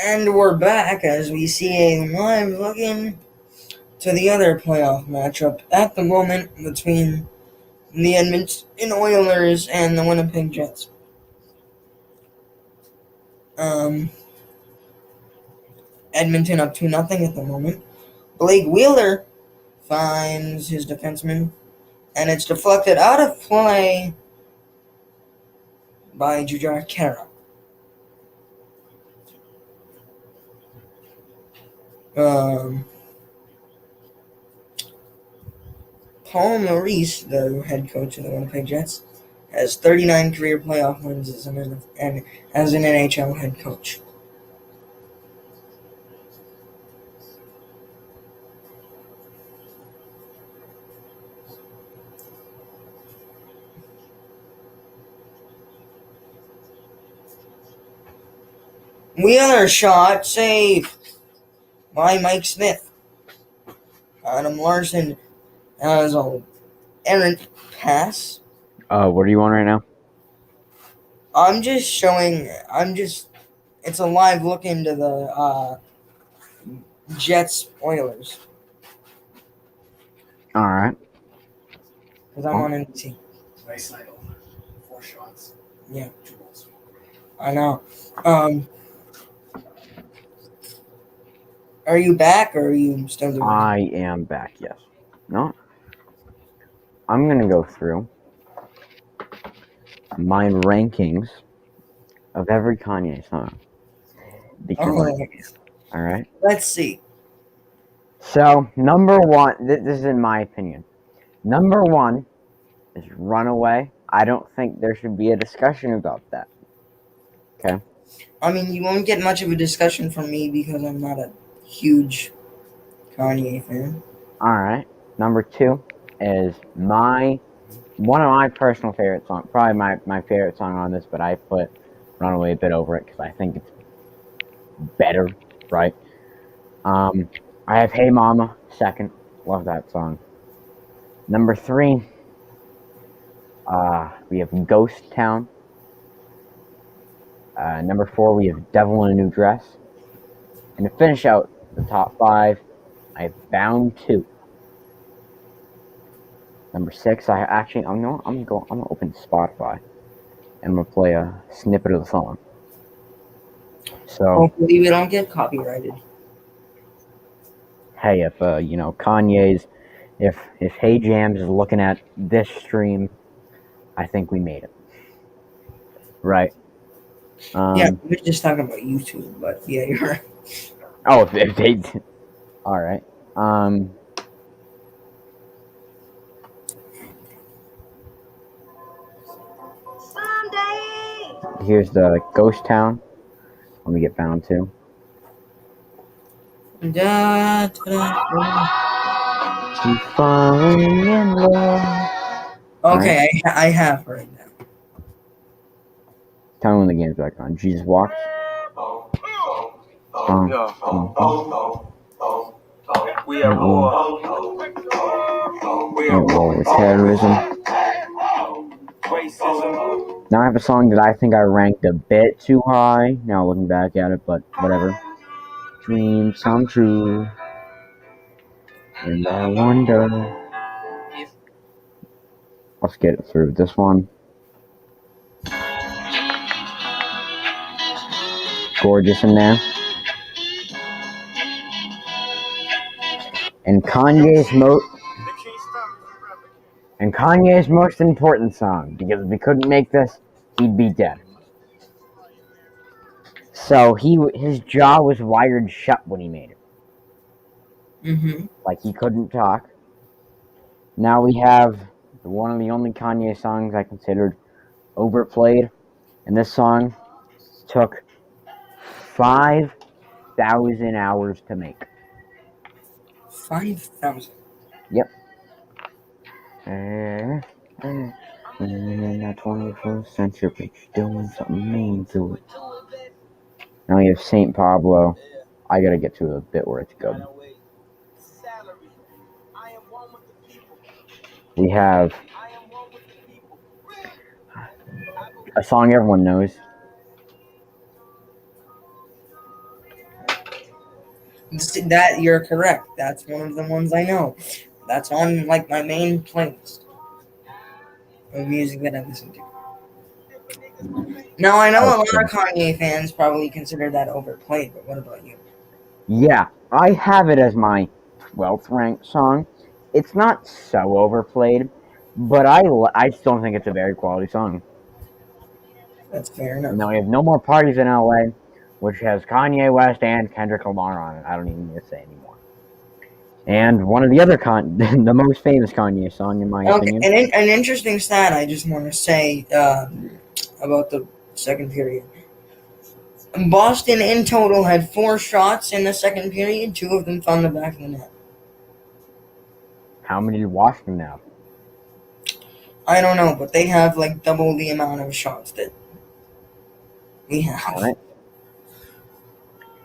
And we're back as we see a live look-in to the other playoff matchup at the moment between the Edmonton Oilers and the Winnipeg Jets. Edmonton up 2-0 at the moment. Blake Wheeler finds his defenseman and it's deflected out of play by Jujar Kara. Paul Maurice, the head coach of the Winnipeg Jets, has 39 career playoff wins as an NHL head coach. Wheeler shot saved by Mike Smith. Adam Larson has an errant pass. What are you on right now? It's a live look into the Jets Oilers. All right. Because I'm on NBC. Nice night. 4 shots. Yeah. 2 goals. I know. Are you back or are you still doing it? I am back, yes. No. I'm going to go through my rankings of every Kanye song. All right. Let's see. So, number 1, this is in my opinion. Number 1 is Runaway. I don't think there should be a discussion about that. Okay? I mean, you won't get much of a discussion from me because I'm not a huge Kanye fan. Alright. Number 2 is one of my personal favorite songs. Probably my favorite song on this, but I put Runaway a bit over it because I think it's better, right? I have Hey Mama, second. Love that song. Number 3, we have Ghost Town. Number 4, we have Devil in a New Dress. And to finish out the top 5, I have Bound 2. Number 6, I'm gonna open Spotify and I'm gonna play a snippet of the song. So hopefully we don't get copyrighted. Hey, if Kanye's, if Hey Jams is looking at this stream, I think we made it. Right. Yeah, we're just talking about YouTube, but yeah, you're right. Oh, if they all right. Here's the Ghost Town. Let me get Bound 2. Keep falling in love. Okay, right. I have right now. Tell me when the game's back on. Jesus Walks. We at war. We at war with terrorism. Racism. Now I have a song that I think I ranked a bit too high. Now looking back at it, but whatever. Dreams come true. And I wonder. Let's get it through this one. Gorgeous in there. And Kanye's most important song, because if he couldn't make this, he'd be dead. So his jaw was wired shut when he made it. Like he couldn't talk. Now we have one of the only Kanye songs I considered overplayed, and this song took 5,000 hours to make. 5,000. Yep. In the 21st century, but you're doing something mean to it. Now we have St. Pablo. I gotta get to a bit where it's good. We have a song everyone knows. That you're correct. That's one of the ones I know. That's on like my main playlist of music that I listen to. Now I know a lot of Kanye fans probably consider that overplayed, but what about you? Yeah, I have it as my 12th ranked song. It's not so overplayed, but I still think it's a very quality song. That's fair enough. And then we have No More Parties in LA, which has Kanye West and Kendrick Lamar on it. I don't even need to say anymore. And one of the other the most famous Kanye song, in my opinion. An interesting stat I just want to say about the second period. Boston in total had 4 shots in the second period. 2 of them found the back of the net. How many did Washington have? I don't know, but they have like double the amount of shots that we have. All right.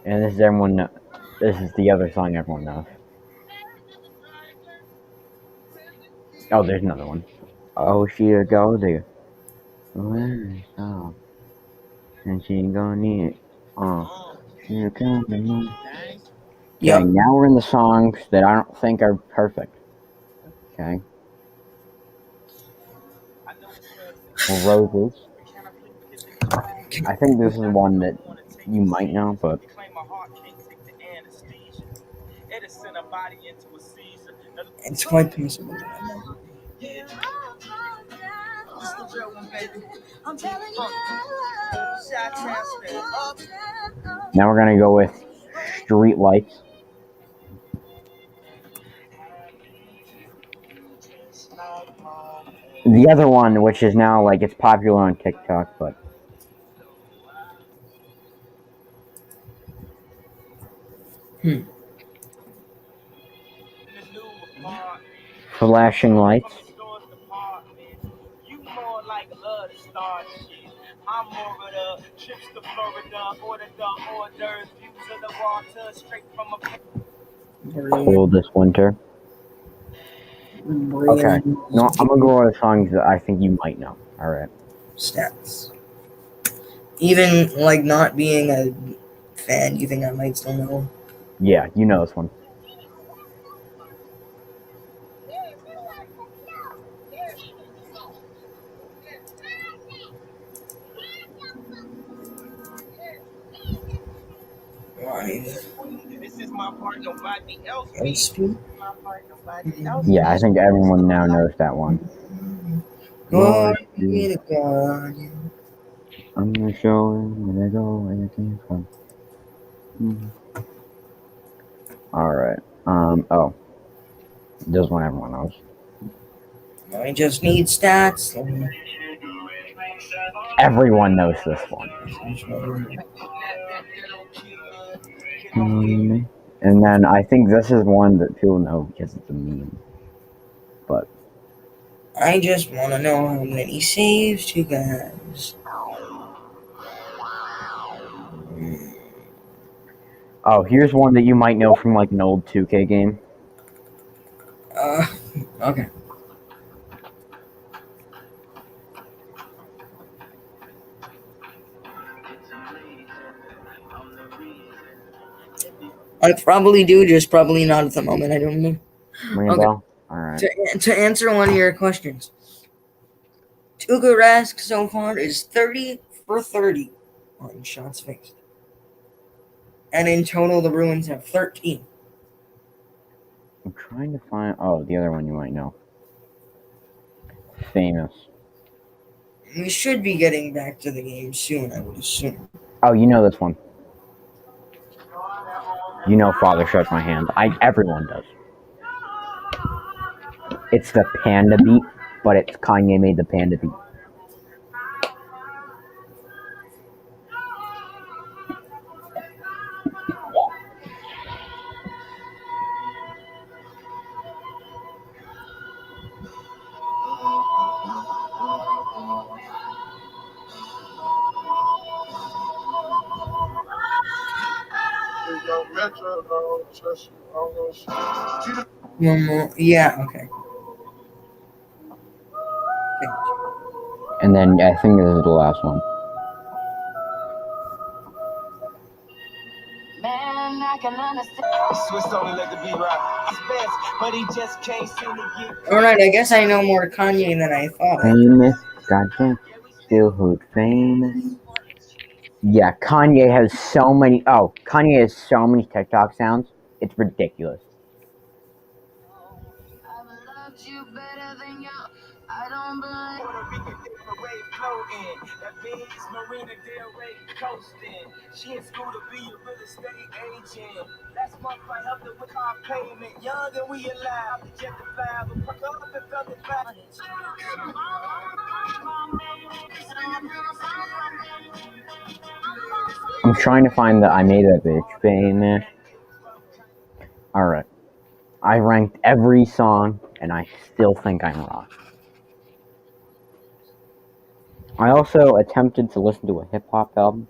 And this is everyone. This is the other song everyone knows. Oh, there's another one. Oh, she'll go there. Oh, and she gonna need it. She'll come to me. Yep. Okay, now we're in the songs that I don't think are perfect. Okay. Well, Roses. I think this is one that you might know, but It's quite possible. now we're gonna go with Street Lights. The other one, which is now like it's popular on TikTok, but Flashing Lights. Coldest Winter. Okay. No, I'm gonna go with songs that I think you might know. All right. Stats. Even like not being a fan, you think I might still know? Yeah, you know this one. Yeah, I think everyone now knows that one. Lord, be the God. I'm gonna show him where I go where I came from. Alright. Oh. This one everyone knows. I just need stats. Everyone knows this one. And then I think this is one that people know because it's a meme. But I just want to know how many saves you guys. oh, here's one that you might know from like an old 2K game. Okay. I probably do, just probably not at the moment. I don't know. Ring a bell? Alright. To answer one of your questions, Tuukka Rask so far is 30 for 30 on shots faced. And in total, the Bruins have 13. I'm trying to find... Oh, the other one you might know. Famous. We should be getting back to the game soon, I would assume. Oh, you know this one. You know Father Shook My Hand. Everyone does. It's the Panda beat, but it's Kanye made the Panda beat. One more. Yeah, okay. And then I think this is the last one. Alright, I guess I know more Kanye than I thought. Famous, gotcha. Still hood famous. Yeah, Kanye has so many. Oh, Kanye has so many TikTok sounds. It's ridiculous. Puerto Rican parade floating. That means Marina Del Rey coasting. She in school to be a real estate agent. Last month I helped her with car payment. Young and we alive. The jet to fly, but fuck up and felt it fly. I'm trying to find the I Made That Bitch thing. Alright. I ranked every song, and I still think I'm wrong. I also attempted to listen to a hip-hop album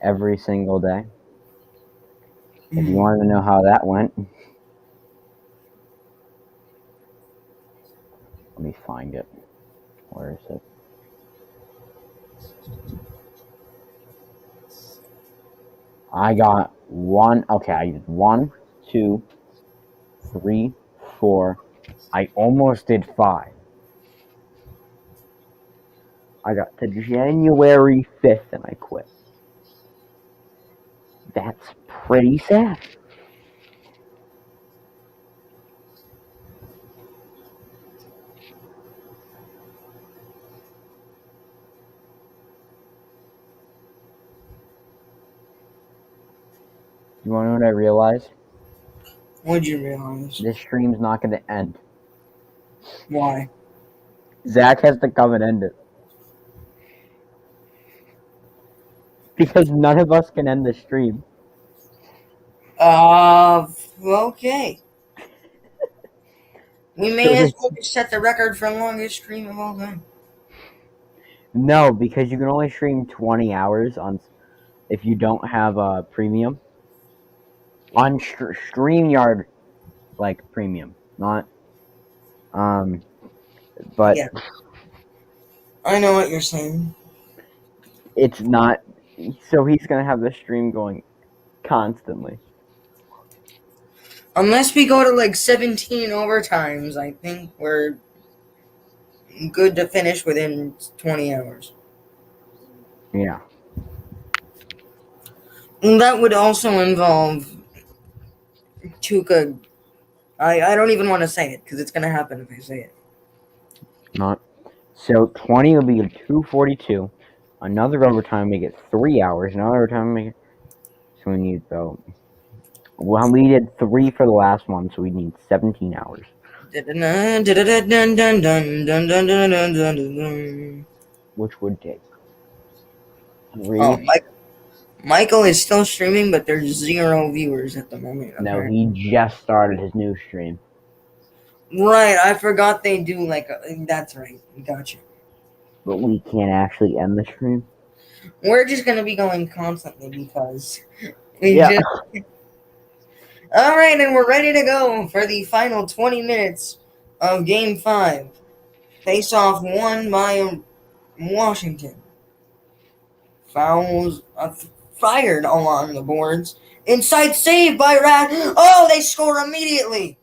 every single day. If you wanted to know how that went, let me find it. Where is it? I got one. Okay, I did 1, 2, 3, 4. I almost did 5. I got to January 5th and I quit. That's pretty sad. You want to know what I realized? What'd you realize? This stream's not going to end. Why? Zach has to come and end it. Because none of us can end the stream. Okay. We may So as well set the record for longest stream of all time. No, because you can only stream 20 hours on if you don't have a premium. On StreamYard, like premium, not but Yeah. I know what you're saying. it's not. So he's gonna have the stream going constantly. Unless we go to like 17 overtimes, I think we're good to finish within 20 hours. Yeah. And that would also involve Tuca. I don't even want to say it because it's going to happen if I say it. Not. So 20 will be 2:42. Another overtime make it 3 hours. Another overtime make it. So we need about. Well, we did 3 for the last one, so we need 17 hours. Which would take 3. Oh, Michael is still streaming, but there's 0 viewers at the moment. No, Apparently. he just started his new stream. Right, I forgot they do that's right. Gotcha. But we can't actually end the stream. We're just gonna be going constantly because Yeah. All right, and we're ready to go for the final 20 minutes of Game 5. Face-off won by Washington. Fouls fired along the boards. Inside save by Rat. Oh, they score immediately.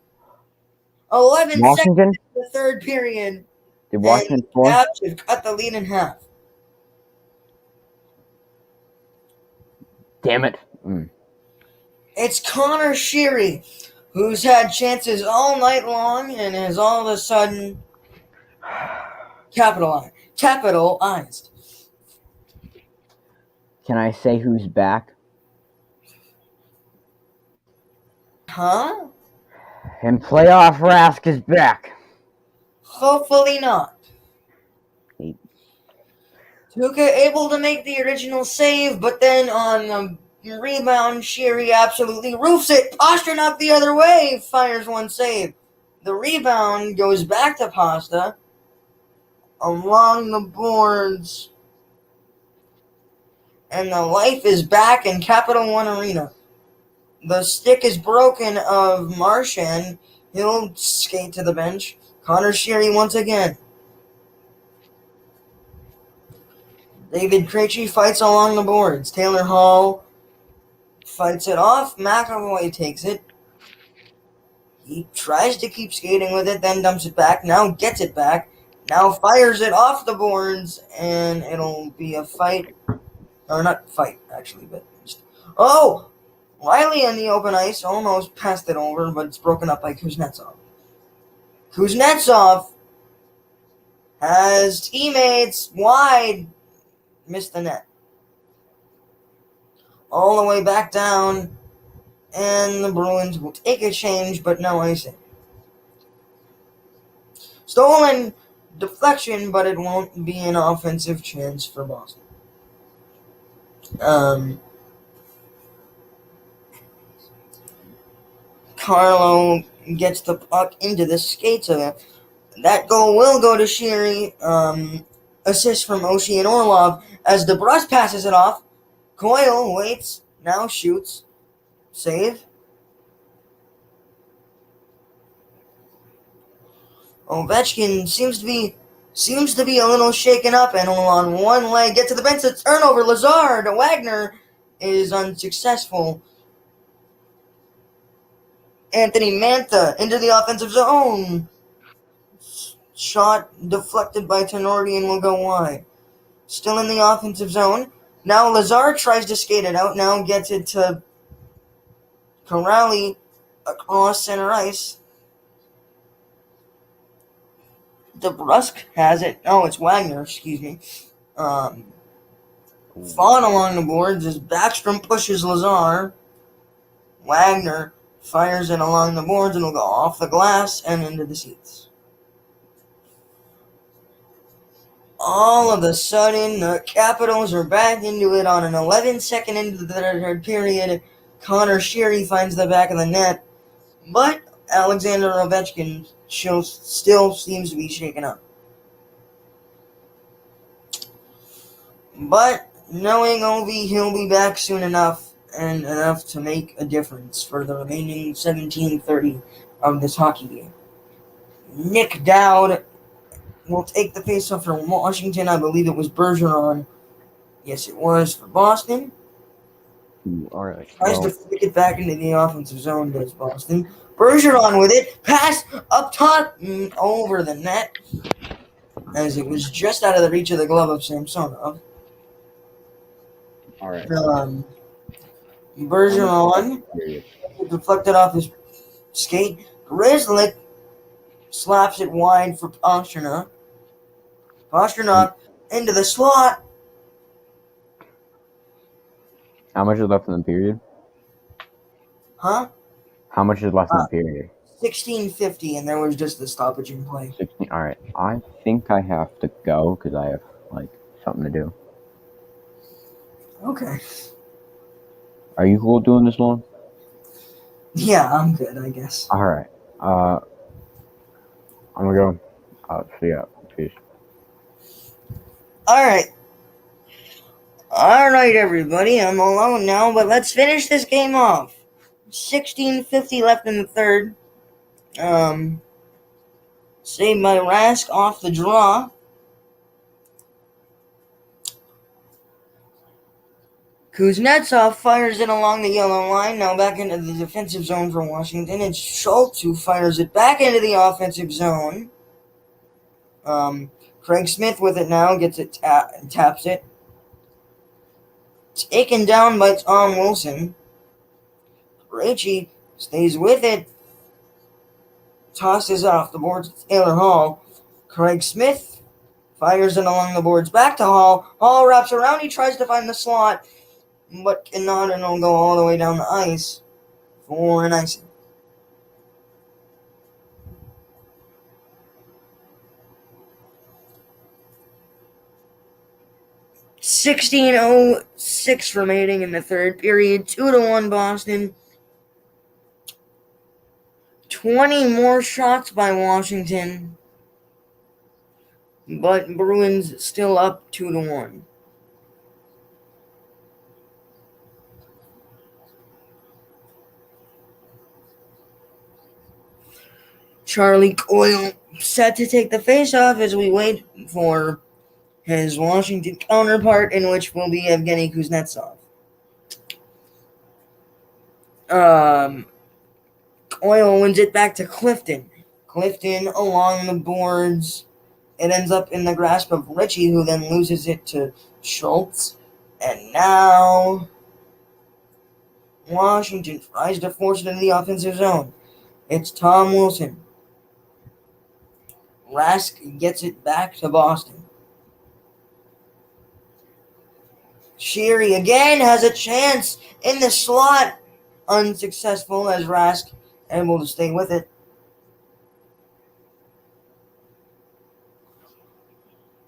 11 Washington? seconds in the third period. Did Washington score? Caps have cut the lead in half. Damn it. It's Connor Sheary, who's had chances all night long and has all of a sudden capitalized. Can I say who's back? Huh? And playoff Rask is back. Hopefully not. He- Tuca able to make the original save, but then on the rebound, Sheary absolutely roofs it. Pasternak the other way fires one save. The rebound goes back to Pasta along the boards. And the life is back in Capital One Arena. The stick is broken of Marchand. He'll skate to the bench. Connor Sheary once again. David Krejci fights along the boards. Taylor Hall fights it off. McAvoy takes it. He tries to keep skating with it, then dumps it back. Now gets it back. Now fires it off the boards, and it'll be a fight. Or not fight, actually, but just... Oh! Wiley on the open ice almost passed it over, but it's broken up by Kuznetsov. Kuznetsov has teammates wide, missed the net. All the way back down, and the Bruins will take a change, but no icing. Stolen deflection, but it won't be an offensive chance for Boston. Carlo gets the puck into the skates of it. That goal will go to Sheary. Assist from Oshie and Orlov as DeBrus passes it off. Coyle waits, now shoots. Save. Ovechkin seems to be a little shaken up and on one leg. Get to the bench. A turnover. Lazard. Wagner is unsuccessful. Anthony Mantha into the offensive zone. Shot deflected by Tenorti and will go wide. Still in the offensive zone. Now Lazard tries to skate it out. Now gets it to Corrali across center ice. DeBrusque has it. Oh, it's Wagner, excuse me. Fought along the boards as Backstrom pushes Lazar. Wagner fires it along the boards and will go off the glass and into the seats. All of a sudden, the Capitals are back into it on an 11-second into the third period. Connor Sheary finds the back of the net, but Alexander Ovechkin still seems to be shaken up. But knowing Ovi, he'll be back soon enough, and enough to make a difference for the remaining 17:30 of this hockey game. Nick Dowd will take the faceoff from Washington. I believe it was Bergeron. Yes, it was for Boston. All right. Tries to flick it back into the offensive zone, does Boston. Bergeron with it. Pass up top over the net as it was just out of the reach of the glove of Samsonov. All right. Bergeron deflected off his skate. Grizzlick slaps it wide for Pastrnak. Pastrnak into the slot. How much is left in the period? Huh? How much is left in the period? 16:50, and there was just the stoppage in play. 16. All right. I think I have to go because I have something to do. Okay. Are you cool doing this long? Yeah, I'm good, I guess. All right. I'm gonna go. See ya. Peace. All right, everybody. I'm alone now, but let's finish this game off. 16:50 left in the third. Saved by Rask off the draw. Kuznetsov fires it along the yellow line, now back into the defensive zone for Washington. It's Schultz who fires it back into the offensive zone. Craig Smith with it now, gets it, taps it. Taken down by Tom Wilson. Krejci stays with it. Tosses off the boards to Taylor Hall. Craig Smith fires it along the boards back to Hall. Hall wraps around. He tries to find the slot, but cannot, and will go all the way down the ice for an icing. .16:06 remaining in the third period. 2-1 Boston. 20 more shots by Washington, but Bruins still up 2-1. Charlie Coyle set to take the face-off as we wait for his Washington counterpart, in which will be Evgeny Kuznetsov. Coyle wins it back to Clifton. Clifton along the boards. It ends up in the grasp of Ritchie, who then loses it to Schultz. And now Washington tries to force it into the offensive zone. It's Tom Wilson. Rask gets it back to Boston. Sherry again has a chance in the slot. Unsuccessful as Rask able to stay with it.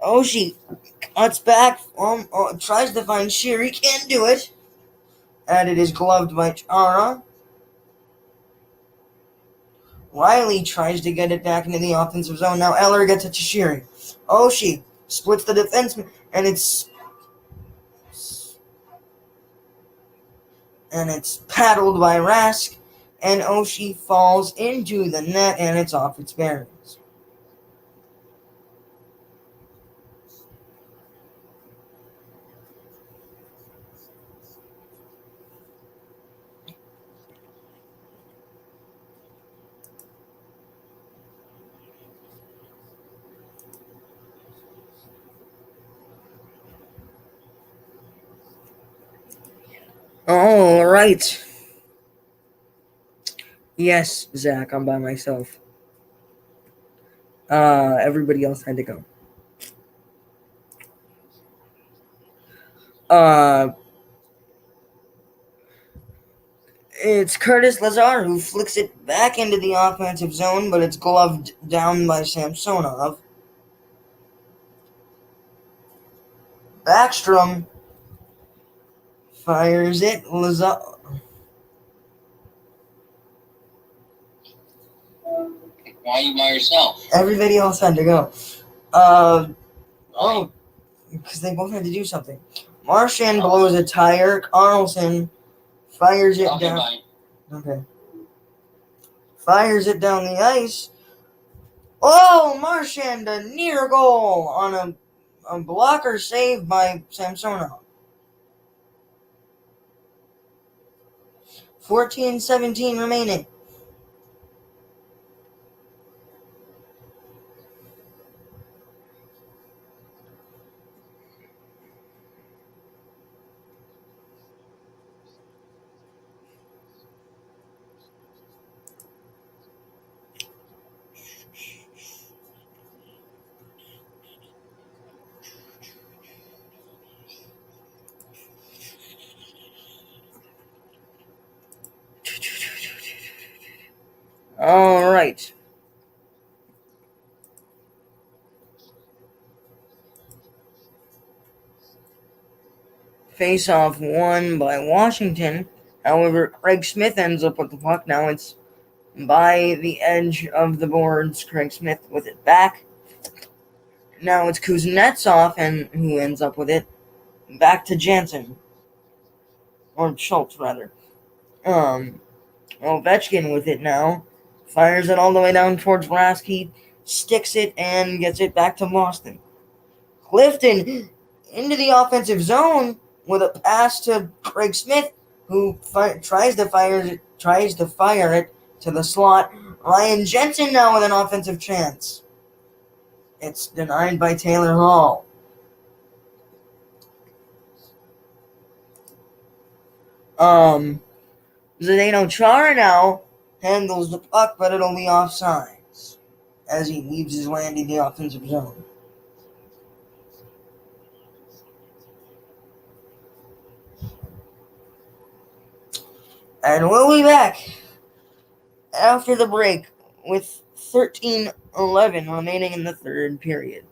Oshie cuts back, tries to find Sherry, can't do it. And it is gloved by Chara. Riley tries to get it back into the offensive zone. Now Eller gets it to Sherry. Oshie splits the defenseman, and it's paddled by Rask, and Oshie falls into the net, and it's off its bearings. All right. Yes, Zach, I'm by myself. Everybody else had to go. It's Curtis Lazar who flicks it back into the offensive zone, but it's gloved down by Samsonov. Backstrom fires it. Lazar. Why are you by yourself? Everybody else had to go. Because they both had to do something. Marchand blows a tire. Carlson fires it down. Bye. Okay. Fires it down the ice. Oh, Marchand, a near goal on a blocker save by Samsonov. 14-17 remaining. All right. Face-off won by Washington. However, Craig Smith ends up with the puck. Now it's by the edge of the boards. Craig Smith with it back. Now it's Kuznetsov and who ends up with it. Back to Jansen. Or Schultz, rather. Ovechkin with it now. Fires it all the way down towards Rask. He sticks it and gets it back to Boston. Clifton into the offensive zone with a pass to Craig Smith, who tries to fire it to the slot. Ryan Jensen now with an offensive chance. It's denied by Taylor Hall. Zdeno Chara now handles the puck, but it'll be offsides as he leaves his land in the offensive zone. And we'll be back after the break with 13-11 remaining in the third period.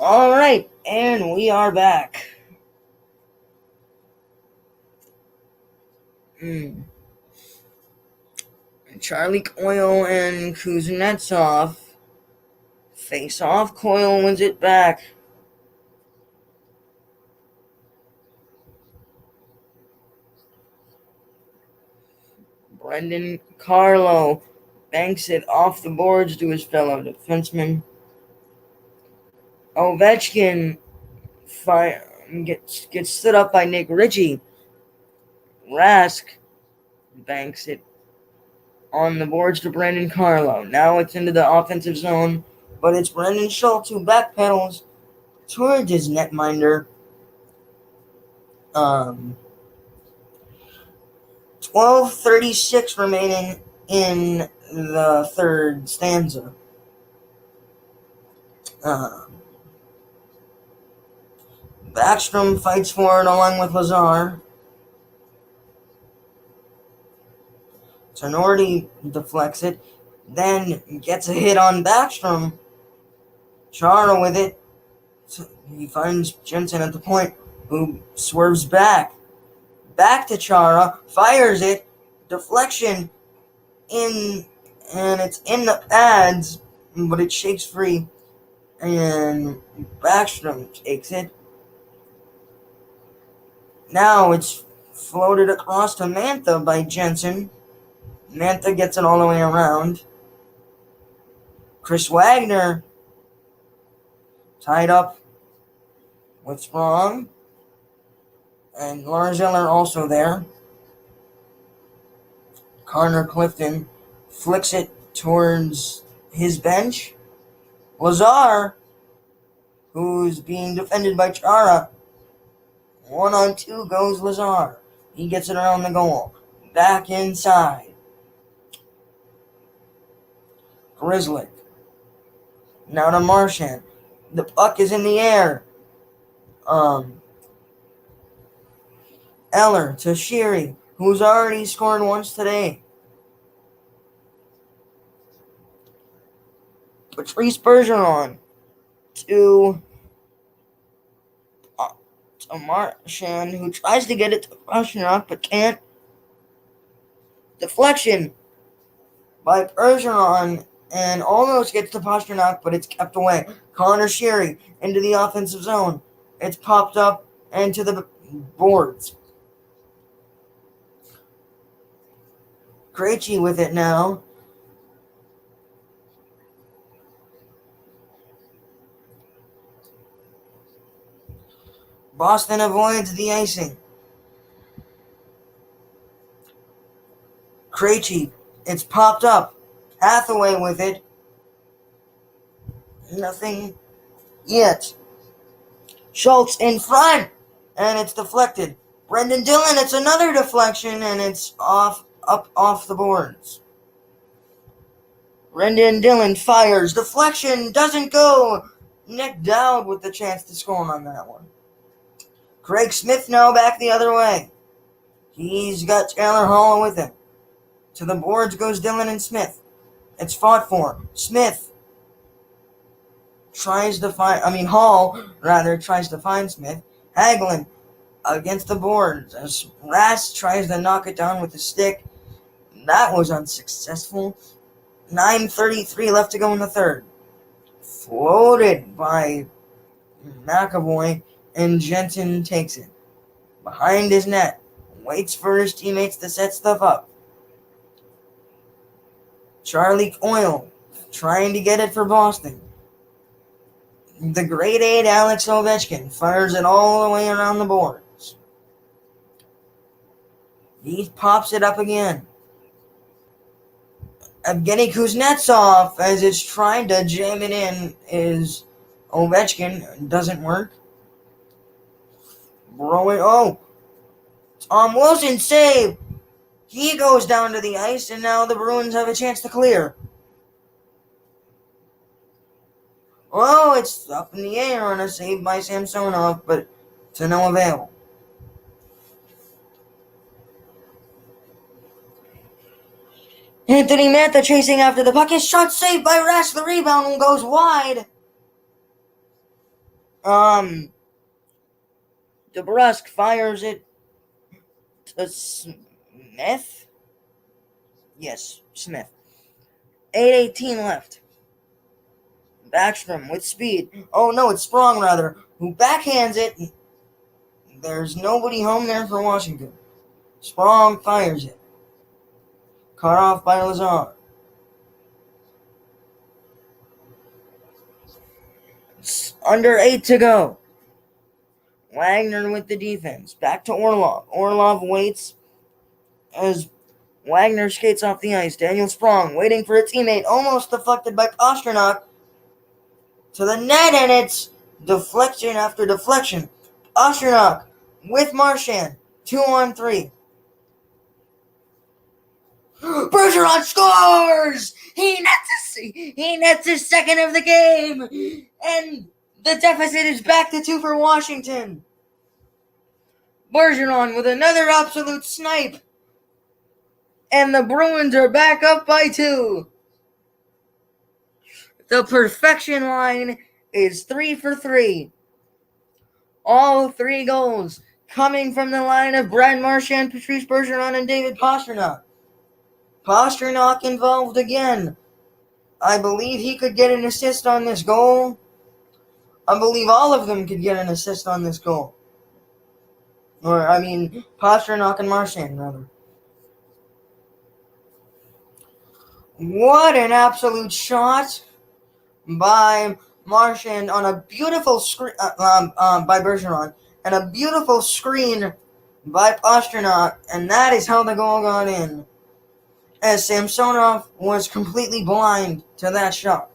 All right, and we are back. Charlie Coyle and Kuznetsov face off. Coyle wins it back. Brendan Carlo banks it off the boards to his fellow defenseman. Ovechkin gets stood up by Nick Ritchie. Rask banks it on the boards to Brendan Carlo. Now it's into the offensive zone, but it's Brendan Schultz who backpedals towards his netminder. 12:36 remaining in the third stanza. Backstrom fights for it along with Lazar. Tenorti deflects it, then gets a hit on Backstrom. Chara with it. He finds Jensen at the point, who swerves back. Back to Chara, fires it, deflection in, and it's in the pads, but it shakes free, and Backstrom takes it. Now it's floated across to Mantha by Jensen. Mantha gets it all the way around. Chris Wagner tied up with Sprong, and Lars Eller also there. Connor Clifton flicks it towards his bench. Lazar, who's being defended by Chara. 1-on-2 goes Lazar. He gets it around the goal. Back inside. Grizzly. Now to Marchand. The puck is in the air. Eller to Sheary, who's already scored once today. Patrice Bergeron to Marchand, who tries to get it to Pastrnak but can't. Deflection by Bergeron, and almost gets to Pastrnak, but it's kept away. Connor Sheary into the offensive zone. It's popped up and to the boards. Krejci with it now. Boston avoids the icing. Krejci, it's popped up. Hathaway with it. Nothing yet. Schultz in front, and it's deflected. Brendan Dillon, it's another deflection, and it's off the boards. Brendan Dillon fires. Deflection doesn't go. Nick Dowd with the chance to score on that one. Craig Smith now back the other way. He's got Taylor Hall with him. To the boards goes Dillon and Smith. It's fought for. Smith Hall tries to find Smith. Hagelin against the boards as Rask tries to knock it down with the stick. That was unsuccessful. 9:33 left to go in the third. Floated by McAvoy, and Jensen takes it. Behind his net. Waits for his teammates to set stuff up. Charlie Coyle trying to get it for Boston. The grade 8 Alex Ovechkin fires it all the way around the boards. He pops it up again. Evgeny Kuznetsov, as it's trying to jam it in, is Ovechkin. Doesn't work. Tom Wilson save. He goes down to the ice, and now the Bruins have a chance to clear. Oh, it's up in the air on a save by Samsonov, but to no avail. Anthony Mantha chasing after the puck. His shot saved by Rask. The rebound goes wide. DeBrusque fires it to Smith. Yes, Smith. 8:18 left. Backstrom with speed. Oh no, it's Sprong rather, who backhands it. There's nobody home there for Washington. Sprong fires it. Cut off by Lazar. It's under 8 to go. Wagner with the defense. Back to Orlov. Orlov waits as Wagner skates off the ice. Daniel Sprong waiting for a teammate. Almost deflected by Pasternak to the net, and it's deflection after deflection. Pasternak with Marchand. 2-on-3. Bergeron scores! He nets his second of the game, and the deficit is back to 2 for Washington. Bergeron with another absolute snipe, and the Bruins are back up by 2. The perfection line is 3 for 3. All 3 goals coming from the line of Brad Marchand, Patrice Bergeron, and David Pasternak. Pasternak involved again. I believe he could get an assist on this goal. I believe all of them could get an assist on this goal. Pasternak and Marchand, rather. What an absolute shot by Marchand on a beautiful screen by Bergeron, and a beautiful screen by Pasternak, and that is how the goal got in, as Samsonov was completely blind to that shot.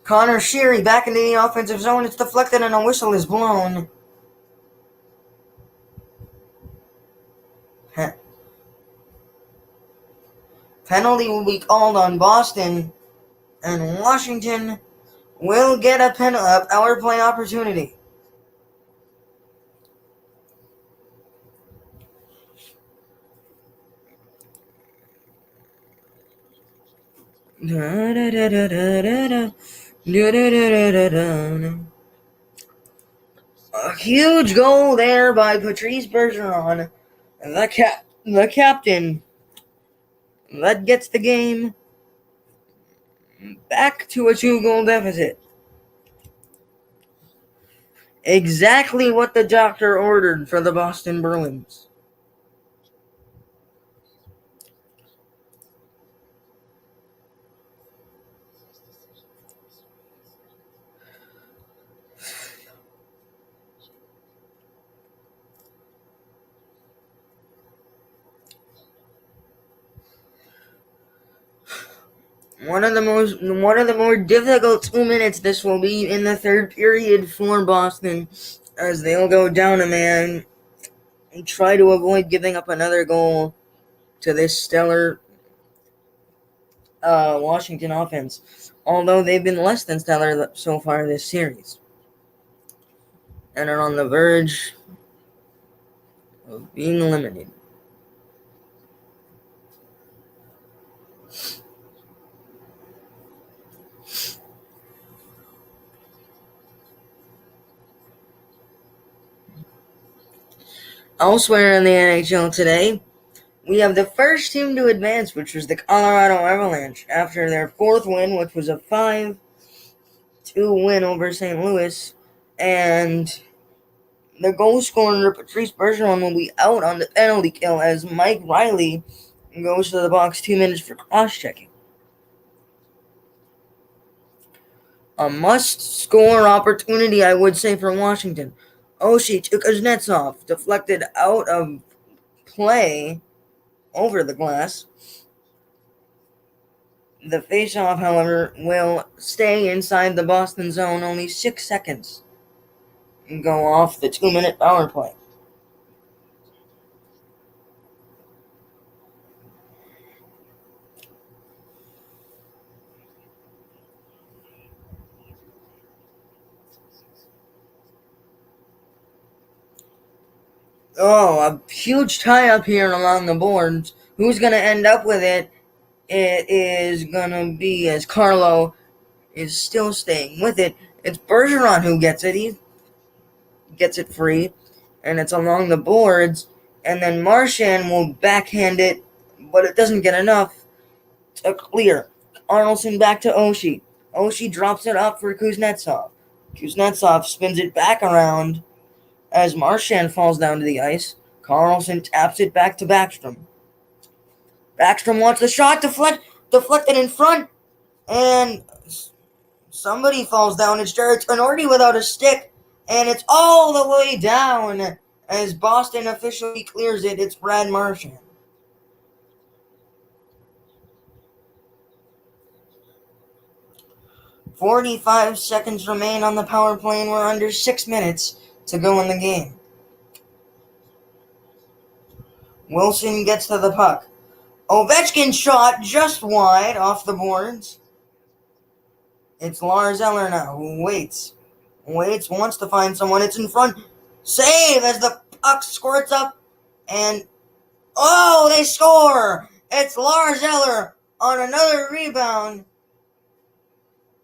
Connor Sheary back into the offensive zone. It's deflected and a whistle is blown. Penalty will be called on Boston, and Washington will get a power play opportunity. A huge goal there by Patrice Bergeron, the captain. That gets the game back to a 2-goal deficit. Exactly what the doctor ordered for the Boston Bruins. One of the more difficult 2 minutes this will be in the third period for Boston, as they'll go down a man and try to avoid giving up another goal to this stellar Washington offense, although they've been less than stellar so far this series, and are on the verge of being eliminated. Elsewhere in the NHL today, we have the first team to advance, which was the Colorado Avalanche, after their 4th win, which was a 5-2 win over St. Louis, and the goal scorer Patrice Bergeron will be out on the penalty kill as Mike Riley goes to the box 2 minutes for cross-checking. A must-score opportunity, I would say, for Washington. Oshie took Kuznetsov, deflected out of play over the glass. The face-off, however, will stay inside the Boston zone only 6 seconds and go off the 2-minute power play. Oh, a huge tie-up here along the boards. Who's going to end up with it? it is gonna be, as Carlo is still staying with it, it's Bergeron who gets it. He gets it free, and it's along the boards, and then Marchand will backhand it, but it doesn't get enough to clear. Arnoldson back to Oshie. Oshie drops it up for Kuznetsov. Kuznetsov spins it back around as Marchand falls down to the ice. Carlson taps it back to Backstrom. Backstrom wants the shot deflected in front, and somebody falls down. It's Jared Tenorti without a stick, and it's all the way down as Boston officially clears it. It's Brad Marchand. "45 seconds remain on the power play, and we're under 6 minutes to go in the game." Wilson gets to the puck. Ovechkin shot just wide off the boards. It's Lars Eller now, who waits, wants to find someone. It's in front. Save as the puck squirts up, and they score! It's Lars Eller on another rebound,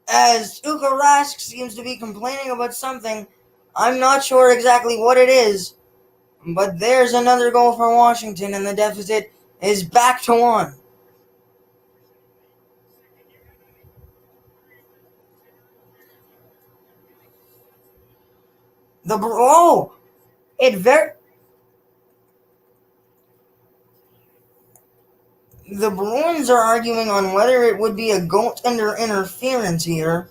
as Tuukka Rask seems to be complaining about something. I'm not sure exactly what it is, but there's another goal for Washington, and the deficit is back to 1. The Bruins are arguing on whether it would be a goaltender interference here.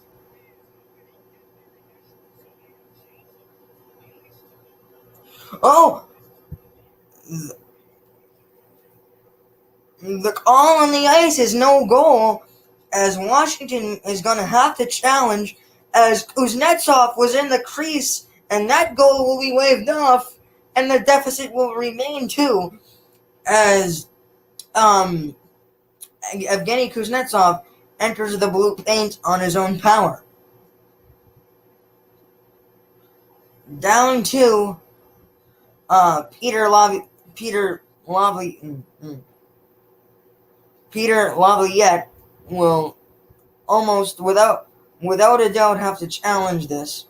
The call on the ice is no goal, as Washington is going to have to challenge, as Kuznetsov was in the crease, and that goal will be waved off, and the deficit will remain 2, as Evgeny Kuznetsov enters the blue paint on his own power. Down to Peter Laviolette will almost without a doubt have to challenge this.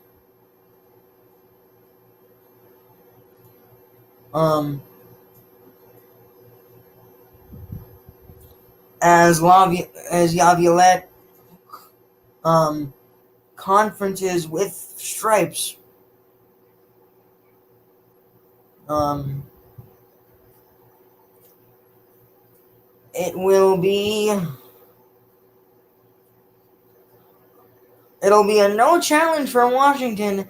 As Laviolette conferences with Stripes. It'll be a no challenge for Washington,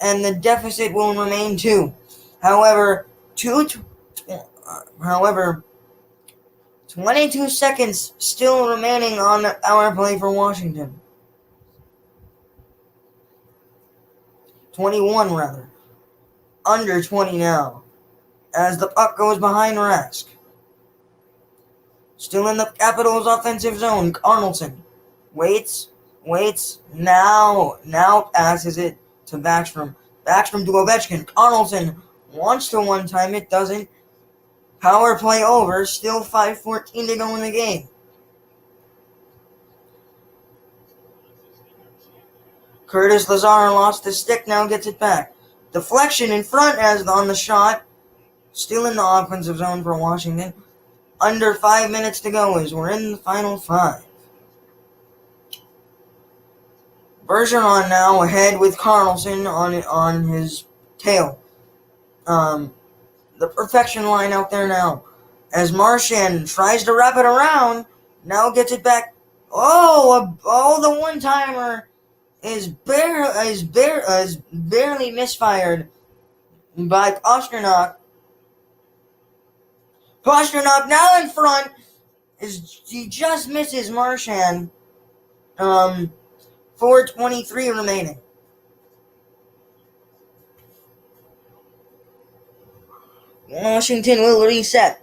and the deficit will remain 2. However, 22 seconds still remaining on the power play for Washington. 21 rather. Under 20 now, as the puck goes behind Rask. Still in the Capitals' offensive zone, Arnoldson waits, now passes it to Backstrom. Backstrom to Ovechkin. Arnoldson wants to one-time, it doesn't. Power play over, still 5:14 to go in the game. Curtis Lazar lost the stick, now gets it back. Deflection in front as on the shot. Still in the offensive zone for Washington. Under 5 minutes to go as we're in the final 5. Bergeron now ahead with Carlson on his tail. The perfection line out there now. As Marchand tries to wrap it around, now gets it back. The one-timer is barely misfired by Pastrnak. Pastrnak now in front, he just misses Marchand. 4:23 remaining. Washington will reset.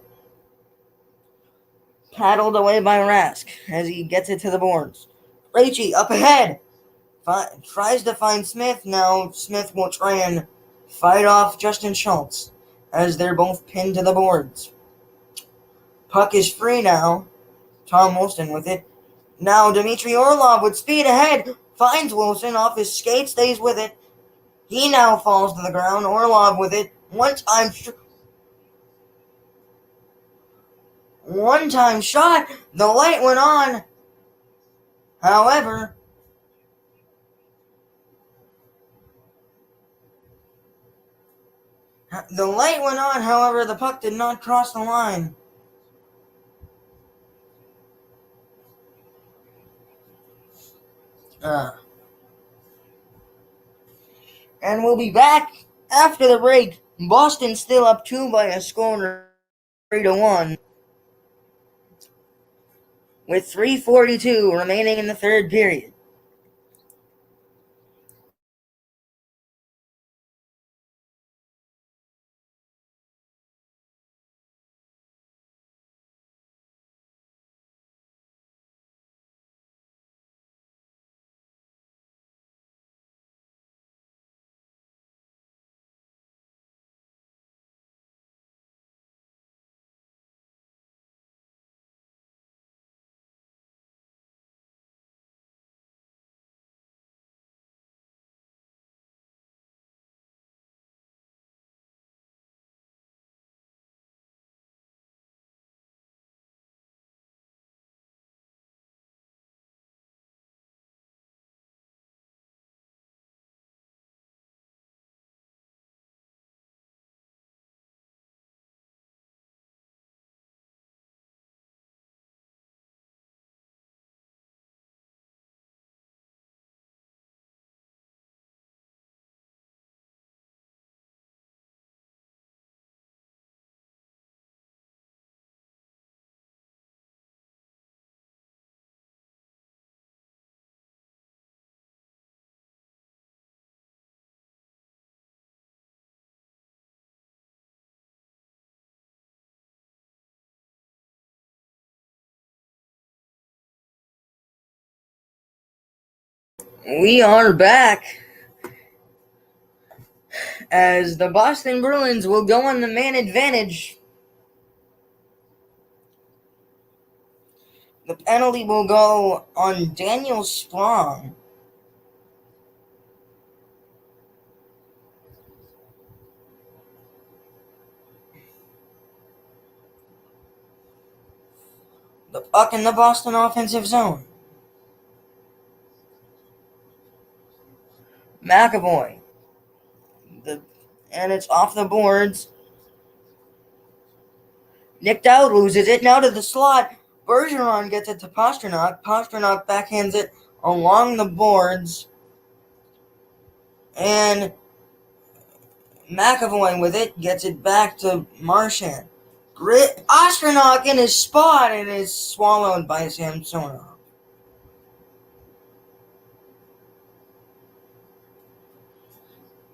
Paddled away by Rask as he gets it to the boards. Krejci up ahead. Tries to find Smith. Now Smith will try and fight off Justin Schultz as they're both pinned to the boards. Puck is free now Tom Wilson with it. Now Dmitry Orlov with speed ahead. Finds Wilson off his skate, stays with it. He now falls to the ground. Orlov with it. One-time shot. The light went on. However, the puck did not cross the line. And we'll be back after the break. Boston still up 2 by a score of 3-1. With 3:42 remaining in the third period. We are back as the Boston Bruins will go on the man advantage. The penalty will go on Daniel Sprong. The puck in the Boston offensive zone. McAvoy. And it's off the boards. Nick Dowd loses it. Now to the slot. Bergeron gets it to Pastrnak. Pastrnak backhands it along the boards. And McAvoy with it gets it back to Marchand. Pastrnak in his spot and is swallowed by Samsonov.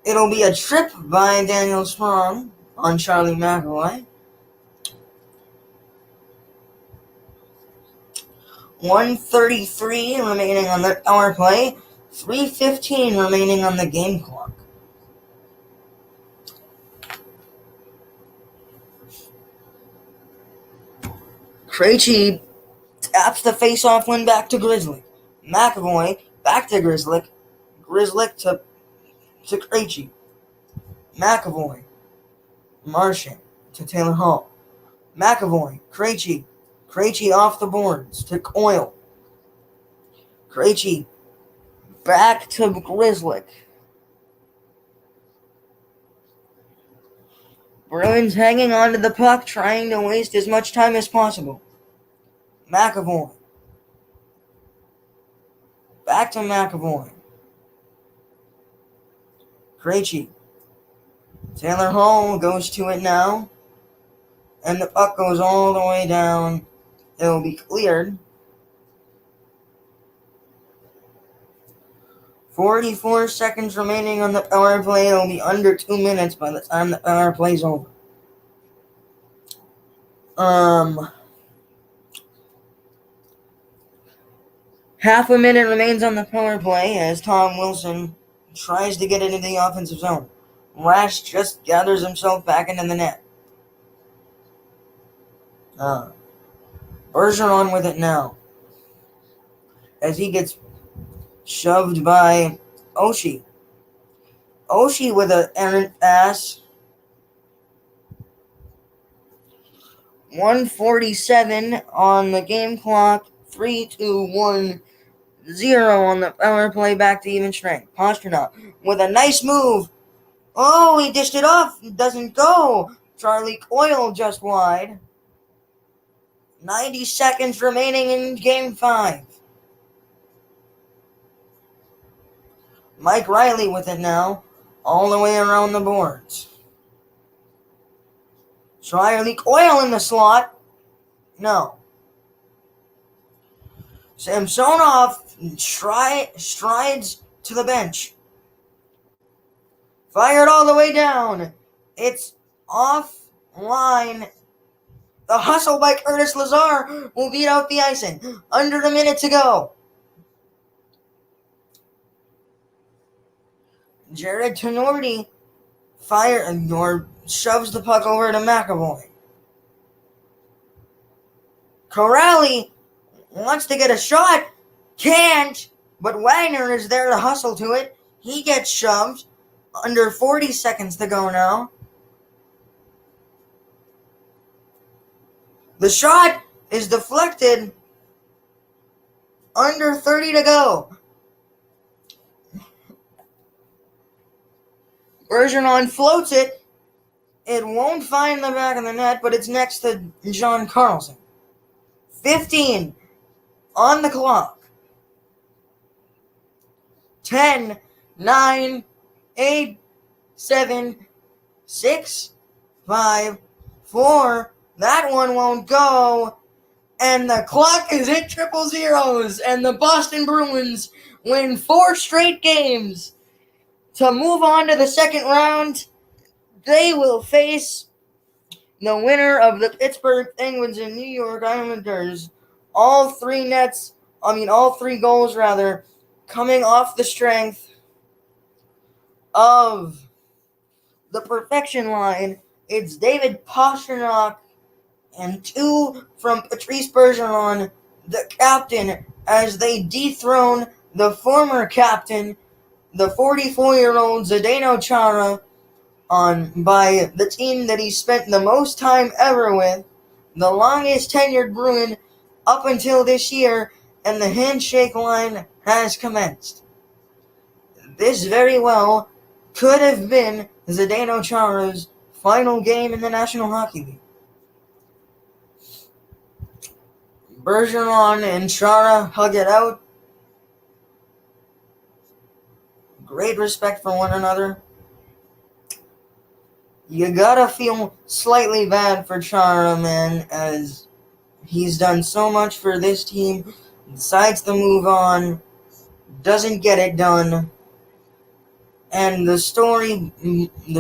It'll be a trip by Daniel Sprong on Charlie McAvoy. 1:33 remaining on the power play. 3:15 remaining on the game clock. Krejci taps the face-off win back to Grizzly. McAvoy back to Grizzly. Grizzly to Krejci. McAvoy. Marchand to Taylor Hall. McAvoy. Krejci. Krejci off the boards to Coyle. Krejci back to Grizzly. Bruins hanging onto the puck, trying to waste as much time as possible. McAvoy. Back to McAvoy. Krejci. Taylor Hall goes to it now. And the puck goes all the way down. It will be cleared. 44 seconds remaining on the power play. It will be under 2 minutes by the time the power play's over. Half a minute remains on the power play as Tom Wilson tries to get it into the offensive zone. Rash just gathers himself back into the net. Bergeron with it now, as he gets shoved by Oshie. Oshie with an errant pass. 1:47 on the game clock. 3-2-1-0 on the power play. Back to even strength. Pastrnak with a nice move. Oh, he dished it off. It doesn't go. Charlie Coyle just wide. 90 seconds remaining in Game 5. Mike Riley with it now, all the way around the boards. Charlie Coyle in the slot. No. Samsonov strides to the bench. Fired all the way down. It's offline. The hustle by Curtis Lazar will beat out the icing. Under a minute to go. Jared Tenorti shoves the puck over to McAvoy. Corrali wants to get a shot. Can't. But Wagner is there to hustle to it. He gets shoved. Under 40 seconds to go now. The shot is deflected. Under 30 to go. Bergeron floats it. It won't find the back of the net, but it's next to John Carlson. 15 on the clock. 10, 9, 8, 7, 6, 5, 4. That one won't go. And the clock is at 000. And the Boston Bruins win 4 straight games. To move on to the second round, they will face the winner of the Pittsburgh Penguins and New York Islanders. All three goals, coming off the strength of the perfection line. It's David Pastrnak and 2 from Patrice Bergeron, the captain, as they dethrone the former captain, the 44-year-old Zdeno Chara, by the team that he spent the most time ever with, the longest tenured Bruin up until this year, and the handshake line has commenced. This very well could have been Zdeno Chara's final game in the National Hockey League. Bergeron and Chara hug it out. Great respect for one another. You gotta feel slightly bad for Chara, man, as he's done so much for this team, decides to move on, doesn't get it done, and the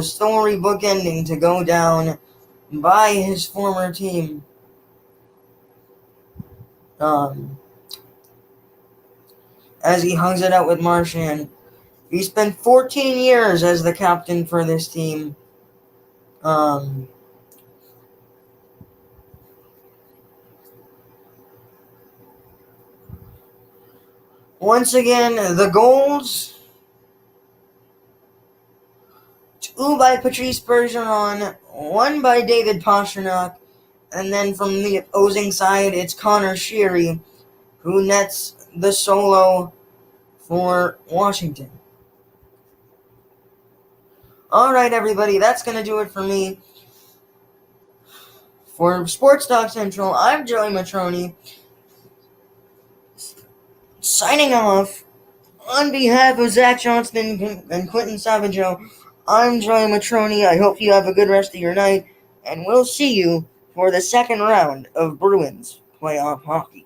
storybook ending to go down by his former team. As he hugs it out with Marchand. He spent 14 years as the captain for this team. Once again, the goals. 2 by Patrice Bergeron, 1 by David Pastrnak, and then from the opposing side, it's Connor Sheary, who nets the solo for Washington. All right, everybody, that's going to do it for me. For Sports Talk Central, I'm Joey Motroni, signing off on behalf of Zach Johnston and Quentin Savageau. I'm Joey Motroni. I hope you have a good rest of your night, and we'll see you for the second round of Bruins playoff hockey.